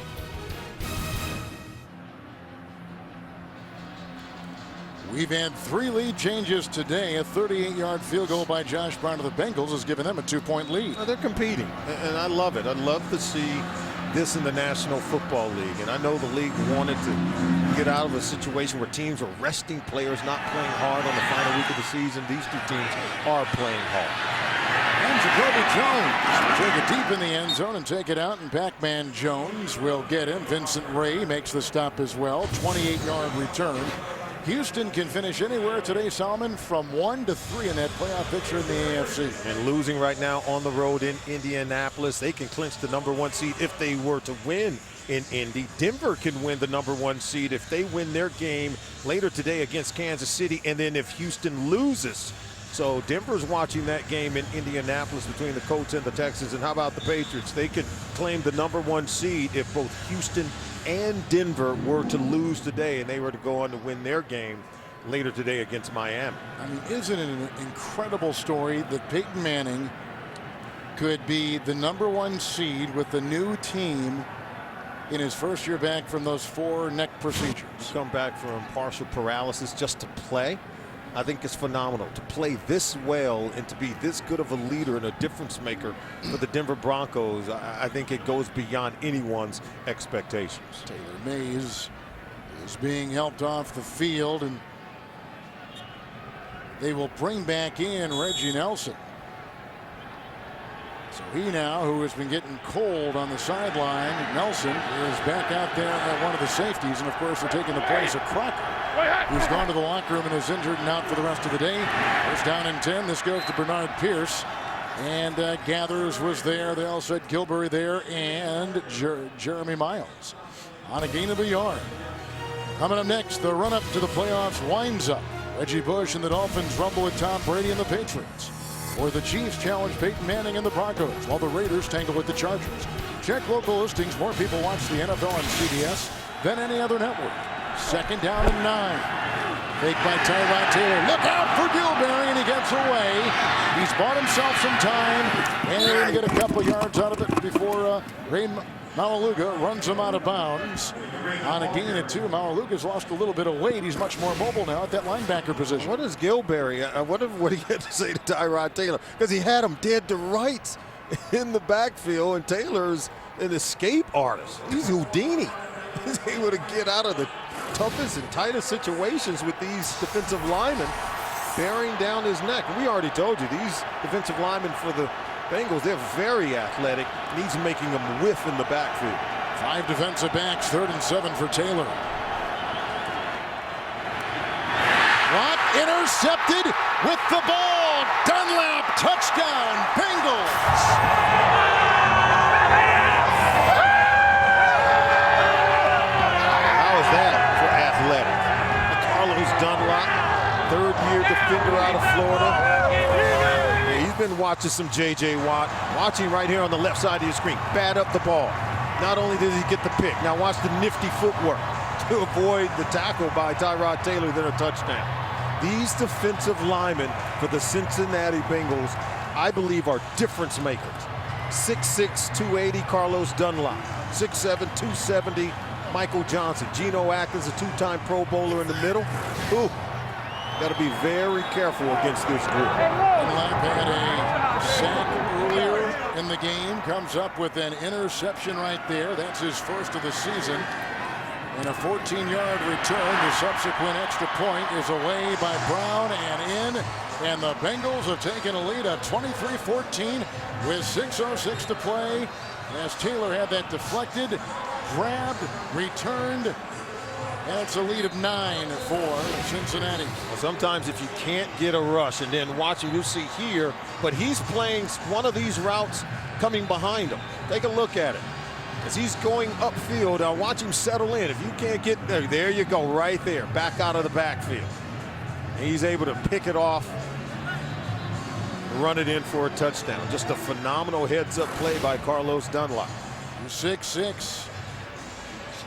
We've had 3 lead changes today. A 38-yard field goal by Josh Brown to the Bengals has given them a 2-point lead. They're competing, and I love it. I'd love to see this in the National Football League, and I know the league wanted to get out of a situation where teams are resting players, not playing hard on the final week of the season. These 2 teams are playing hard. And Jacoby Jones will take it deep in the end zone and take it out, and Pac-Man Jones will get him. Vincent Ray makes the stop as well. 28-yard return. Houston can finish anywhere today, Solomon, from 1 to 3 in that playoff picture in the AFC. And losing right now on the road in Indianapolis, they can clinch the #1 seed if they were to win in Indy. Denver can win the #1 seed if they win their game later today against Kansas City, and then if Houston loses. So Denver's watching that game in Indianapolis between the Colts and the Texans. And how about the Patriots? They could claim the #1 seed if both Houston and Denver were to lose today and they were to go on to win their game later today against Miami. I mean, isn't it an incredible story that Peyton Manning could be the #1 seed with the new team in his first year back from those 4 neck procedures? Come back from partial paralysis just to play. I think it's phenomenal to play this well and to be this good of a leader and a difference maker for the Denver Broncos. I think it goes beyond anyone's expectations. Taylor Mays is being helped off the field, and they will bring back in Reggie Nelson. So he now, who has been getting cold on the sideline, Nelson is back out there at one of the safeties, and of course they're taking the place of Crocker, who's gone to the locker room and is injured and out for the rest of the day. First down and 10. This goes to Bernard Pierce, and Gathers was there. They also had Gilbury there and Jeremy Miles on a gain of 1 yard. Coming up next, the run-up to the playoffs winds up. Reggie Bush and the Dolphins rumble with Tom Brady and the Patriots. Or the Chiefs challenge Peyton Manning and the Broncos, while the Raiders tangle with the Chargers. Check local listings. More people watch the NFL on CBS than any other network. Second down and 9. Fake by Tyrod Taylor. Look out for Gilbury, and he gets away. He's bought himself some time, and they're going to get a couple yards out of it before Ray Malaluga runs him out of bounds. On a gain of 2, Malaluga's lost a little bit of weight. He's much more mobile now at that linebacker position. What is Gilbury? I wonder what he had to say to Tyrod Taylor, because he had him dead to rights in the backfield, and Taylor's an escape artist. He's Houdini. He's able to get out of the toughest and tightest situations with these defensive linemen bearing down his neck. We already told you, these defensive linemen for the Bengals, they're very athletic, and he's making them whiff in the backfield. 5 defensive backs, 3rd and 7 for Taylor. Watt intercepted with the ball. Dunlap, touchdown, Bengals. How is that for athletic? Carlos Dunlap, 3rd-year defender out of Florida. Yeah, he's been watching some J.J. Watt. Watching right here on the left side of your screen. Bat up the ball. Not only did he get the pick, now watch the nifty footwork to avoid the tackle by Tyrod Taylor, then a touchdown. These defensive linemen for the Cincinnati Bengals, I believe, are difference makers. 6'6", 280, Carlos Dunlap. 6'7", 270, Michael Johnson. Geno Atkins, a 2-time Pro Bowler in the middle. Ooh, got to be very careful against this group. Dunlap had a sack earlier in the game, comes up with an interception right there. That's his first of the season. And a 14-yard return. The subsequent extra point is away by Brown and in. And the Bengals have taken a lead of 23-14 with 6:06 to play. As Taylor had that deflected, grabbed, returned. And it's a lead of 9 for Cincinnati. Well, sometimes if you can't get a rush, and then watching, you see here, but he's playing one of these routes coming behind him. Take a look at it. As he's going upfield, now watch him settle in. If you can't get there you go, right there, back out of the backfield. And he's able to pick it off, run it in for a touchdown. Just a phenomenal heads-up play by Carlos Dunlap. 6'6".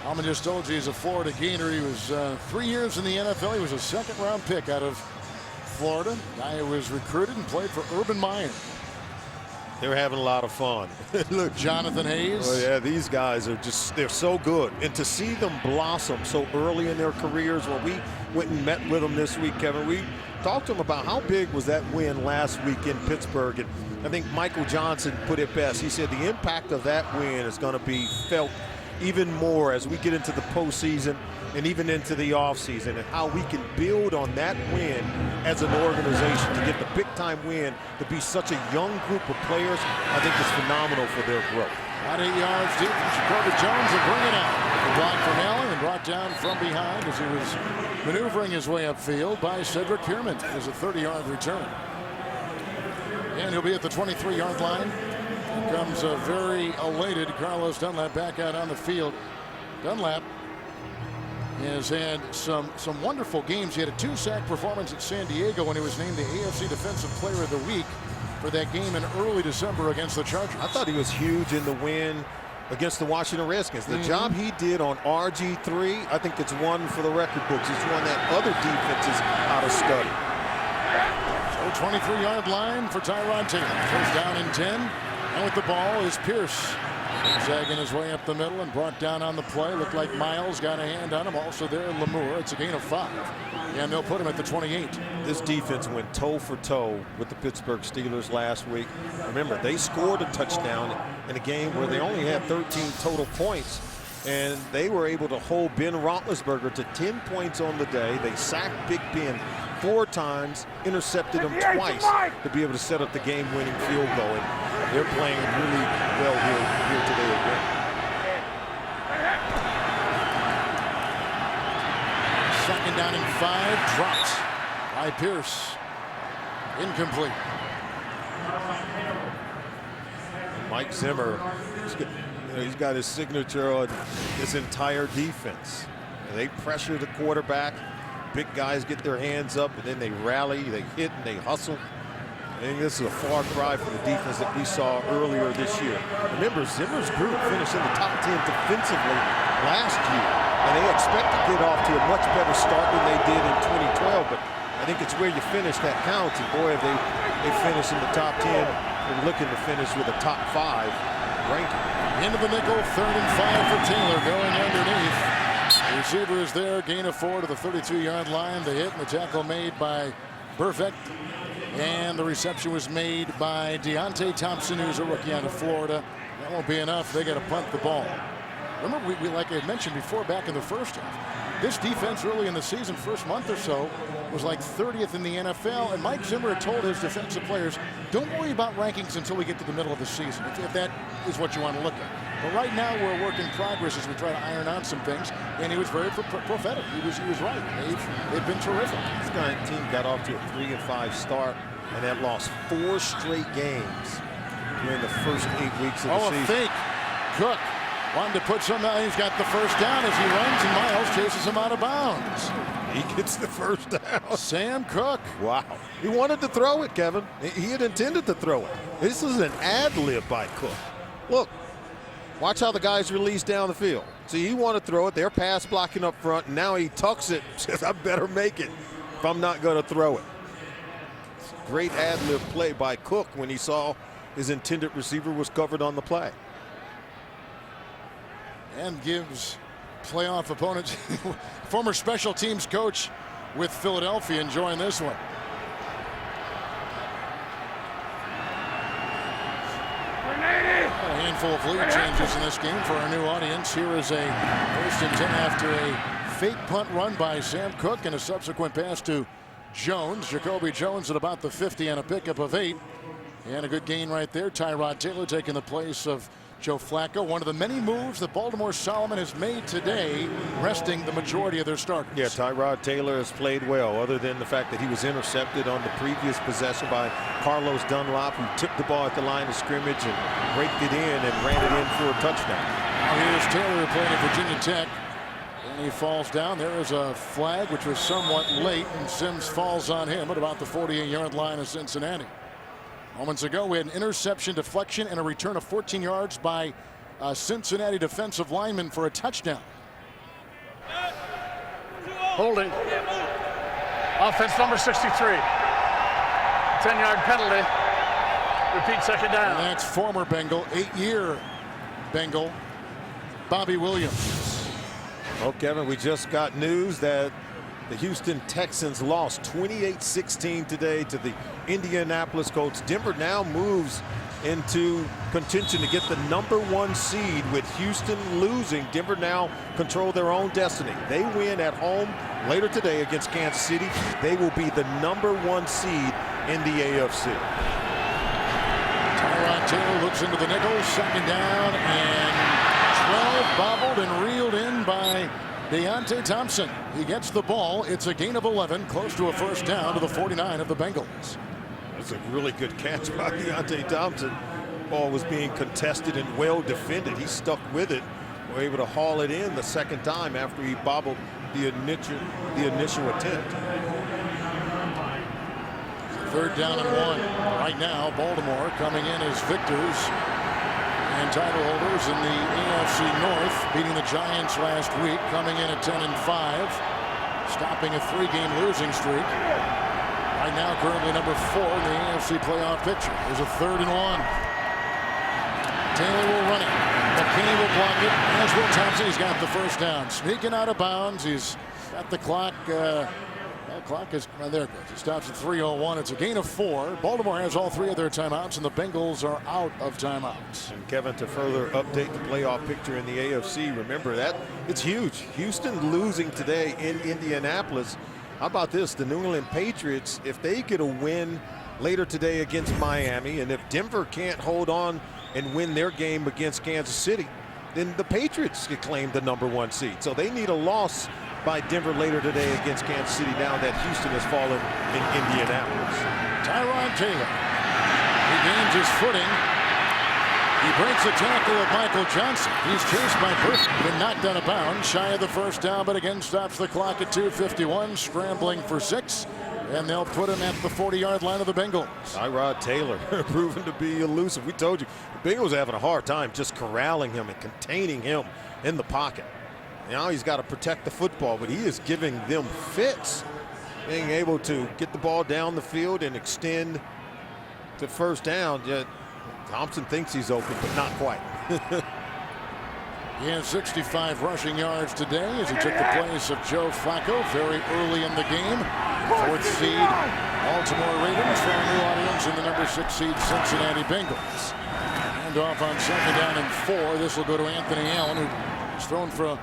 Alman just told you he's a Florida gainer. He was 3 years in the NFL. He was a 2nd-round pick out of Florida. Guy who was recruited and played for Urban Meyer. They're having a lot of fun. Look, Jonathan Hayes. Oh yeah, these guys are just, they're so good. And to see them blossom so early in their careers, when we went and met with them this week, Kevin, we talked to them about how big was that win last week in Pittsburgh. And I think Michael Johnson put it best. He said the impact of that win is going to be felt even more as we get into the postseason and even into the offseason, and how we can build on that win as an organization to get the big-time win, to be such a young group of players. I think it's phenomenal for their growth. About 8 yards deep from Jacoby Jones, and bring it out. The block from Allen and brought brought down from behind as he was maneuvering his way upfield by Cedric Pierman. It was a 30-yard return. And he'll be at the 23-yard line. Here comes a very elated Carlos Dunlap back out on the field. Dunlap has had some wonderful games. He had a 2-sack performance at San Diego when he was named the AFC Defensive Player of the Week for that game in early December against the Chargers. I thought he was huge in the win against the Washington Redskins. The job he did on RG3, I think it's one for the record books. It's one that other defenses ought to study. So 23-yard line for Tyrod Taylor. First down and 10. And with the ball is Pierce. Zagging his way up the middle and brought down on the play. Looked like Miles got a hand on him. Also there, Lamour. It's a gain of 5. And they'll put him at the 28. This defense went toe for toe with the Pittsburgh Steelers last week. Remember, they scored a touchdown in a game where they only had 13 total points. And they were able to hold Ben Roethlisberger to 10 points on the day. They sacked Big Ben 4 times, intercepted him twice to be able to set up the game-winning field goal. And they're playing really well here today again. Second down and 5, dropped by Pierce. Incomplete. Mike Zimmer, he's got his signature on his entire defense. And they pressure the quarterback. Big guys get their hands up, and then they rally, they hit, and they hustle. I think this is a far cry from the defense that we saw earlier this year. Remember, Zimmer's group finished in the top 10 defensively last year, and they expect to get off to a much better start than they did in 2012. But I think it's where you finish that counts. And boy, if they finish in the top 10, they're looking to finish with a top 5 ranking. Into the nickel, 3rd and 5 for Taylor, going underneath. The receiver is there, gain of 4 to the 32-yard line. The hit and the tackle made by Burfict. And the reception was made by Deontay Thompson, who's a rookie out of Florida. That won't be enough. They got to punt the ball. Remember, we like I mentioned before, back in the first half, this defense early in the season, first month or so, was like 30th in the NFL. And Mike Zimmer had told his defensive players, don't worry about rankings until we get to the middle of the season, if that is what you want to look at. But right now, we're a work in progress as we try to iron out some things. And he was very prophetic. He was right. They've been terrific. This team got off to a 3-5 start and have lost 4 straight games during the first 8 weeks of the season. A fake. Cook wanted to put some out. He's got the first down as he runs, and Miles chases him out of bounds. He gets the first down. Sam Cook. Wow. He wanted to throw it, Kevin. He had intended to throw it. This is an ad-lib by Cook. Look. Watch how the guys release down the field. See, he wanted to throw it. They're pass blocking up front, and now he tucks it. Says, I better make it if I'm not going to throw it. Great ad-lib play by Cook when he saw his intended receiver was covered on the play. And gives playoff opponents, former special teams coach with Philadelphia, enjoying this one. A handful of lead changes in this game for our new audience. Here is a 1st and 10 after a fake punt run by Sam Cook and a subsequent pass to Jones. Jacoby Jones at about the 50 and a pickup of 8. And a good gain right there. Tyrod Taylor taking the place of Joe Flacco. One of the many moves that Baltimore Solomon has made today, resting the majority of their starters. Yeah, Tyrod Taylor has played well, other than the fact that he was intercepted on the previous possession by Carlos Dunlap, who tipped the ball at the line of scrimmage and raked it in and ran it in for a touchdown. Now here's Taylor playing at Virginia Tech. And he falls down. There is a flag, which was somewhat late, and Sims falls on him at about the 48-yard line of Cincinnati. Moments ago, we had an interception, deflection, and a return of 14 yards by Cincinnati defensive lineman for a touchdown. Holding. Offense number 63. 10-yard penalty. Repeat, second down. And that's former Bengal, 8-year Bengal, Bobby Williams. Well, Kevin, we just got news that the Houston Texans lost 28-16 today to the Indianapolis Colts. Denver now moves into contention to get the #1 seed. With Houston losing, Denver now control their own destiny. They win at home later today against Kansas City. They will be the #1 seed in the AFC. Tyrod Taylor looks into the nickel, second down, and 12 bobbled and reeled in by Deontay Thompson. He gets the ball. It's a gain of 11, close to a first down to the 49 of the Bengals. That's a really good catch by Deontay Thompson. Ball was being contested and well defended. He stuck with it. Were able to haul it in the second time after he bobbled the initial attempt. Third down and 1. Right now, Baltimore coming in as victors and title holders in the AFC North, beating the Giants last week, coming in at 10-5, stopping a 3-game losing streak. Right now, currently number 4 in the AFC playoff picture. There's a 3rd and 1. Taylor will run it. McKinney will block it. As will Thompson. He's got the first down. Sneaking out of bounds. He's got the clock. Clock is there. It goes. It stops at 3:01. It's a gain of 4. Baltimore has all 3 of their timeouts, and the Bengals are out of timeouts. And Kevin, to further update the playoff picture in the AFC, remember that it's huge. Houston losing today in Indianapolis. How about this? The New England Patriots, if they get a win later today against Miami, and if Denver can't hold on and win their game against Kansas City, then the Patriots could claim the #1 seed. So they need a loss by Denver later today against Kansas City now that Houston has fallen in Indianapolis. Tyrod Taylor regains his footing. He breaks a tackle of Michael Johnson. He's chased by Burke and knocked out of bounds, shy of the first down, but again stops the clock at 2:51, scrambling for 6, and they'll put him at the 40-yard line of the Bengals. Tyrod Taylor proven to be elusive. We told you, the Bengals are having a hard time just corralling him and containing him in the pocket. Now he's got to protect the football, but he is giving them fits, being able to get the ball down the field and extend to first down. Yet Thompson thinks he's open, but not quite. He has 65 rushing yards today as he took the place of Joe Flacco very early in the game. 4th seed Baltimore Ravens for our new audience in the number 6 seed Cincinnati Bengals. Hand off on 2nd down and 4. This will go to Anthony Allen, who's thrown for a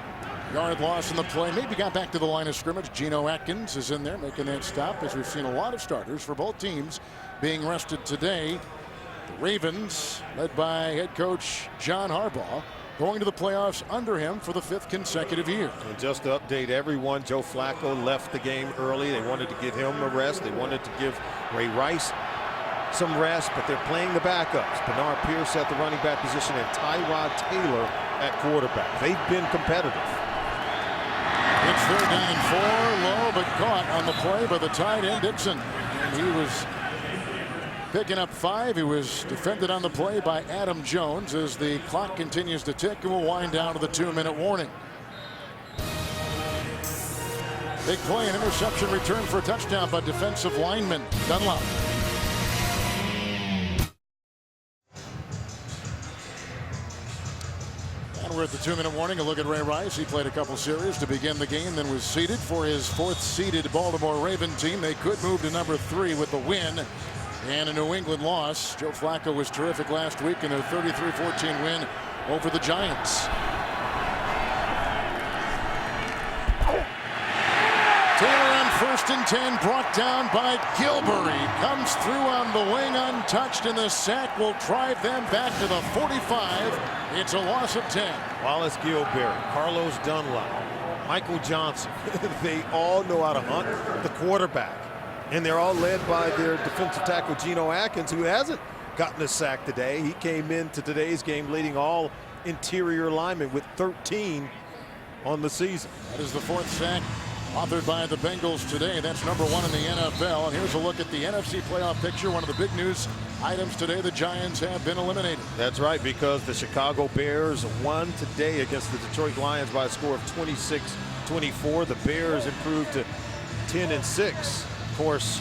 yard loss in the play. Maybe got back to the line of scrimmage. Geno Atkins is in there making that stop, as we've seen a lot of starters for both teams being rested today. The Ravens, led by head coach John Harbaugh, going to the playoffs under him for the 5th consecutive year. And just to update everyone, Joe Flacco left the game early. They wanted to give him a rest. They wanted to give Ray Rice some rest, but they're playing the backups. Bernard Pierce at the running back position and Tyrod Taylor at quarterback. They've been competitive. It's 3rd down and 4, low but caught on the play by the tight end Dixon. And he was picking up 5. He was defended on the play by Adam Jones as the clock continues to tick and will wind down to the 2-minute warning. Big play, an interception return for a touchdown by defensive lineman Dunlop. We're at the 2-minute warning. A look at Ray Rice. He played a couple series to begin the game, then was seated for his 4th-seeded Baltimore Raven team. They could move to number 3 with the win and a New England loss. Joe Flacco was terrific last week in their 33-14 win over the Giants. Taylor on 1st and 10, brought down by Gilbury. Comes through on the wing untouched, and the sack will drive them back to the 45. It's a loss of 10. Wallace Gilbury, Carlos Dunlop, Michael Johnson. They all know how to hunt the quarterback. And they're all led by their defensive tackle, Geno Atkins, who hasn't gotten a sack today. He came into today's game leading all interior linemen with 13 on the season. That is the 4th sack authored by the Bengals today. That's number 1 in the NFL. And here's a look at the NFC playoff picture. One of the big news items today, the Giants have been eliminated. That's right, because the Chicago Bears won today against the Detroit Lions by a score of 26-24. The Bears improved to 10-6. Of course,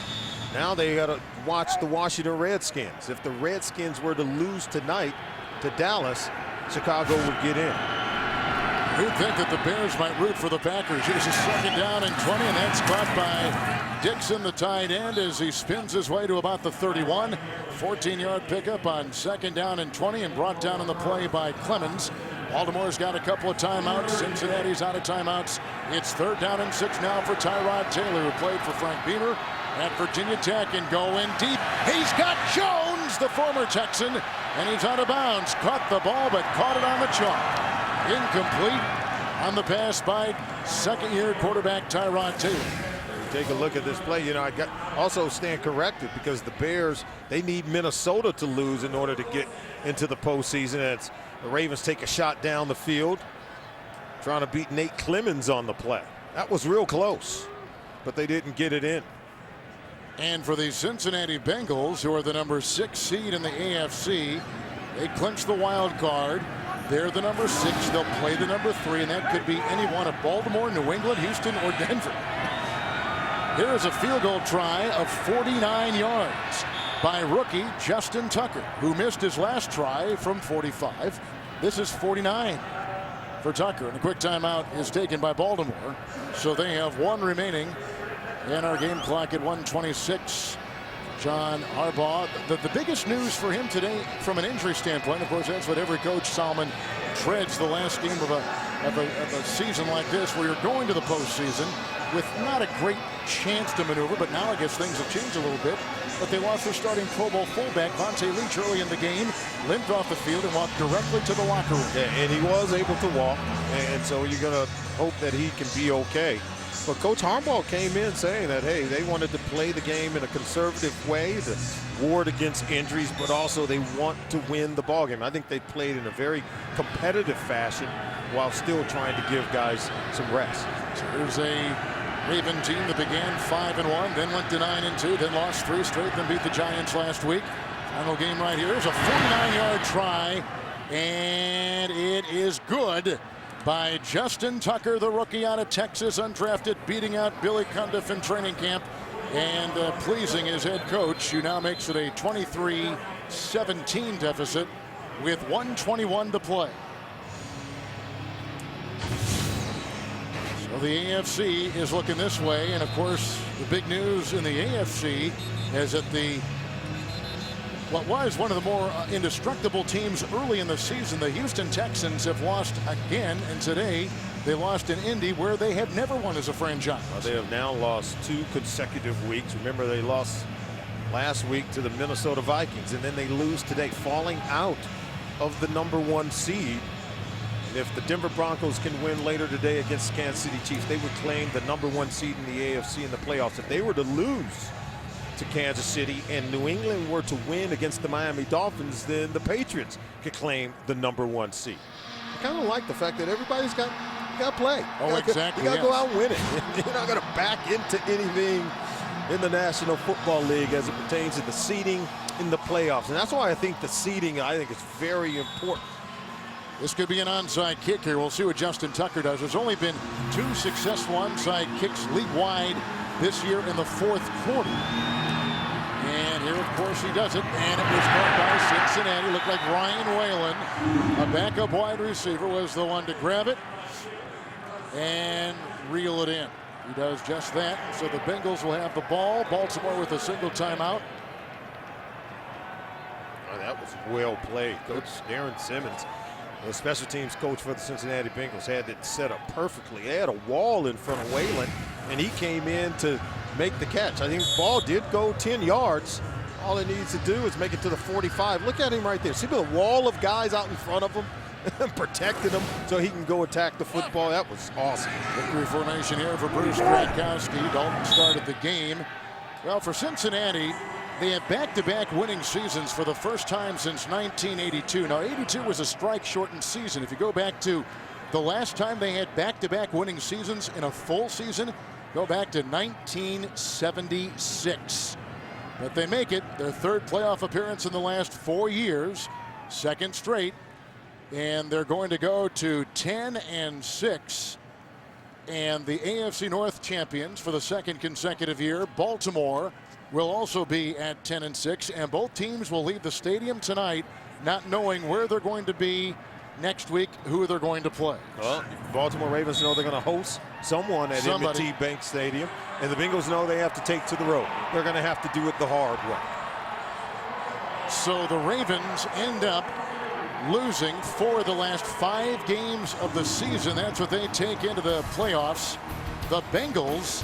now they got to watch the Washington Redskins. If the Redskins were to lose tonight to Dallas, Chicago would get in. You'd think that the Bears might root for the Packers. Here's a 2nd down and 20, and that's caught by Dixon, the tight end, as he spins his way to about the 31. 14-yard pickup on 2nd down and 20, and brought down on the play by Clemens. Baltimore's got a couple of timeouts. Cincinnati's out of timeouts. It's 3rd down and 6 now for Tyrod Taylor, who played for Frank Beamer at Virginia Tech, and going deep. He's got Jones, the former Texan, and he's out of bounds. Caught the ball, but caught it on the chalk. Incomplete on the pass by second-year quarterback Tyrod Taylor. Take a look at this play. You know, I got also stand corrected because the Bears, they need Minnesota to lose in order to get into the postseason. As the Ravens take a shot down the field, trying to beat Nate Clemens on the play. That was real close, but they didn't get it in. And for the Cincinnati Bengals, who are the number 6 seed in the AFC, they clinch the wild card. They're the number 6. They'll play the number 3, and that could be any one of Baltimore, New England, Houston, or Denver. Here is a field goal try of 49 yards by rookie Justin Tucker, who missed his last try from 45. This is 49 for Tucker, and a quick timeout is taken by Baltimore. So they have 1 remaining in our game clock at 1:26. John Harbaugh, the biggest news for him today from an injury standpoint, of course, that's what every coach, Salmon, dreads the last game of a season like this, where you're going to the postseason with not a great chance to maneuver, but now I guess things have changed a little bit. But they lost their starting Pro Bowl fullback, Vontae Leach, early in the game, limped off the field and walked directly to the locker room. Yeah, and he was able to walk, and so you're going to hope that he can be okay. But Coach Harbaugh came in saying that, hey, they wanted to play the game in a conservative way to ward against injuries, but also they want to win the ballgame. I think they played in a very competitive fashion while still trying to give guys some rest. So here's a Raven team that began 5-1, then went to 9-2, then lost 3 straight, then beat the Giants last week. Final game right here is a 49-yard try, and it is good by Justin Tucker, the rookie out of Texas, undrafted, beating out Billy Cundiff in training camp and pleasing his head coach, who now makes it a 23-17 deficit with 1:21 to play. So the AFC is looking this way, and of course the big news in the AFC is that what was one of the more indestructible teams early in the season, the Houston Texans, have lost again, and today they lost in Indy, where they have never won as a franchise. Well, they have now lost 2 consecutive weeks. Remember, they lost last week to the Minnesota Vikings, and then they lose today, falling out of the number 1 seed. And if the Denver Broncos can win later today against Kansas City Chiefs, they would claim the number 1 seed in the AFC in the playoffs. If they were to lose to Kansas City and New England were to win against the Miami Dolphins, then the Patriots could claim the number 1 seed. I kind of like the fact that everybody's got to play. Exactly. You got to go out and win it. You're not going to back into anything in the National Football League as it pertains to the seeding in the playoffs. And that's why I think the seeding, I think, is very important. This could be an onside kick here. We'll see what Justin Tucker does. There's only been 2 successful onside kicks league-wide this year in the 4th quarter. And here, of course, he does it. And it was caught by Cincinnati. Looked like Ryan Whalen, a backup wide receiver, was the one to grab it and reel it in. He does just that. So the Bengals will have the ball. Baltimore with a single timeout. Oh, that was well played. Coach Darren Simmons, the special teams coach for the Cincinnati Bengals, had it set up perfectly. They had a wall in front of Whalen, and he came in to make the catch. I think the ball did go 10 yards. All he needs to do is make it to the 45. Look at him right there. See the wall of guys out in front of him, protecting him so he can go attack the football. That was awesome. Victory formation here for Bruce Gradkowski. Dalton started the game. Well, for Cincinnati, they have back-to-back winning seasons for the first time since 1982. Now, 82 was a strike-shortened season. If you go back to the last time they had back-to-back winning seasons in a full season, go back to 1976. But they make it their 3rd playoff appearance in the last 4 years, 2nd straight, and they're going to go to 10-6. And the AFC North champions for the 2nd consecutive year, Baltimore, will also be at 10-6, and both teams will leave the stadium tonight not knowing where they're going to be next week, who they're going to play. Well, Baltimore Ravens know they're going to host someone at M&T Bank Stadium, and the Bengals know they have to take to the road. They're going to have to do it the hard way. So the Ravens end up losing 4 of the last 5 games of the season. That's what they take into the playoffs. The Bengals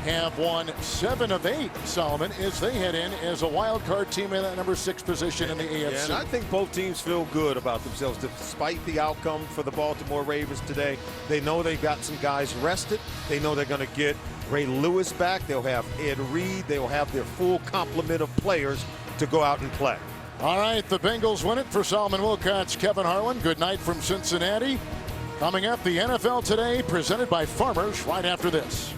have won 7 of 8, Solomon, as they head in as a wild card team in that number 6 position in the AFC. Yeah, and I think both teams feel good about themselves despite the outcome for the Baltimore Ravens today. They know they've got some guys rested. They know they're going to get Ray Lewis back. They'll have Ed Reed. They'll have their full complement of players to go out and play. All right, the Bengals win it. For Solomon Wilcott's Kevin Harlan, good night from Cincinnati. Coming up, the NFL Today, presented by Farmers, right after this.